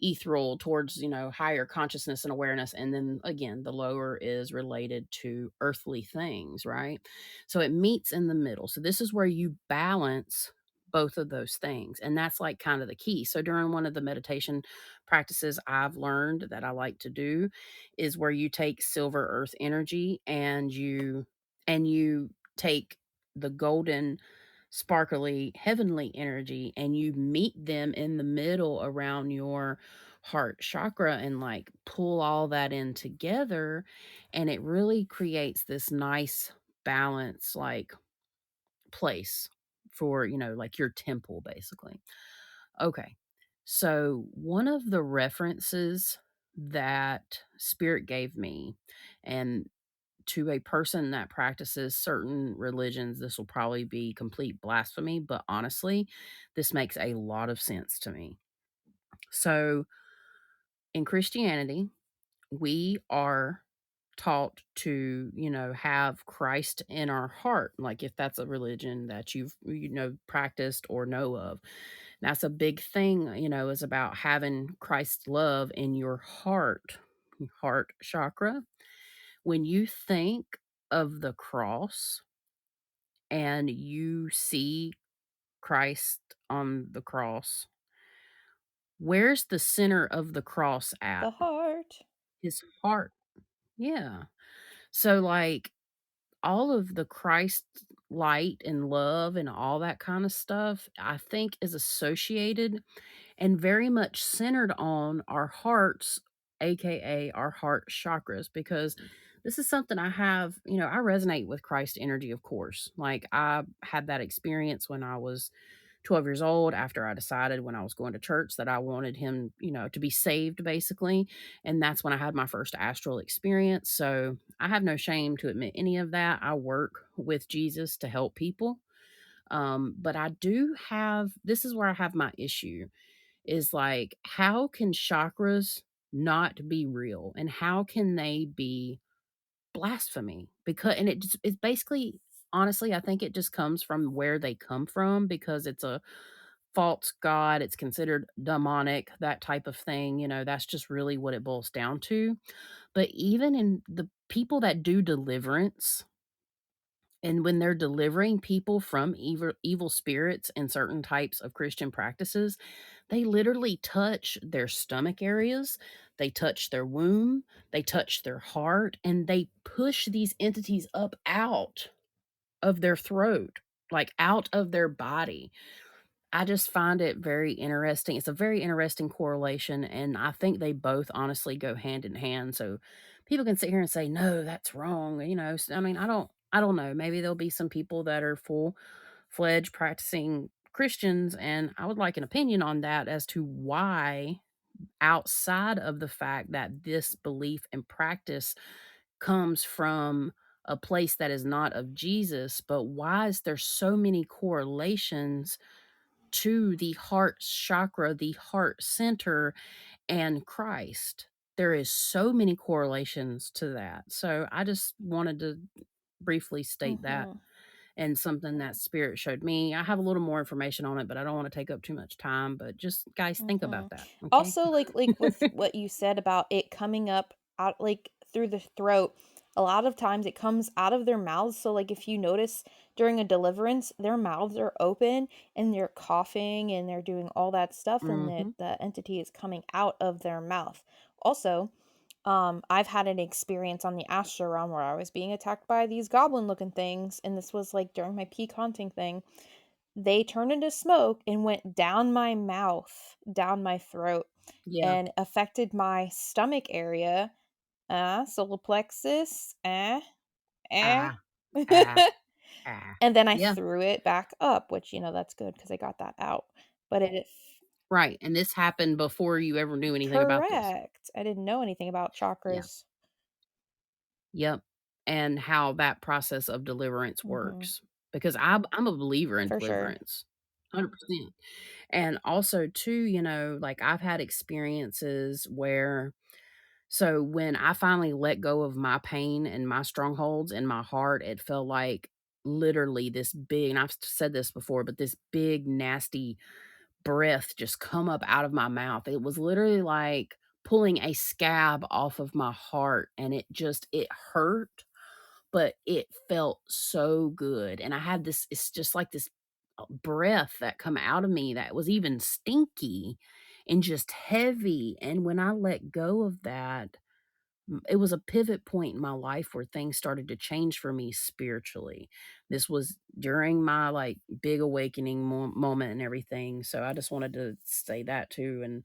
ethereal, towards, higher consciousness and awareness. And then again, the lower is related to earthly things, right? So it meets in the middle. So this is where you balance both of those things. And that's like kind of the key. So during one of the meditation practices I've learned that I like to do is where you take silver earth energy and you take the golden sparkly heavenly energy and you meet them in the middle around your heart chakra and like pull all that in together, and it really creates this nice balance like place for, like your temple basically. Okay. So one of the references that spirit gave me, and to a person that practices certain religions, this will probably be complete blasphemy, but honestly, this makes a lot of sense to me. So, in Christianity, we are taught to, have Christ in our heart. Like if that's a religion that you've, practiced or know of. That's a big thing, is about having Christ's love in your heart chakra. When you think of the cross and you see Christ on the cross, where's the center of the cross The at? heart. His heart. Yeah. So, like, all of the Christ light and love and all that kind of stuff, I think is associated and very much centered on our hearts, aka our heart chakras, because this is something I have, I resonate with Christ energy, of course. Like I had that experience when I was 12 years old after I decided when I was going to church that I wanted him, to be saved basically. And that's when I had my first astral experience. So I have no shame to admit any of that. I work with Jesus to help people. But I do have, this is where I have my issue is like, how can chakras not be real? And how can they be blasphemy? Because, and it's basically, honestly, I think it just comes from where they come from because it's a false god. It's considered demonic, that type of thing. That's just really what it boils down to. But even in the people that do deliverance, and when they're delivering people from evil spirits and certain types of Christian practices, they literally touch their stomach areas, they touch their womb, they touch their heart, and they push these entities up out of their throat, like out of their body. I just find it very interesting. It's a very interesting correlation, and I think they both honestly go hand in hand. So people can sit here and say, "No, that's wrong." I mean, I don't know. Maybe there'll be some people that are full-fledged practicing Christians, and I would like an opinion on that as to why, outside of the fact that this belief and practice comes from a place that is not of Jesus, but why is there so many correlations to the heart chakra, the heart center, and Christ? There is so many correlations to that. So I just wanted to briefly state that, Mhm. and something that spirit showed me. I have a little more information on it, but I don't want to take up too much time. But just guys, think about Mhm. that, okay? Also, like with what you said about it coming up out like through the throat, a lot of times it comes out of their mouths. So like if you notice during a deliverance, their mouths are open and they're coughing and they're doing all that stuff and Hmm. the entity is coming out of their mouth. Also, I've had an experience on the astral realm where I was being attacked by these goblin looking things, and this was like during my peak haunting thing. They turned into smoke and went down my mouth, down my throat, Yeah. and affected my stomach area, solar plexus, eh. Ah, ah, ah. And then I Yeah. threw it back up, which, that's good because I got that out. But it Right. And this happened before you ever knew anything about this. correct. I didn't know anything about Yeah. chakras. Yep. And how that process of deliverance Mhm. works. Because I'm a believer in For sure. deliverance. 100%. And also too, like I've had experiences where so when I finally let go of my pain and my strongholds in my heart, it felt like literally this big, and I've said this before, but this big nasty breath just come up out of my mouth. It was literally like pulling a scab off of my heart, and it hurt, but it felt so good. And I had this, it's just like this breath that come out of me that was even stinky and just heavy. And when I let go of that, it was a pivot point in my life where things started to change for me spiritually. This was during my like big awakening moment and everything. So I just wanted to say that too in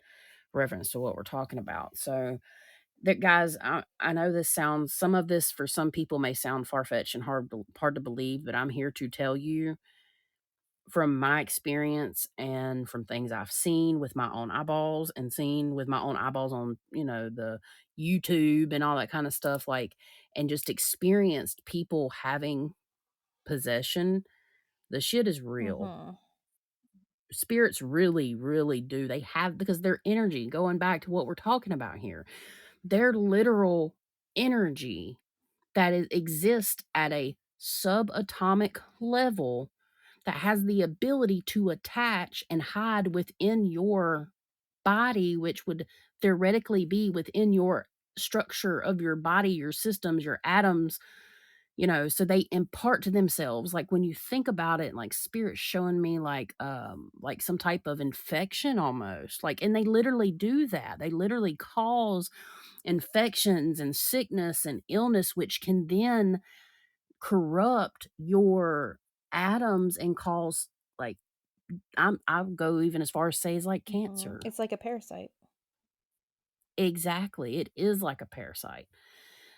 reference to what we're talking about. So that guys, I know this sounds, some of this for some people may sound far fetched and hard to believe, but I'm here to tell you from my experience and from things I've seen with my own eyeballs and seen with my own eyeballs on, the YouTube and all that kind of stuff, like, and just experienced people having possession. The shit is real. Mhm. Spirits really, really do. They have, because their energy, going back to what we're talking about here, their literal energy that exists at a subatomic level that has the ability to attach and hide within your body, which would theoretically be within your structure of your body, your systems, your atoms, so they impart to themselves. Like when you think about it, like spirit showing me like some type of infection almost. Like, and they literally do that. They literally cause infections and sickness and illness, which can then corrupt your atoms and cause like I'll go even as far as say is like Mhm. cancer. It's like a parasite. Exactly. It is like a parasite.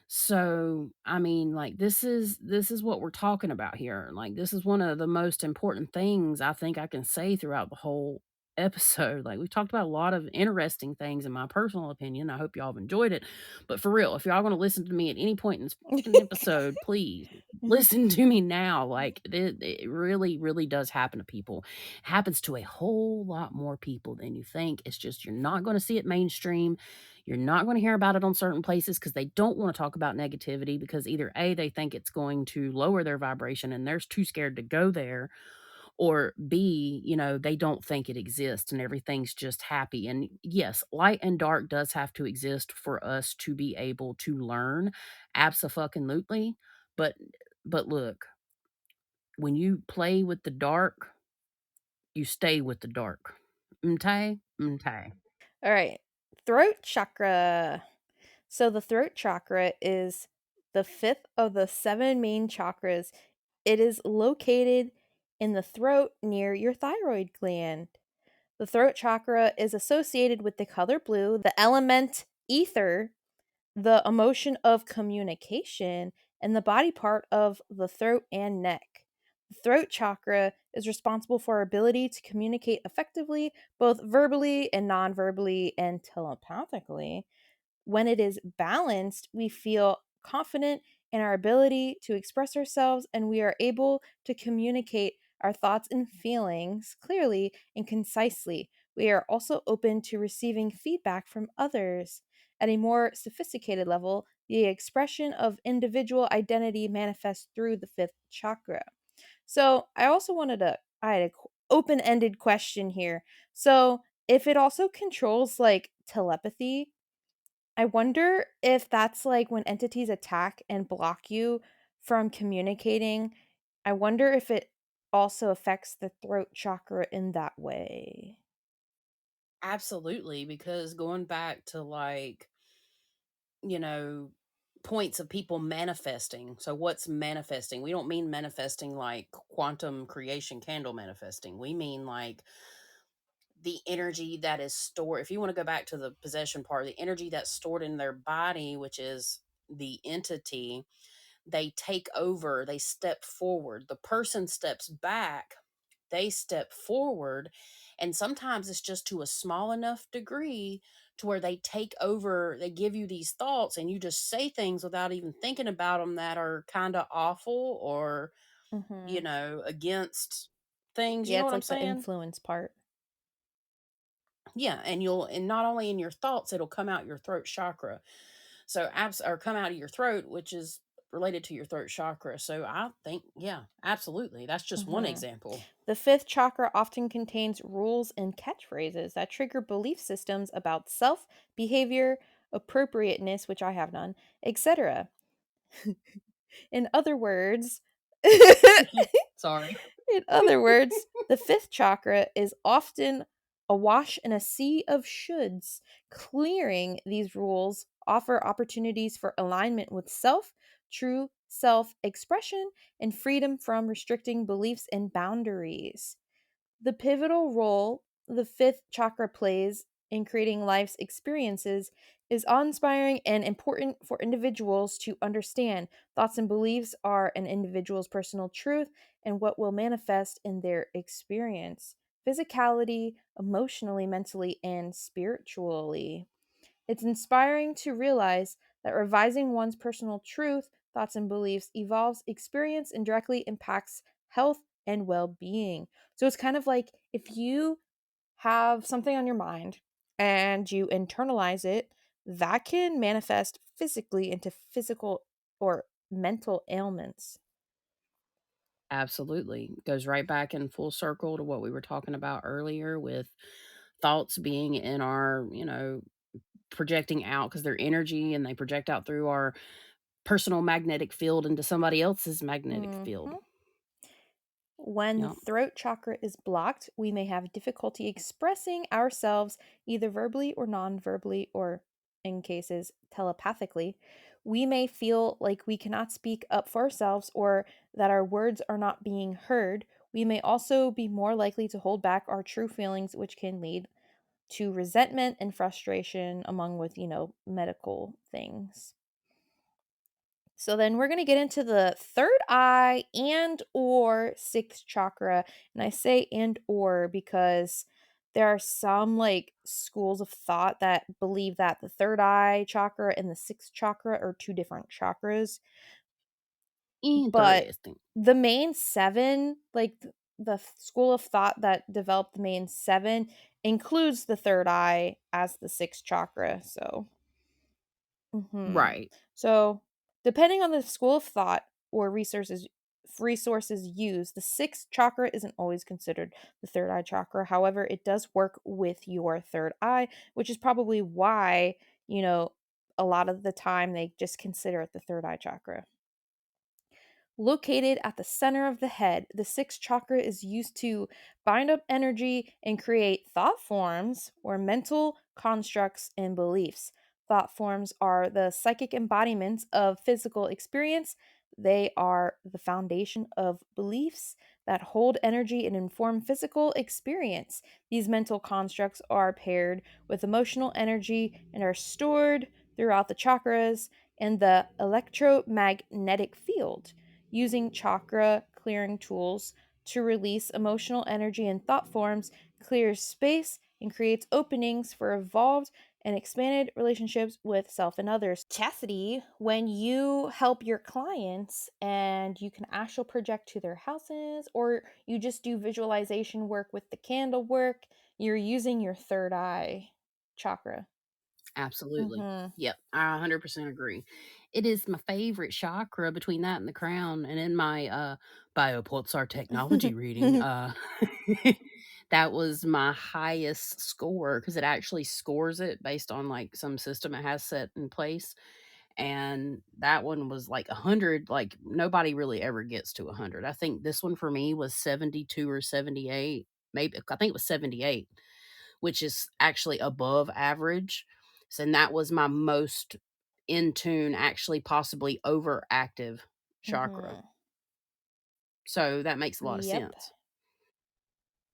So, I mean, like this is what we're talking about here. Like this is one of the most important things I think I can say throughout the whole episode. Like we've talked about a lot of interesting things in my personal opinion. I hope y'all have enjoyed it. But for real, if y'all going to listen to me at any point in this fucking episode, please listen to me now. Like it really, really does happen to people. Happens to a whole lot more people than you think. It's just you're not going to see it mainstream. You're not going to hear about it on certain places because they don't want to talk about negativity because either A, they think it's going to lower their vibration and they're too scared to go there, or B, they don't think it exists and everything's just happy. And yes, light and dark does have to exist for us to be able to learn. Abso-fucking-lutely. But look, when you play with the dark, you stay with the dark. Mte? Mte. All right. Throat chakra. So the throat chakra is the fifth of the seven main chakras. It is located in the throat near your thyroid gland. The throat chakra is associated with the color blue, the element ether, the emotion of communication, and the body part of the throat and neck. The throat chakra is responsible for our ability to communicate effectively, both verbally and non verbally and telepathically. When it is balanced, we feel confident in our ability to express ourselves and we are able to communicate our thoughts and feelings clearly and concisely. We are also open to receiving feedback from others. At a more sophisticated level, the expression of individual identity manifests through the fifth chakra. So, I had an open ended question here. So, if it also controls like telepathy, I wonder if that's like when entities attack and block you from communicating. I wonder if it also affects the throat chakra in that way. Absolutely, because going back to like you know, points of people manifesting. So what's manifesting? We don't mean manifesting like quantum creation candle manifesting. We mean like the energy that is stored. If you want to go back to the possession part, the energy that's stored in their body, which is the entity, they take over, they step forward. The person steps back, they step forward. And sometimes it's just to a small enough degree to where they take over, they give you these thoughts, and you just say things without even thinking about them that are kind of awful or, Mm-hmm. against things. You Yeah, know it's what I'm like the saying? influence part. Yeah, and not only in your thoughts, it'll come out your throat chakra. So or come out of your throat, which is related to your throat chakra. So I think, yeah, absolutely. That's just one Mm-hmm. example. The fifth chakra often contains rules and catchphrases that trigger belief systems about self, behavior, appropriateness, which I have none, etc. In other words, Sorry. In other words, the fifth chakra is often awash in a sea of shoulds. Clearing these rules offer opportunities for alignment with self, true self expression, and freedom from restricting beliefs and boundaries. The pivotal role the fifth chakra plays in creating life's experiences is awe inspiring and important for individuals to understand. Thoughts and beliefs are an individual's personal truth and what will manifest in their experience, physicality, emotionally, mentally, and spiritually. It's inspiring to realize that revising one's personal truth, thoughts, and beliefs evolves experience and directly impacts health and well being. So it's kind of like if you have something on your mind and you internalize it, that can manifest physically into physical or mental ailments. Absolutely. Goes right back in full circle to what we were talking about earlier with thoughts being in our, projecting out because they're energy and they project out through our personal magnetic field into somebody else's magnetic field. Mhm. When the Yep. throat chakra is blocked, we may have difficulty expressing ourselves either verbally or non verbally, or in cases, telepathically. We may feel like we cannot speak up for ourselves or that our words are not being heard. We may also be more likely to hold back our true feelings, which can lead to resentment and frustration, among with, medical things. So then we're going to get into the third eye and or sixth chakra. And I say and or because there are some like schools of thought that believe that the third eye chakra and the sixth chakra are two different chakras. But Interesting. the main seven, like school of thought that developed the main seven, includes the third eye as the sixth chakra. So Right. So, depending on the school of thought or resources used, the sixth chakra isn't always considered the third eye chakra. However, it does work with your third eye, which is probably why, a lot of the time they just consider it the third eye chakra. Located at the center of the head, the sixth chakra is used to bind up energy and create thought forms or mental constructs and beliefs. Thought forms are the psychic embodiments of physical experience. They are the foundation of beliefs that hold energy and inform physical experience. These mental constructs are paired with emotional energy and are stored throughout the chakras and the electromagnetic field. Using chakra clearing tools to release emotional energy and thought forms clears space and creates openings for evolved and expanded relationships with self and others. Chastity, when you help your clients and you can astral project to their houses or you just do visualization work with the candle work, you're using your third eye chakra. Absolutely. Mm-hmm. Yep, I 100% agree. It is my favorite chakra between that and the crown, and in my, biopulsar technology reading, that was my highest score because it actually scores it based on, like, some system it has set in place, and that one was, like, 100, like, nobody really ever gets to 100. I think this one for me was 72 or 78, maybe I think it was 78, which is actually above average. So, and that was my most in tune, actually possibly overactive chakra. Mm-hmm. So that makes a lot of Yep. sense.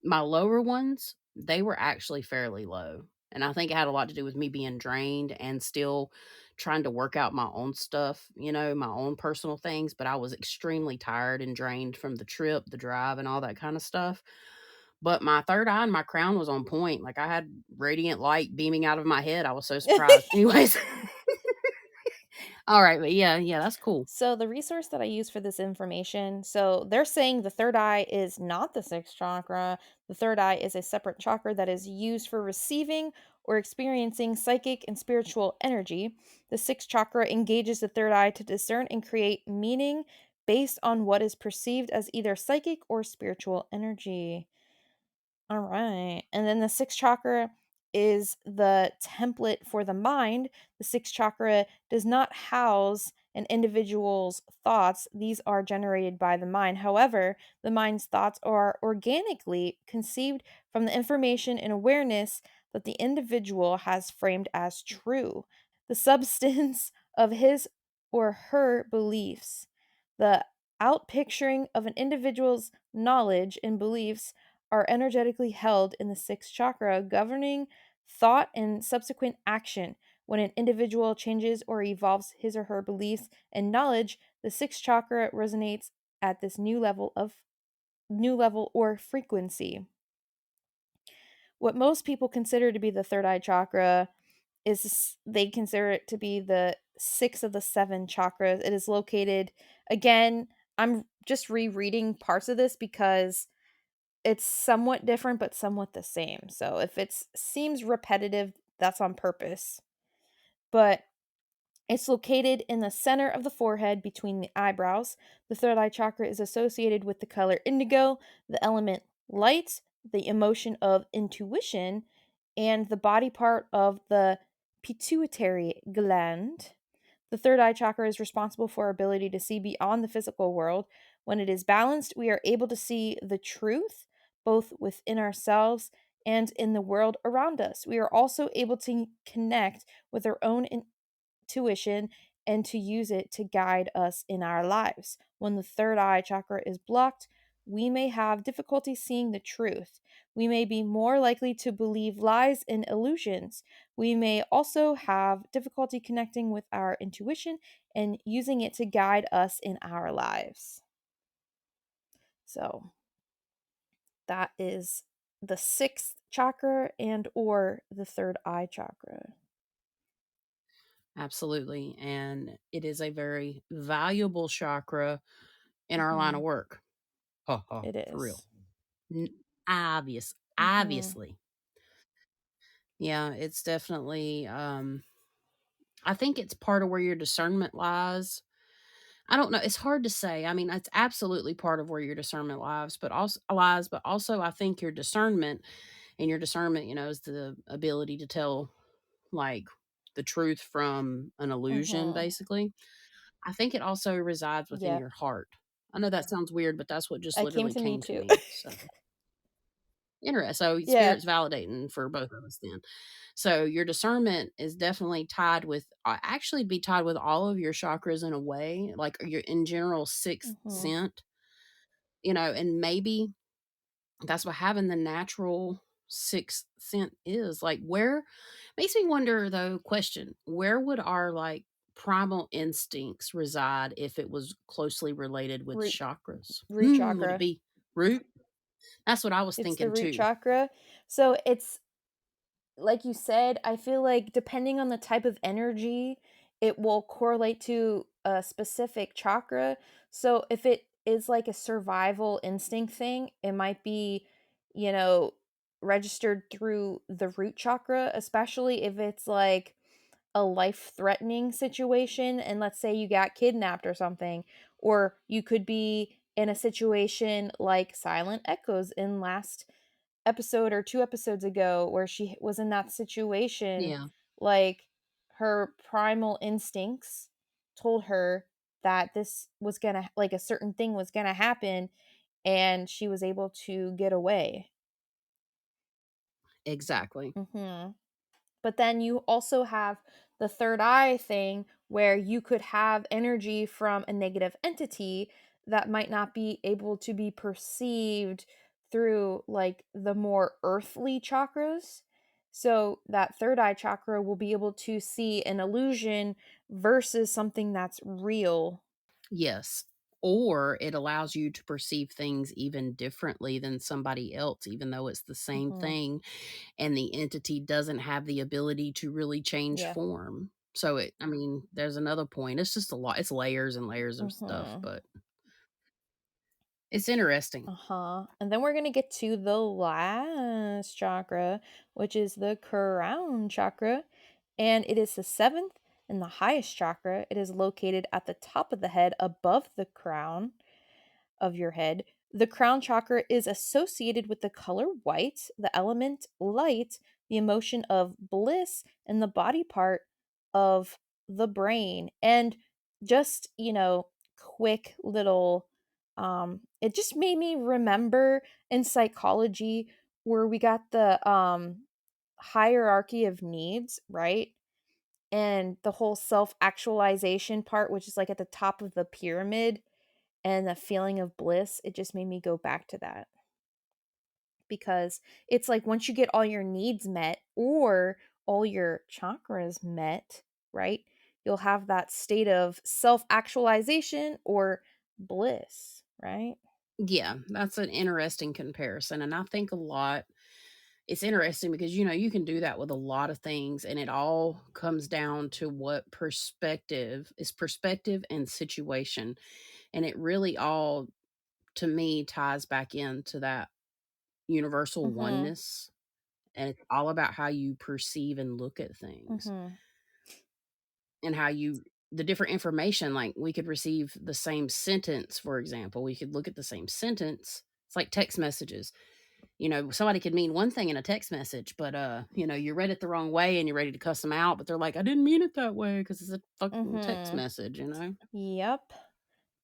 My lower ones, they were actually fairly low. And I think it had a lot to do with me being drained and still trying to work out my own stuff, my own personal things. But I was extremely tired and drained from the trip, the drive, and all that kind of stuff. But my third eye and my crown was on point. Like I had radiant light beaming out of my head. I was so surprised. Anyways, all right. But yeah, that's cool. So the resource that I use for this information, so they're saying the third eye is not the sixth chakra. The third eye is a separate chakra that is used for receiving or experiencing psychic and spiritual energy. The sixth chakra engages the third eye to discern and create meaning based on what is perceived as either psychic or spiritual energy. All right. And then the sixth chakra is the template for the mind. The sixth chakra does not house an individual's thoughts, these are generated by the mind. However, the mind's thoughts are organically conceived from the information and awareness that the individual has framed as true, the substance of his or her beliefs. The outpicturing of an individual's knowledge and beliefs are energetically held in the sixth chakra, governing thought and subsequent action. When an individual changes or evolves his or her beliefs and knowledge, the sixth chakra resonates at this new level or frequency. What most people consider to be the third eye chakra is they consider it to be the sixth of the seven chakras. It is located, again, I'm just rereading parts of this because it's somewhat different but somewhat the same. So if it seems repetitive, that's on purpose. But it's located in the center of the forehead between the eyebrows. The third eye chakra is associated with the color indigo, the element light, the emotion of intuition, and the body part of the pituitary gland. The third eye chakra is responsible for our ability to see beyond the physical world. When it is balanced, we are able to see the truth both within ourselves and in the world around us. We are also able to connect with our own intuition and to use it to guide us in our lives. When the third eye chakra is blocked, we may have difficulty seeing the truth. We may be more likely to believe lies and illusions. We may also have difficulty connecting with our intuition and using it to guide us in our lives. So, that is the sixth chakra and or the third eye chakra. Absolutely. And it is a very valuable chakra in our line Mm-hmm. of work. Ha ha, It for real. is. N- Mm-hmm. Obviously. Yeah, it's definitely I think it's part of where your discernment lies. I don't know, it's hard to say. I mean, it's absolutely part of where your discernment lies, but also I think your discernment, is the ability to tell like the truth from an illusion Mm-hmm. basically. I think it also resides within Yep. your heart. I know that sounds weird, but that's what just It came literally to me came to too. me. So interesting. So Yeah. spirit's validating for both of us then. So your discernment is definitely tied with, actually be tied with all of your chakras in a way, like your in general sixth Mm-hmm. scent, and maybe that's what having the natural sixth scent is. Like where makes me wonder though, question, where would our like primal instincts reside if it was closely related with Root chakras? root Would it chakra. be root? That's what I was It's the thinking root too. chakra. So it's like you said, I feel like depending on the type of energy, it will correlate to a specific chakra. So if it is like a survival instinct thing, it might be, you know, registered through the root chakra, especially if it's like a life threatening situation. And let's say you got kidnapped or something, or you could be in a situation like Silent Echoes in last episode or two episodes ago where she was in that situation, Yeah, like her primal instincts told her that this was gonna, like, a certain thing was gonna happen, and she was able to get away. exactly. Mm-hmm. But then you also have the third eye thing where you could have energy from a negative entity that might not be able to be perceived through like the more earthly chakras. So that third eye chakra will be able to see an illusion versus something that's real. Yes. Or it allows you to perceive things even differently than somebody else, even though it's the same Mhm. thing, and the entity doesn't have the ability to really change Yeah. form. So I mean, there's another point. It's just a lot. It's layers and layers of stuff, Mhm. but it's interesting. Uh-huh. And then we're going to get to the last chakra, which is the crown chakra. And it is the seventh and the highest chakra. It is located at the top of the head above the crown of your head. The crown chakra is associated with the color white, the element light, the emotion of bliss, and the body part of the brain. And just, quick little it just made me remember in psychology where we got the hierarchy of needs, right? And the whole self-actualization part, which is like at the top of the pyramid, and the feeling of bliss, it just made me go back to that because it's like once you get all your needs met or all your chakras met, right? You'll have that state of self actualization or bliss, right? Yeah, that's an interesting comparison. And I think a lot, it's interesting because, you can do that with a lot of things, and it all comes down to what perspective and situation. And it really all, to me, ties back into that universal Mm-hmm. oneness. And it's all about how you perceive and look at things, Mm-hmm. and how you, the different information, like we could receive the same sentence, for example. We could look at the same sentence. It's like text messages. Somebody could mean one thing in a text message, but you read it the wrong way and you're ready to cuss them out, but they're like, I didn't mean it that way because it's a fucking text Mm-hmm. message. Yep.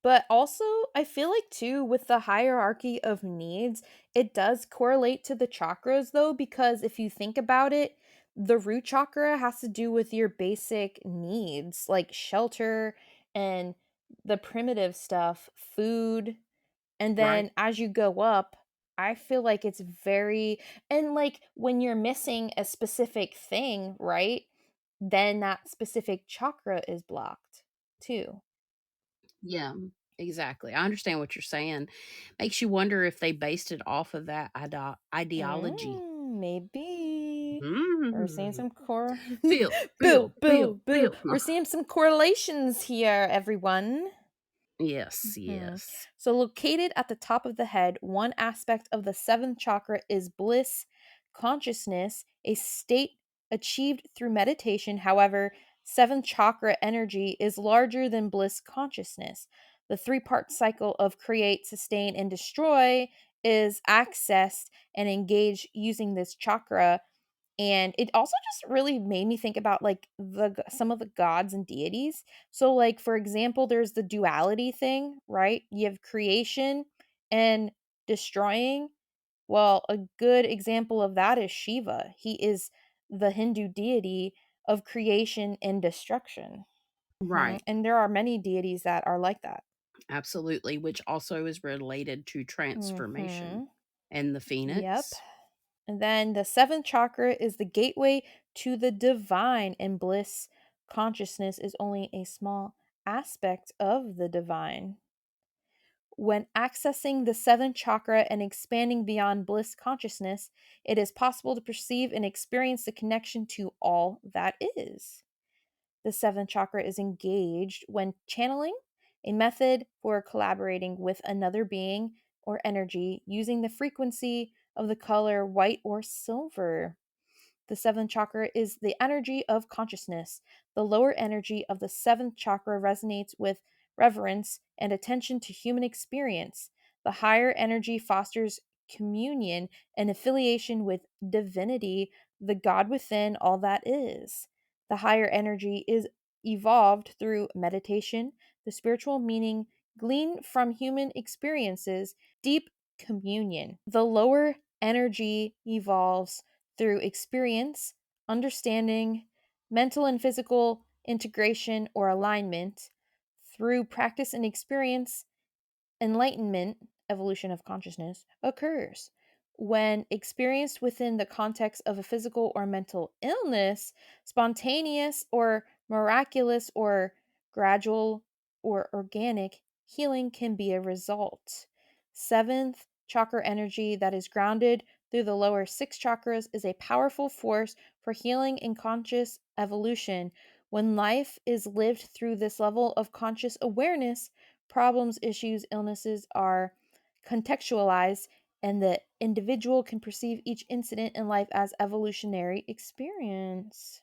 But also, I feel like too, with the hierarchy of needs, it does correlate to the chakras though, because if you think about it, the root chakra has to do with your basic needs like shelter and the primitive stuff, food. And Right. then as you go up, I feel like it's very, and like when you're missing a specific thing, right? Then that specific chakra is blocked too. Yeah, exactly. I understand what you're saying. Makes you wonder if they based it off of that ideology. Maybe. We're seeing Mm. some core Bill, Bill, Bill, Bill, Bill, Bill. Bill. No. We're seeing some correlations here, everyone. Yes, Hmm. yes. So, located at the top of the head, one aspect of the seventh chakra is bliss consciousness, a state achieved through meditation. However, seventh chakra energy is larger than bliss consciousness. The three-part cycle of create, sustain, and destroy is accessed and engaged using this chakra, and it also just really made me think about like some of the gods and deities. So like for example, there's the duality thing, right? You have creation and destroying. Well, a good example of that is Shiva. He is the Hindu deity of creation and destruction. Mhm. Right. And there are many deities that are like that. Absolutely, which also is related to transformation. Mhm. And the Yep. phoenix. And then the seventh chakra is the gateway to the divine, and bliss consciousness is only a small aspect of the divine. When accessing the seventh chakra and expanding beyond bliss consciousness, it is possible to perceive and experience the connection to all that is. The seventh chakra is engaged when channeling, a method for collaborating with another being or energy using the frequency of the color white or silver. The seventh chakra is the energy of consciousness. The lower energy of the seventh chakra resonates with reverence and attention to human experience. The higher energy fosters communion and affiliation with divinity, the God within all that is. The higher energy is evolved through meditation, the spiritual meaning gleaned from human experiences, deep communion. The lower energy evolves through experience, understanding, mental and physical integration or alignment through practice and experience, enlightenment, evolution of consciousness, occurs. When experienced within the context of a physical or mental illness, spontaneous or miraculous or gradual or organic healing can be a result. Seventh, chakra energy that is grounded through the lower six chakras is a powerful force for healing and conscious evolution. When life is lived through this level of conscious awareness, problems, issues, illnesses are contextualized, and the individual can perceive each incident in life as evolutionary experience.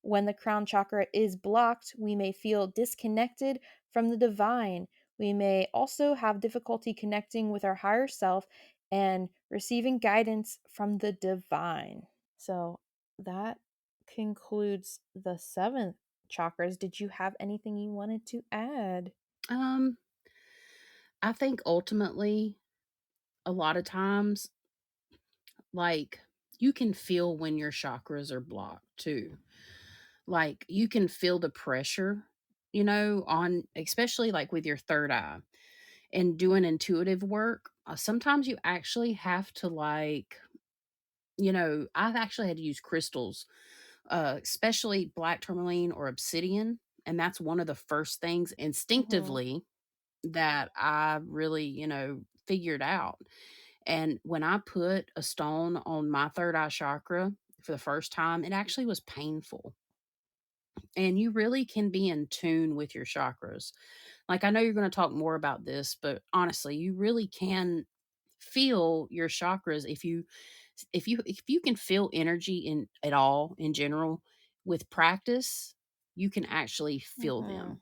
When the crown chakra is blocked, we may feel disconnected from the divine. We may also have difficulty connecting with our higher self and receiving guidance from the divine. So that concludes the seventh chakras. Did you have anything you wanted to add? Um, I think ultimately, a lot of times, like, you can feel when your chakras are blocked too. Like, you can feel the pressure, on especially like with your third eye and doing intuitive work. Sometimes you actually have to, like, I've actually had to use crystals, especially black tourmaline or obsidian. And that's one of the first things Mm-hmm. instinctively that I really, figured out. And when I put a stone on my third eye chakra for the first time, it actually was painful. And you really can be in tune with your chakras. Like, I know you're going to talk more about this, but honestly, you really can feel your chakras if you can feel energy in at all in general. With practice, you can actually feel Mm-hmm. them.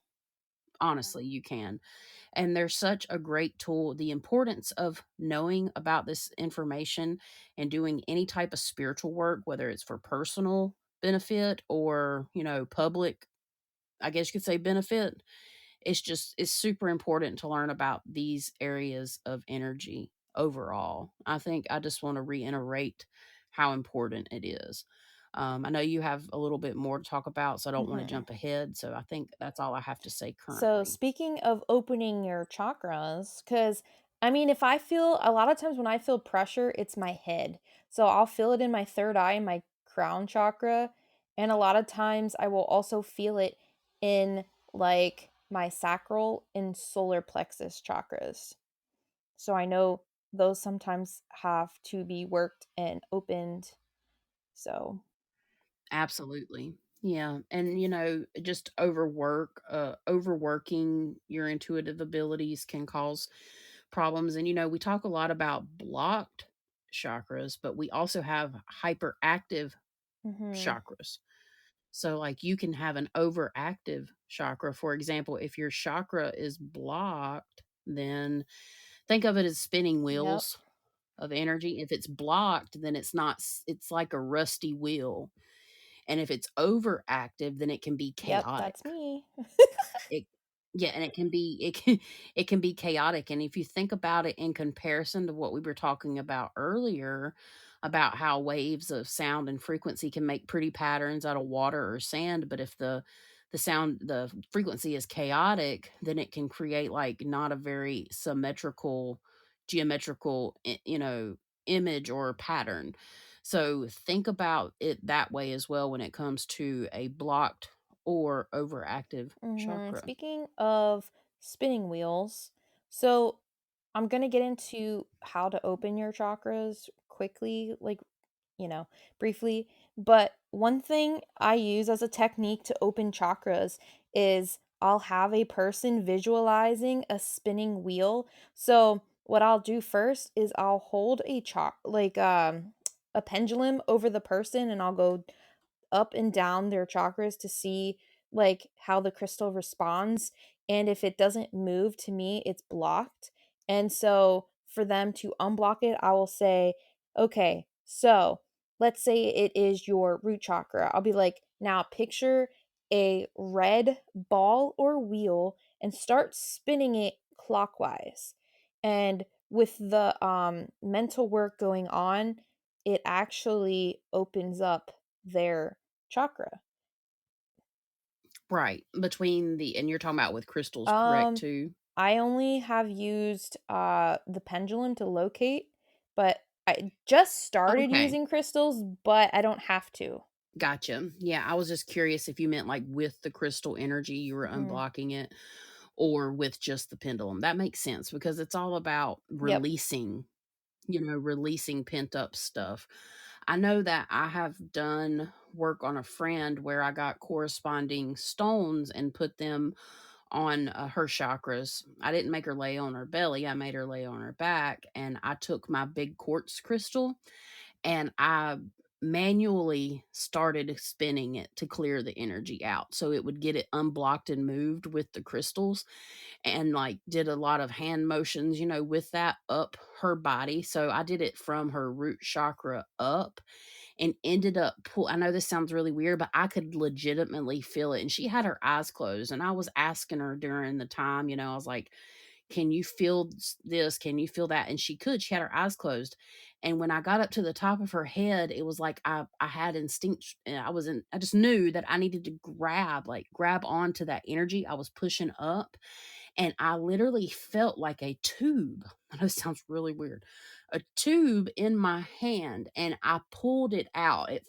Honestly, you can. And they're such a great tool. The importance of knowing about this information and doing any type of spiritual work, whether it's for personal benefit or, public, I guess you could say, benefit, it's super important to learn about these areas of energy overall. I think I just want to reiterate how important it is. I know you have a little bit more to talk about, so I don't want to Mm-hmm. jump ahead. So I think that's all I have to say So, currently. speaking of opening your chakras, because I mean, if I feel a lot of times when I feel pressure, it's my head. So, I'll feel it in my third eye, my crown chakra. And a lot of times I will also feel it in like my sacral and solar plexus chakras. So, I know those sometimes have to be worked and opened. So, Absolutely. Yeah. And, just overworking your intuitive abilities can cause problems. And, we talk a lot about blocked chakras, but we also have hyperactive mhm. chakras. So, like, you can have an overactive chakra. For example, if your chakra is blocked, then think of it as spinning Yep. wheels of energy. If it's blocked, then it's like a rusty wheel. And if it's overactive, then it can be Yep, that's chaotic. me. It Yeah, and it can be chaotic. And if you think about it in comparison to what we were talking about earlier, about how waves of sound and frequency can make pretty patterns out of water or sand, but if the frequency is chaotic, then it can create like not a very symmetrical geometrical image or pattern. So think about it that way as well when it comes to a blocked or overactive chakra. Speaking of spinning wheels, so I'm going to get into how to open your chakras quickly, like, briefly. But one thing I use as a technique to open chakras is I'll have a person visualizing a spinning wheel. So, what I'll do first is I'll hold a pendulum over the person, and I'll go up and down their chakras to see like how the crystal responds, and if it doesn't move, to me it's blocked. And so for them to unblock it, I will say, okay, so let's say it is your root chakra. I'll be like, now picture a red ball or wheel and start spinning it clockwise. And with the mental work going on, it actually opens up their chakra. Right. And you're talking about with crystals, correct, Um, too? I only have used the pendulum to locate, but I just started Okay. using crystals, but I don't have to. Gotcha. Yeah, I was just curious if you meant like with the crystal energy, you were Hmm. unblocking it, or with just the pendulum. That makes sense because it's all about Yep. releasing pent up stuff. I know that I have done work on a friend where I got corresponding stones and put them on her chakras. I didn't make her lay on her belly, I made her lay on her back, and I took my big quartz crystal and I manually started spinning it to clear the energy out so it would get it unblocked and moved with the crystals, and like did a lot of hand motions, with that up her body. So I did it from her root chakra up and ended up I know this sounds really weird, but I could legitimately feel it. And she had her eyes closed. And I was asking her during the time, I was like, can you feel this? Can you feel that? And she could. She had her eyes closed. And when I got up to the top of her head, it was like I had instinct. I just knew that I needed to grab onto that energy I was pushing up, and I literally felt like a tube. I know it sounds really weird. A tube in my hand, and I pulled it out. It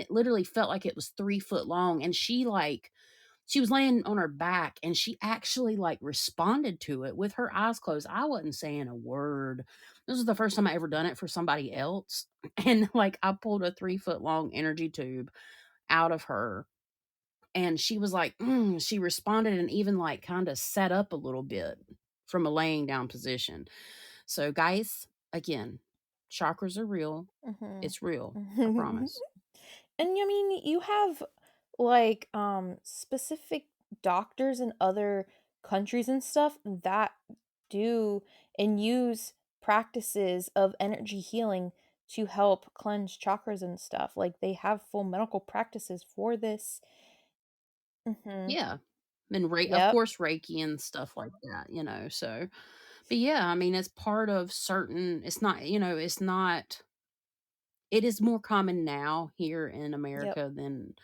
literally felt like it was 3 foot long. And she was laying on her back, and she actually like responded to it with her eyes closed. I wasn't saying a word. This was the first time I ever done it for somebody else. And like I pulled a 3 foot long energy tube out of her, and she was like, she responded and even like kind of sat up a little bit from a laying down position. So, guys, again, chakras are real. Mhm. It's real. I promise. And I mean, you have like specific doctors in other countries and stuff that do and use practices of energy healing to help cleanse chakras and stuff. Like they have full medical practices for this. Mhm. Yeah. And of Yep. course, Reiki and stuff like that. So, but yeah, I mean, it's part of it is more common now here in Yep. America than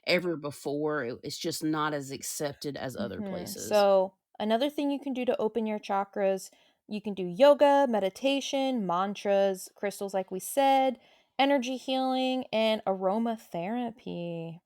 ever before. It's just not as accepted as other places. So, another thing you can do to open your chakras, you can do yoga, meditation, mantras, crystals, like we said, energy healing, and aromatherapy.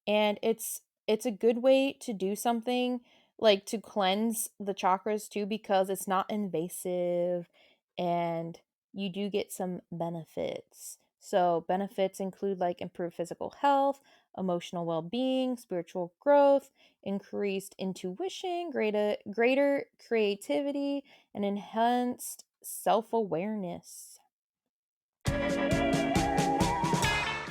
And it's a good way to do something like to cleanse the chakras too, because it's not invasive and you do get some benefits. So benefits include like improved physical health, emotional well-being, spiritual growth, increased intuition, greater creativity, and enhanced self-awareness.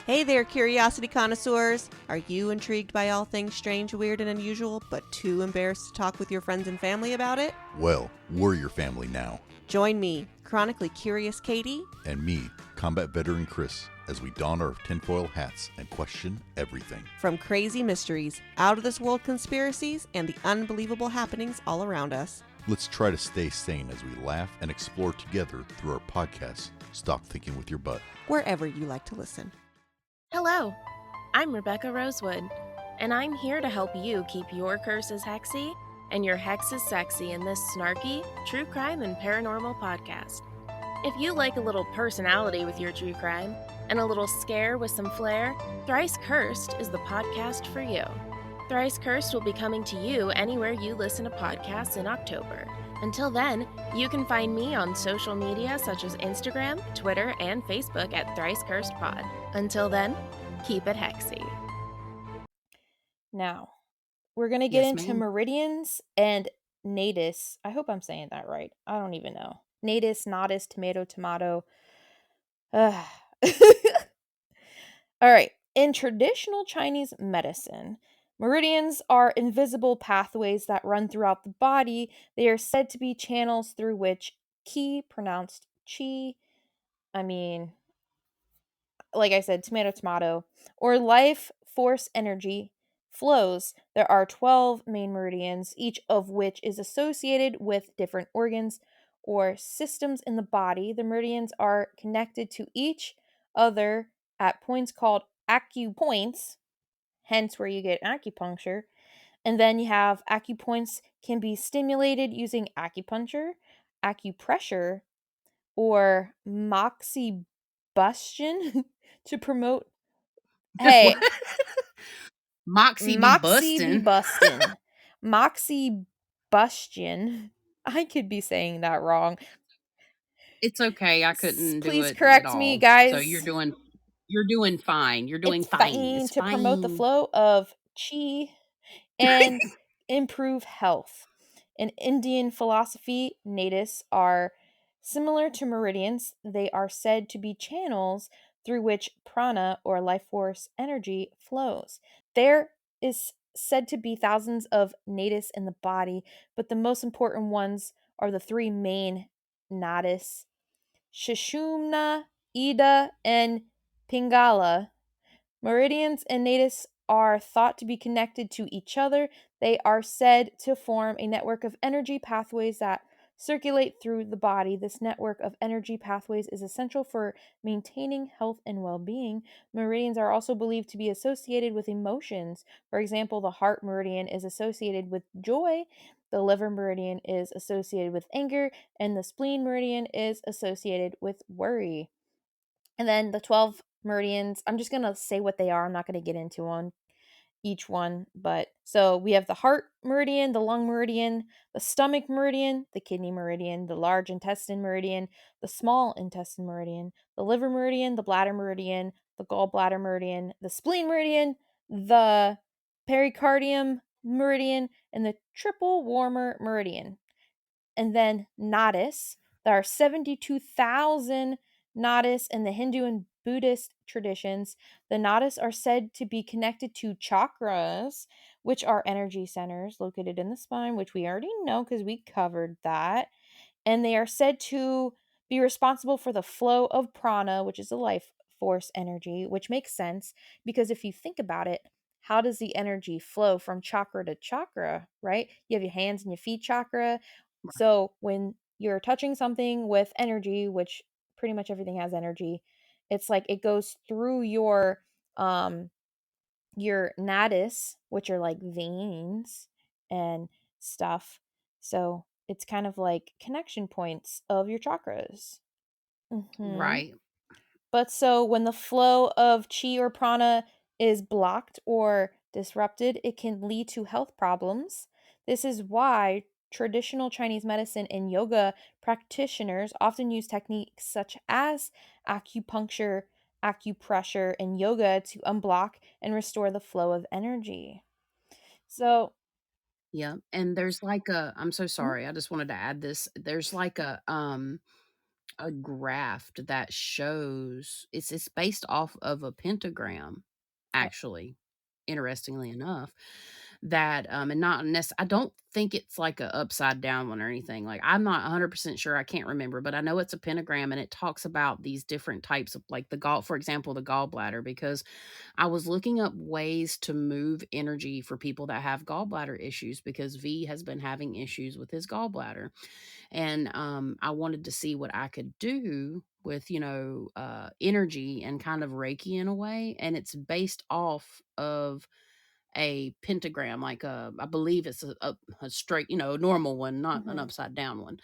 Hey there, curiosity connoisseurs! Are you intrigued by all things strange, weird, and unusual, but too embarrassed to talk with your friends and family about it? Well, we're your family now. Join me, chronically curious Katie, And me, combat veteran Chris, as we don our tinfoil hats and question everything. from crazy mysteries, out of this world conspiracies, and the unbelievable happenings all around us. Let's try to stay sane as we laugh and explore together through our podcast, Stop Thinking with Your Butt. Wherever you like to listen. Hello, I'm Rebecca Rosewood, and I'm here to help you keep your curses hexy and your hexes sexy in this snarky, true crime and paranormal podcast. If you like a little personality with your true crime and a little scare with some flair, Thrice Cursed is the podcast for you. Thrice Cursed will be coming to you anywhere you listen to podcasts in October. Until then, you can find me on social media such as Instagram, Twitter, and Facebook at Thrice Cursed Pod. Until then, keep it hexy. Now, we're going to get Yes, into ma'am. meridians and natis. I hope I'm saying that right. I don't even know. Natis, natis, tomato, tomato. Ugh. All right. In traditional Chinese medicine, meridians are invisible pathways that run throughout the body. They are said to be channels through which qi, pronounced chi, I mean, like I said, tomato, tomato, or life force energy flows. There are 12 main meridians, each of which is associated with different organs or systems in the body. The meridians are connected to each other at points called acupoints, hence where you get acupuncture. And then you have acupoints can be stimulated using acupuncture, acupressure, or moxibustion to promote. What? Hey, Moxie be bustin'. moxibustin. Moxibustion. I could be saying that wrong. It's okay. I couldn't do Please it at correct me, all. So guys. you're doing fine. You're doing It's fine. fine It's to promote the fine. flow of chi and improve health. In Indian philosophy, nadis are similar to meridians. They are said to be channels through which prana or life force energy flows. There is said to be thousands of nadis in the body, but the most important ones are the three main nadis: Shishumna, Ida, and Pingala. Meridians and nadis are thought to be connected to each other. They are said to form a network of energy pathways that circulate through the body. This network of energy pathways is essential for maintaining health and well being. Meridians are also believed to be associated with emotions. For example, the heart meridian is associated with joy, the liver meridian is associated with anger, and the spleen meridian is associated with worry. And then the 12 meridians, I'm just going to say what they are. I'm not going to get into on each one. But so we have the heart meridian, the lung meridian, the stomach meridian, the kidney meridian, the large intestine meridian, the small intestine meridian, the liver meridian, the bladder meridian, the gallbladder meridian, the spleen meridian, the pericardium meridian, and the triple warmer meridian. And then nadis. There are 72,000 nadis in the Hindu and Buddhist traditions. The nadis are said to be connected to chakras, which are energy centers located in the spine, which we already know because we covered that. And they are said to be responsible for the flow of prana, which is the life force energy, which makes sense because if you think about it, how does the energy flow from chakra to chakra, right? You have your hands and your feet chakra. Right. So when you're touching something with energy, which pretty much everything has energy, it's like it goes through your nadis, which are like veins and stuff. So it's kind of like connection points of your chakras. Hmm. Right. But so when the flow of chi or prana is blocked or disrupted, it can lead to health problems. This is why traditional Chinese medicine and yoga practitioners often use techniques such as acupuncture, acupressure, and yoga to unblock and restore the flow of energy. So, Yeah. And there's like I'm so mm, sorry. I just wanted to add this. There's like a graph that shows it's based off of a pentagram, actually, interestingly enough. That and not I don't think it's like a upside down one or anything. Like I'm not 100% sure. I can't remember, but I know it's a pentagram and it talks about these different types of like for example, the gallbladder, because I was looking up ways to move energy for people that have gallbladder issues because V has been having issues with his gallbladder. And I wanted to see what I could do with, energy and kind of Reiki in a way. And it's based off of a pentagram, like I believe it's a straight, a normal one, not an mhm, upside down one.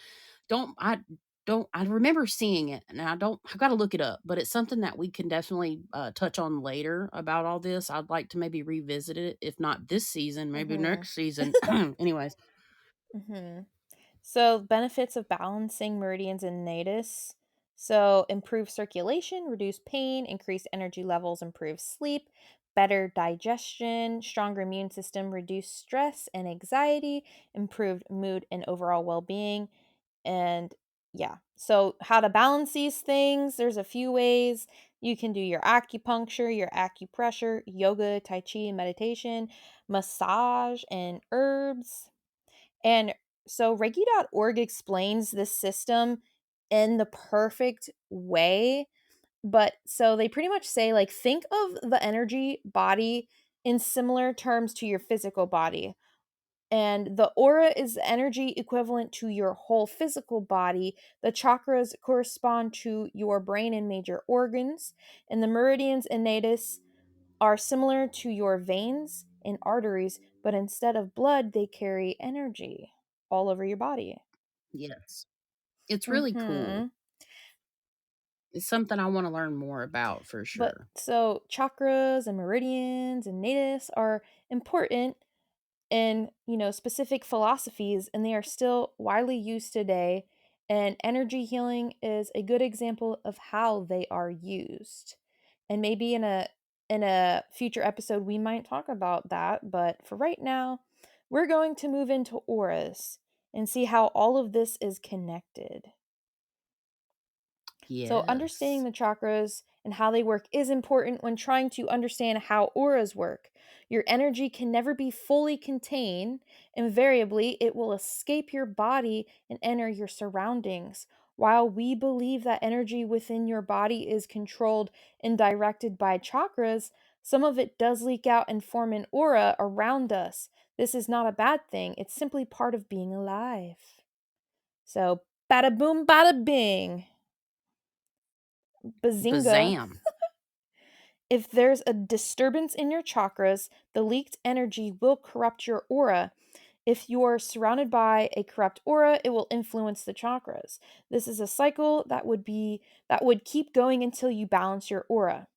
Don't I don't I remember seeing it, and I got to look it up, but it's something that we can definitely touch on later about all this. I'd like to maybe revisit it, if not this season, maybe mhm, next season. Anyways, mhm. So, benefits of balancing meridians and nadis. So, improve circulation, reduce pain, increase energy levels, improve sleep, better digestion, stronger immune system, reduce stress and anxiety, improved mood and overall well being. And yeah, so how to balance these things? There's a few ways. You can do your acupuncture, your acupressure, yoga, tai chi, meditation, massage, and herbs. And so Reiki.org explains this system in the perfect way. But so they pretty much say, like, think of the energy body in similar terms to your physical body. And the aura is the energy equivalent to your whole physical body. The chakras correspond to your brain and major organs. And the meridians and nadis are similar to your veins and arteries, but instead of blood, they carry energy all over your body. Yes. It's really cool. Mhm. It's something I want to learn more about for But sure. so chakras and meridians and nadis are important in, specific philosophies, and they are still widely used today, and energy healing is a good example of how they are used. And maybe in a future episode we might talk about that, but for right now, we're going to move into auras and see how all of this is connected. So, understanding Yes. the chakras and how they work is important when trying to understand how auras work. Your energy can never be fully contained. Invariably, it will escape your body and enter your surroundings. While we believe that energy within your body is controlled and directed by chakras, some of it does leak out and form an aura around us. This is not a bad thing, it's simply part of being alive. So, bada boom, bada bing. Bazinga. Bazam. If there's a disturbance in your chakras, the leaked energy will corrupt your aura. If you're surrounded by a corrupt aura, it will influence the chakras. This is a cycle that would keep going until you balance your aura.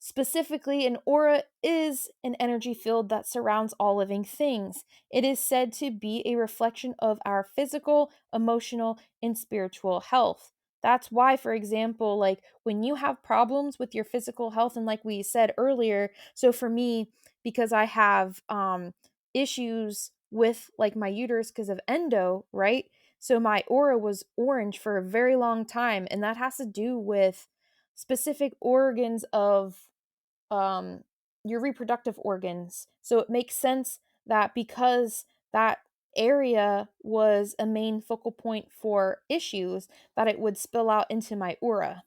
Specifically, an aura is an energy field that surrounds all living things. It is said to be a reflection of our physical, emotional, and spiritual health. That's why, for example, like when you have problems with your physical health, and like we said earlier, so for me, because I have issues with like my uterus because of endo, right? So my aura was orange for a very long time, and that has to do with specific organs of um, your reproductive organs. So it makes sense that because that area was a main focal point for issues, that it would spill out into my aura.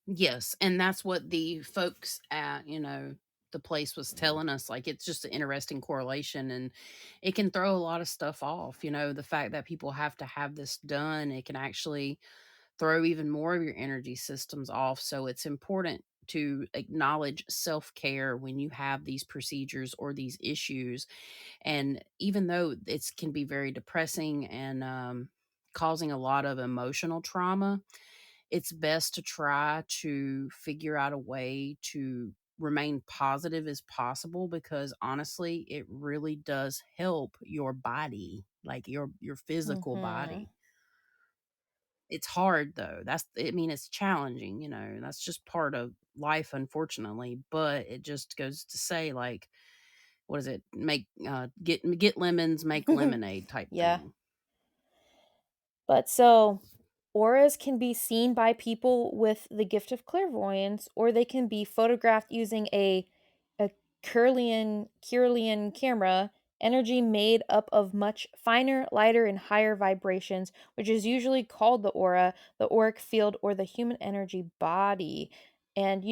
Yes, and that's what the folks at, the place was telling us. Like, it's just an interesting correlation, and it can throw a lot of stuff off. The fact that people have to have this done, it can actually throw even more of your energy systems off. So it's important to acknowledge self-care when you have these procedures or these issues. And even though it can be very depressing and causing a lot of emotional trauma, it's best to try to figure out a way to remain positive as possible, because honestly it really does help your body, like your physical Mhm. body. It's hard though. It's challenging, that's just part of life, unfortunately. But it just goes to say, like, what is it? Get lemons, make lemonade type Yeah. thing. But so auras can be seen by people with the gift of clairvoyance, or they can be photographed using a Kirlian camera, energy made up of much finer, lighter, and higher vibrations, which is usually called the aura, the auric field, or the human energy body. And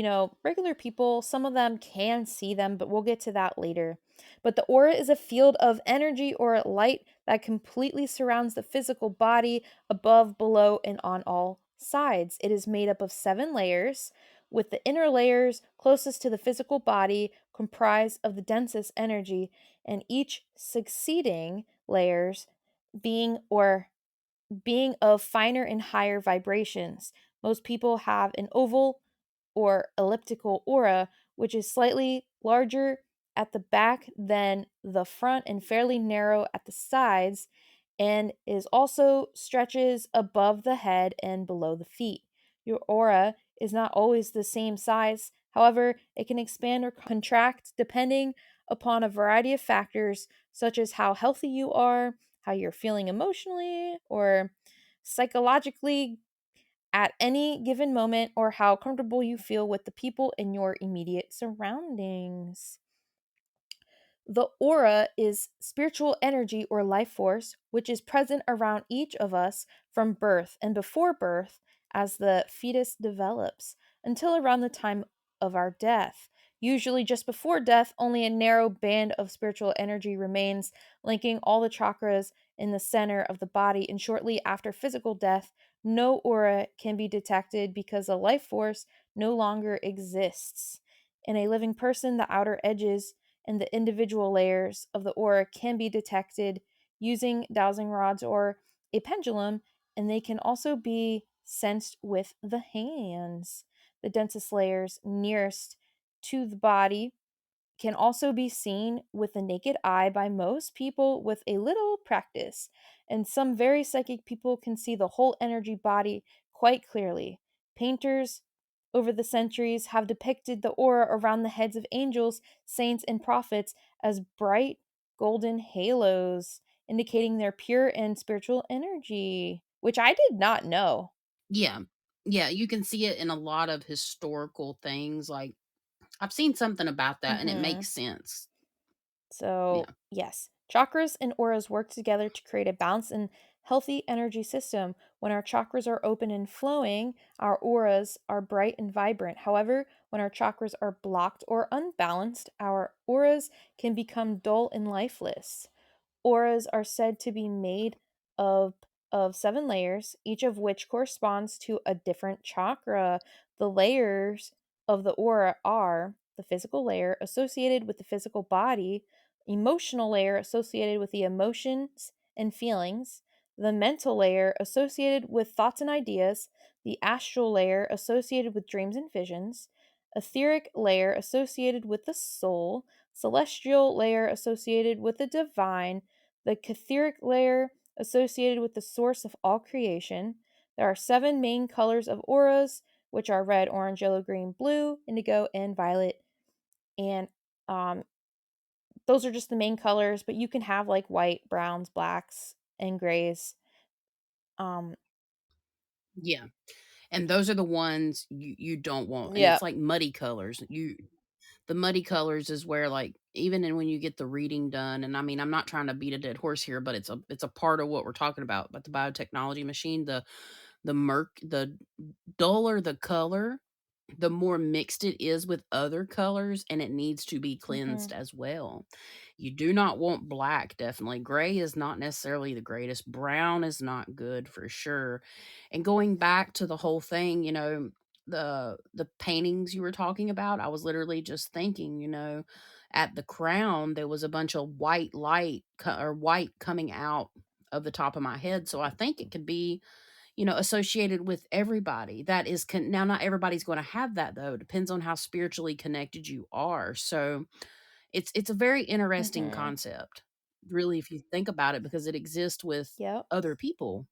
regular people, some of them can see them, but we'll get to that later. But the aura is a field of energy or light that completely surrounds the physical body above, below, and on all sides. It is made up of 7 layers, with the inner layers closest to the physical body comprised of the densest energy, and each succeeding layers being or being of finer and higher vibrations. Most people have an oval or elliptical aura, which is slightly larger at the back than the front and fairly narrow at the sides, and is also stretches above the head and below the feet. Your aura is not always the same size. However, it can expand or contract depending upon a variety of factors, such as how healthy you are, how you're feeling emotionally or psychologically at any given moment, or how comfortable you feel with the people in your immediate surroundings. The aura is spiritual energy or life force, which is present around each of us from birth and before birth as the fetus develops until around the time of our death. Usually, just before death, only a narrow band of spiritual energy remains, linking all the chakras in the center of the body, and shortly after physical death, no aura can be detected because a life force no longer exists. In a living person, the outer edges and the individual layers of the aura can be detected using dowsing rods or a pendulum, and they can also be sensed with the hands. The densest layers nearest to the body can also be seen with the naked eye by most people with a little practice, and some very psychic people can see the whole energy body quite clearly. Painters over the centuries have depicted the aura around the heads of angels, saints, and prophets as bright golden halos, indicating their pure and spiritual energy, which I did not know. Yeah. Yeah, you can see it in a lot of historical things, like, I've seen something about that, and it Mhm. makes sense. So, Yeah. yes, chakras and auras work together to create a balanced and healthy energy system. When our chakras are open and flowing, our auras are bright and vibrant. However, when our chakras are blocked or unbalanced, our auras can become dull and lifeless. Auras are said to be made of of 7 layers, each of which corresponds to a different chakra. The layers of the aura are the physical layer associated with the physical body, emotional layer associated with the emotions and feelings, the mental layer associated with thoughts and ideas, the astral layer associated with dreams and visions, etheric layer associated with the soul, celestial layer associated with the divine, the catheric layer associated with the source of all creation. There are 7 main colors of auras, which are red, orange, yellow, green, blue, indigo, and violet. And um, those are just the main colors, but you can have like white, browns, blacks, and grays. Um, Yeah. And those are the ones you don't want, and yeah. it's like muddy colors. The muddy colors is where, like, even in when you get the reading done, and I mean, I'm not trying to beat a dead horse here, but it's a part of what we're talking about the biotechnology machine, the duller the color, the more mixed it is with other colors, and it needs to be Hmm. cleansed as well. You do not want black, definitely. Gray is not necessarily the greatest. Brown is not good for sure. And going back to the whole thing, the paintings you were talking about, I was literally just thinking, at the crown there was a bunch of white light or white coming out of the top of my head. So I think it could be associated with everybody. That is now not everybody's going to have that though. It depends on how spiritually connected you are. So it's a very interesting Hmm. concept, really, if you think about it, because it exists with Yep. other people,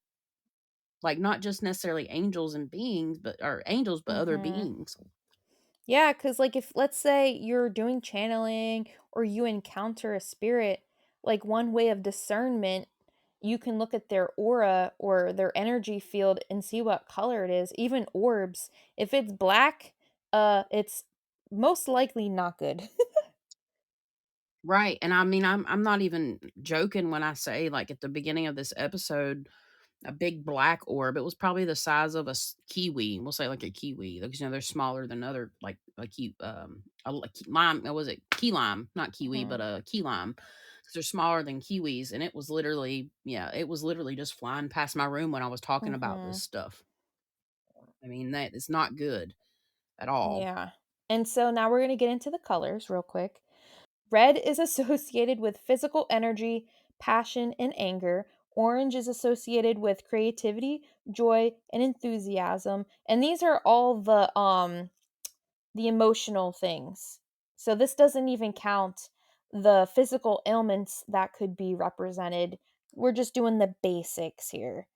like not just necessarily angels and beings, but or angels, but other Hmm. beings. Yeah, because, like, if let's say you're doing channeling or you encounter a spirit, like, one way of discernment, you can look at their aura or their energy field and see what color it is. Even orbs. If it's black, it's most likely not good. Right. And I mean, I'm not even joking when I say, like, at the beginning of this episode, a big black orb. It was probably the size of a kiwi. We'll say like a kiwi, because they're smaller than other, like a lime. Was it key lime? Not kiwi, but Mhm. a key lime. 'Cause they're smaller than kiwis, and it was literally, yeah, it was literally just flying past my room when I was talking about this Mhm. stuff. I mean, that is not good at all. Yeah. And so now we're going to get into the colors real quick. Red is associated with physical energy, passion, and anger. Orange is associated with creativity, joy, and enthusiasm. And these are all the emotional things. So this doesn't even count the physical ailments that could be represented. We're just doing the basics here.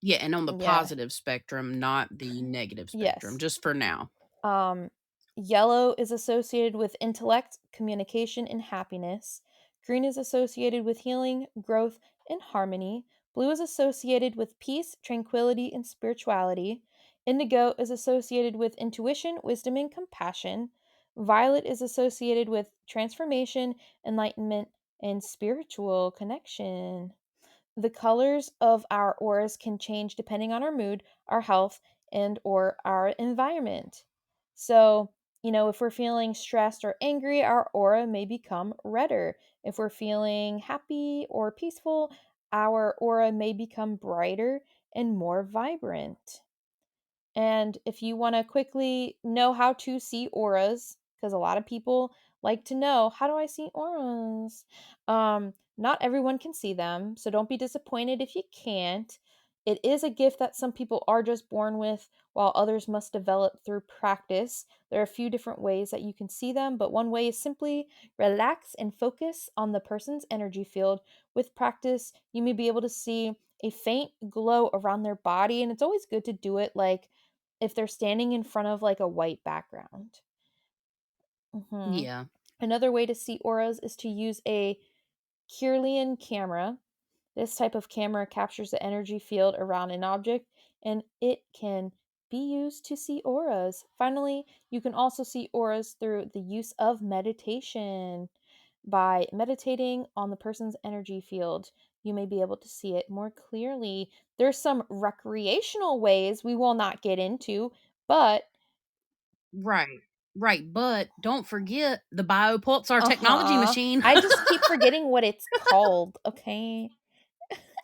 Yeah, and on the Yeah. positive spectrum, not the negative spectrum, Yes. just for now. Um, Yellow is associated with intellect, communication, and happiness. Green is associated with healing, growth, and harmony. Blue is associated with peace, tranquility, and spirituality. Indigo is associated with intuition, wisdom, and compassion. Violet is associated with transformation, enlightenment, and spiritual connection. The colors of our auras can change depending on our mood, our health, and or our environment. So, if we're feeling stressed or angry, our aura may become redder. If we're feeling happy or peaceful, our aura may become brighter. and more vibrant. And if you want to quickly know how to see auras, because a lot of people like to know, how do I see auras? Not everyone can see them, so don't be disappointed if you can't. It is a gift that some people are just born with, while others must develop through practice. There are a few different ways that you can see them, but one way is simply relax and focus on the person's energy field. With practice, you may be able to see a faint glow around their body, and it's always good to do it like if they're standing in front of like a white background. hmm Yeah. Another way to see auras is to use a Kirlian camera. This type of camera captures the energy field around an object, and it can be used to see auras. Finally, you can also see auras through the use of meditation. By meditating on the person's energy field, you may be able to see it more clearly. There's some recreational ways we will not get into, but Right. Right. But don't forget the biopulsar technology uh-huh. machine. I just keep forgetting what it's called, okay?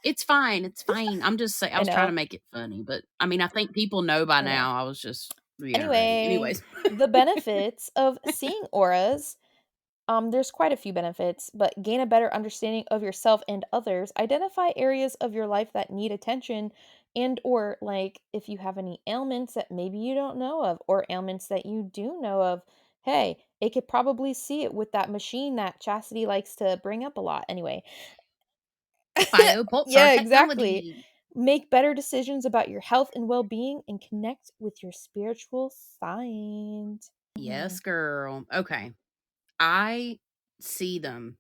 It's fine. It's fine. I'm just saying, I I was trying to know. make it funny, but I mean, I think people know by I know. now. I was just reiterating. Anyway, Anyways. the benefits of seeing auras. There's quite a few benefits, but gain a better understanding of yourself and others. Identify areas of your life that need attention, and or like if you have any ailments that maybe you don't know of, or ailments that you do know of. Hey, it could probably see it with that machine that Chastity likes to bring up a lot. Anyway, Biopulsar yeah, exactly. technology. Make better decisions about your health and well being and connect with your spiritual side. Yes, girl. Okay. I see them,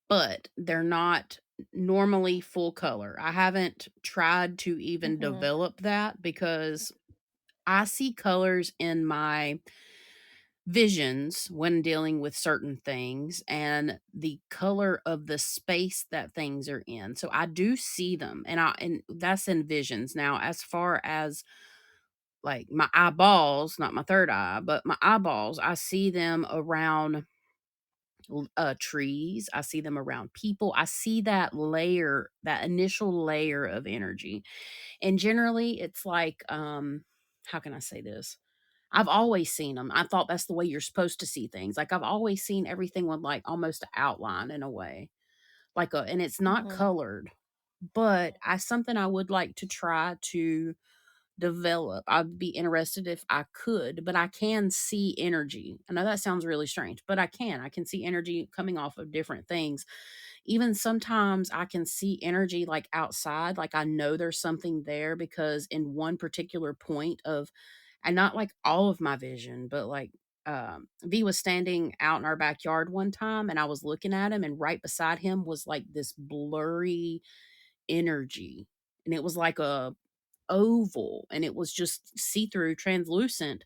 but they're not normally full color. I haven't tried to even Mm-hmm. develop that because I see colors in my visions when dealing with certain things and the color of the space that things are in. So I do see them and that's in visions. Now, as far as like my eyeballs, not my third eye, but my eyeballs, I see them around trees. I see them around people. I see that layer, that initial layer of energy. And generally it's like how can I say this? I've always seen them. I thought that's the way you're supposed to see things. Like I've always seen everything with like almost an outline in a way. Like a and it's not Mm-hmm. colored, but I something I would like to try to develop. I'd be interested if I could, but I can see energy. I know that sounds really strange, but I can. I can see energy coming off of different things. Even sometimes I can see energy like outside, like I know there's something there because in one particular point of, and not like all of my vision, but like V was standing out in our backyard one time and I was looking at him, and right beside him was like this blurry energy. And it was like a oval and it was just see-through, translucent,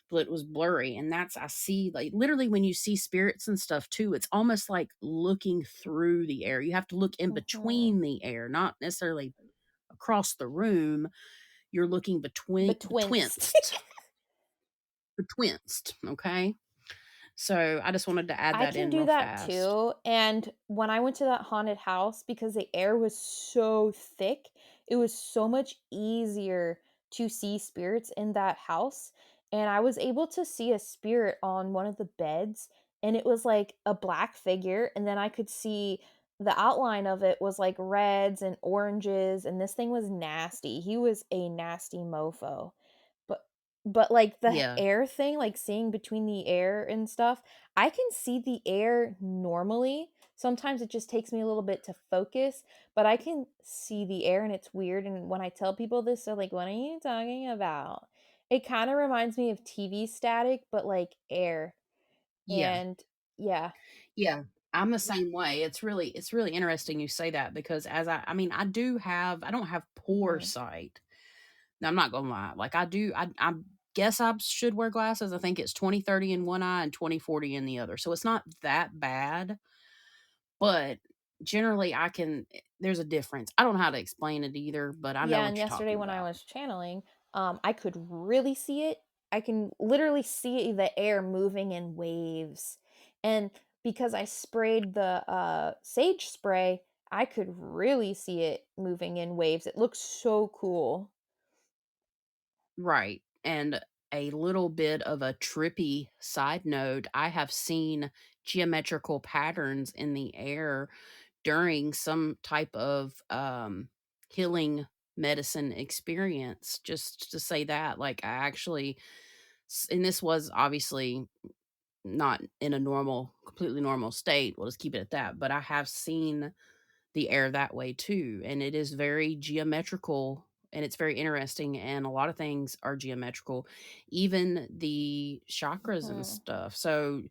but it was blurry. And that's, I see like literally when you see spirits and stuff too, it's almost like looking through the air. You have to look in Mm-hmm. between the air, not necessarily across the room. You're looking Betwixt. betwixt. Okay. So I just wanted to add I that can in do real that fast. too. And when I went to that haunted house, because the air was so thick, it was so much easier to see spirits in that house. And I was able to see a spirit on one of the beds, and it was like a black figure. And then I could see the outline of it was like reds and oranges. And this thing was nasty. He was a nasty mofo. But like the Yeah. air thing, like seeing between the air and stuff, I can see the air normally. Sometimes it just takes me a little bit to focus, but I can see the air and it's weird. And when I tell people this, they're like, "What are you talking about?" It kind of reminds me of TV static, but like air. Yeah. And yeah. Yeah. I'm the same way. It's really interesting you say that because as I mean, I don't have poor hmm sight. Now, I'm not gonna lie. Like I guess I should wear glasses. I think it's 20/30 in one eye and 20/40 in the other. So it's not that bad, but generally there's a difference. I don't know how to explain it either, but I know Yeah, and what you're yesterday talking when I about. was channeling, I could really see it. I can literally see the air moving in waves. And because I sprayed the sage spray, I could really see it moving in waves. It looks so cool. Right. And a little bit of a trippy side note, I have seen geometrical patterns in the air during some type of healing medicine experience. Just to say that, like, I actually, and this was obviously not in a completely normal state. We'll just keep it at that. But I have seen the air that way too. And it is very geometrical and it's very interesting. And a lot of things are geometrical, even the chakras and Mhm. stuff. So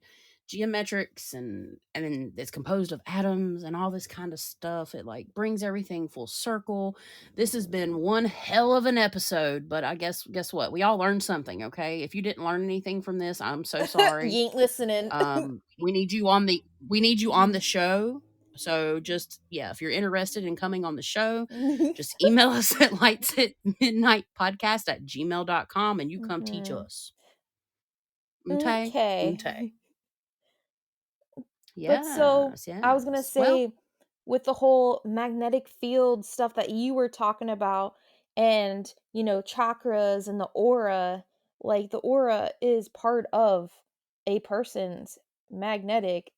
geometrics and then it's composed of atoms and all this kind of stuff. It like brings everything full circle. This has been one hell of an episode, but I guess what? We all learned something, okay? If you didn't learn anything from this, I'm so sorry. You ain't listening. We need you on the show. So just yeah, if you're interested in coming on the show, just email us at lights at midnight podcast at gmail.com and you come teach Mhm. us. Okay. Okay. Okay. But so Yes, I was gonna yes. Well, say, with the whole magnetic field stuff that you were talking about, and chakras and the aura, like the aura is part of a person's electromagnetic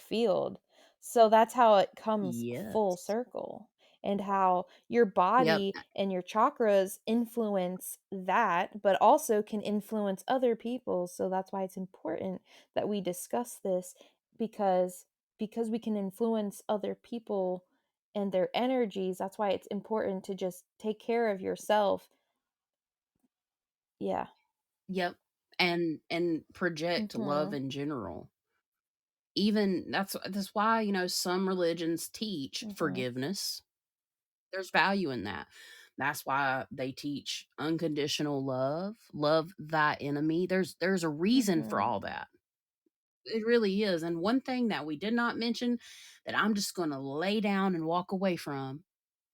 field. So that's how it comes full yes. circle, and how your Yep. body and your chakras influence that, but also can influence other people. So that's why it's important that we discuss this, because we can influence other people and their energies. That's why it's important to just take care of yourself. Yeah. Yep. And project love Mhm. in general. Even that's why, some religions teach Mhm. forgiveness. There's value in that. That's why they teach unconditional love, love thy enemy. There's a reason for Mhm. all that. It really is. And one thing that we did not mention that I'm just going to lay down and walk away from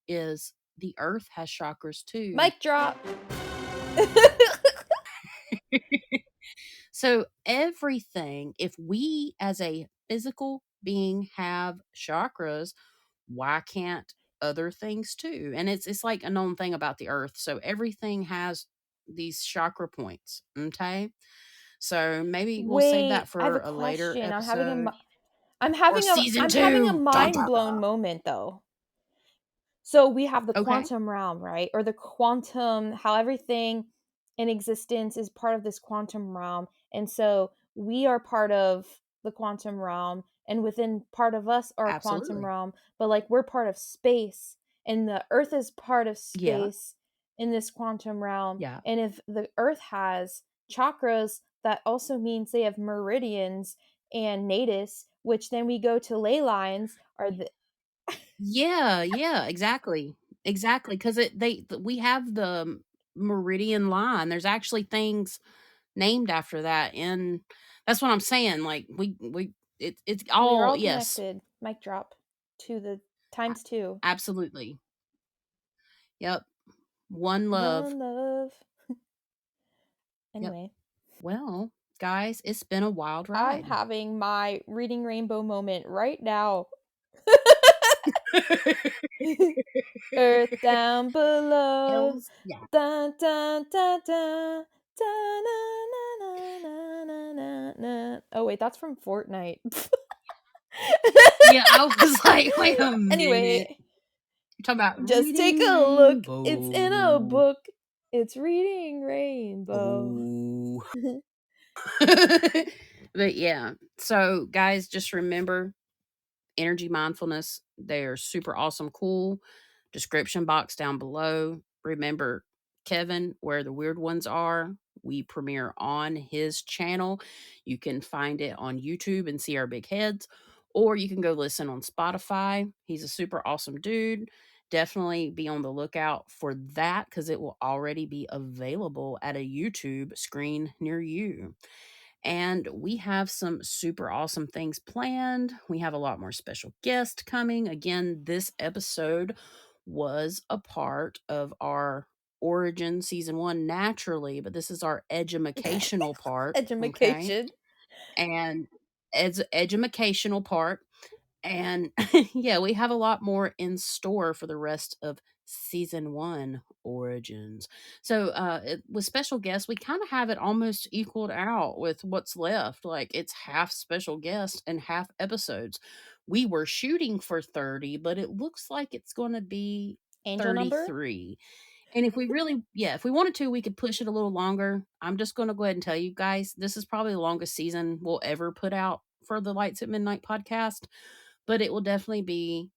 is the earth has chakras too. Mic drop. So everything, if we as a physical being have chakras, why can't other things too? And it's like a known thing about the earth. So everything has these chakra points. Okay. So maybe we'll save that Wait, I have for a a later question. episode I'm or having a season I'm having a 2. Dun, mind dun, blown dun. moment though. So we have the Okay. quantum realm, right? Or the quantum, how everything in existence is part of this quantum realm. And so we are part of the quantum realm, and within part of us are a quantum Absolutely. realm, but like we're part of space, and the earth is part of Yeah. space in this quantum realm. Yeah. And if the earth has chakras, that also means they have meridians and nadis, which then we go to ley lines, are the Yeah, yeah, exactly. Exactly, because we have the meridian line. There's actually things named after that, and that's what I'm saying. Like it's we are all all yes, connected. Mic drop to the a- times two. absolutely. Yep, one love. One love. Yep. Anyway, Well, guys, it's been a wild I'm ride. having my reading rainbow moment right now. Earth down below. Hills, yeah, Dun dun dun dun. Dun, na, na, na, na, na, na. Oh wait, that's from Fortnite. yeah. I was like, wait a minute. Anyway, You're talking about just take reading a look. It's in a rainbow. book. It's reading rainbow. Oh. But yeah. So guys, just remember energy mindfulness. They are super awesome, cool. Description box down below. Remember Kevin, where the weird ones are. We premiere on his channel. You can find it on YouTube and see our big heads, or you can go listen on Spotify. He's a super awesome dude. Definitely be on the lookout for that because it will already be available at a YouTube screen near you. And we have some super awesome things planned. We have a lot more special guests coming. Again, this episode was a part of our Origin season 1 naturally, but this is our edumacational part, okay? Education. And as edumacational part, And yeah, we have a lot more in store for the rest of season 1 Origins. So with special guests, we kind of have it almost equaled out with what's left. Like it's half special guests and half episodes. We were shooting for 30, but it looks like it's going to be Angel number? 33. And if we really, yeah, if we wanted to, we could push it a little longer. I'm just going to go ahead and tell you guys, this is probably the longest season we'll ever put out for the Lights at Midnight podcast, but it will definitely be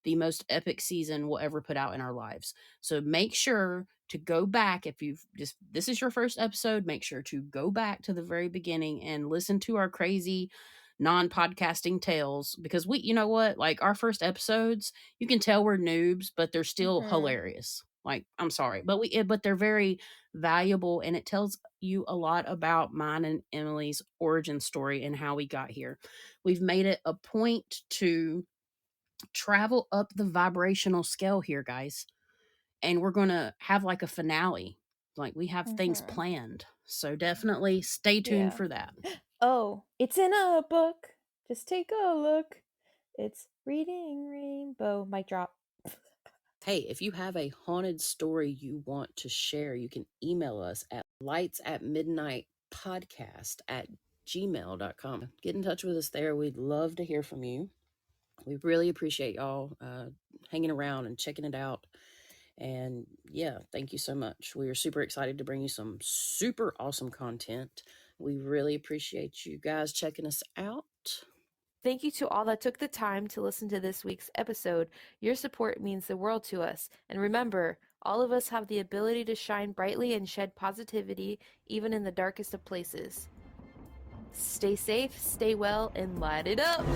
the most epic season we'll ever put out in our lives. So make sure to go back. If you've just, this is your first episode, make sure to go back to the very beginning and listen to our crazy non-podcasting tales, because we, you know what, like our first episodes, you can tell we're noobs, but they're still hilarious. Like, I'm sorry, but they're very valuable, and it tells you a lot about mine and Emily's origin story and how we got here. We've made it a point to travel up the vibrational scale here, guys. And we're going to have like a finale. Like we have things planned. So definitely stay tuned for that. Oh, it's in a book. Just take a look. It's Reading Rainbow. Mic drop. Hey, if you have a haunted story you want to share, you can email us at lightsatmidnightpodcast@gmail.com. Get in touch with us there. We'd love to hear from you. We really appreciate y'all hanging around and checking it out. And yeah, thank you so much. We are super excited to bring you some super awesome content. We really appreciate you guys checking us out. Thank you to all that took the time to listen to this week's episode. Your support means the world to us. And remember, all of us have the ability to shine brightly and shed positivity, even in the darkest of places. Stay safe, stay well, and light it up!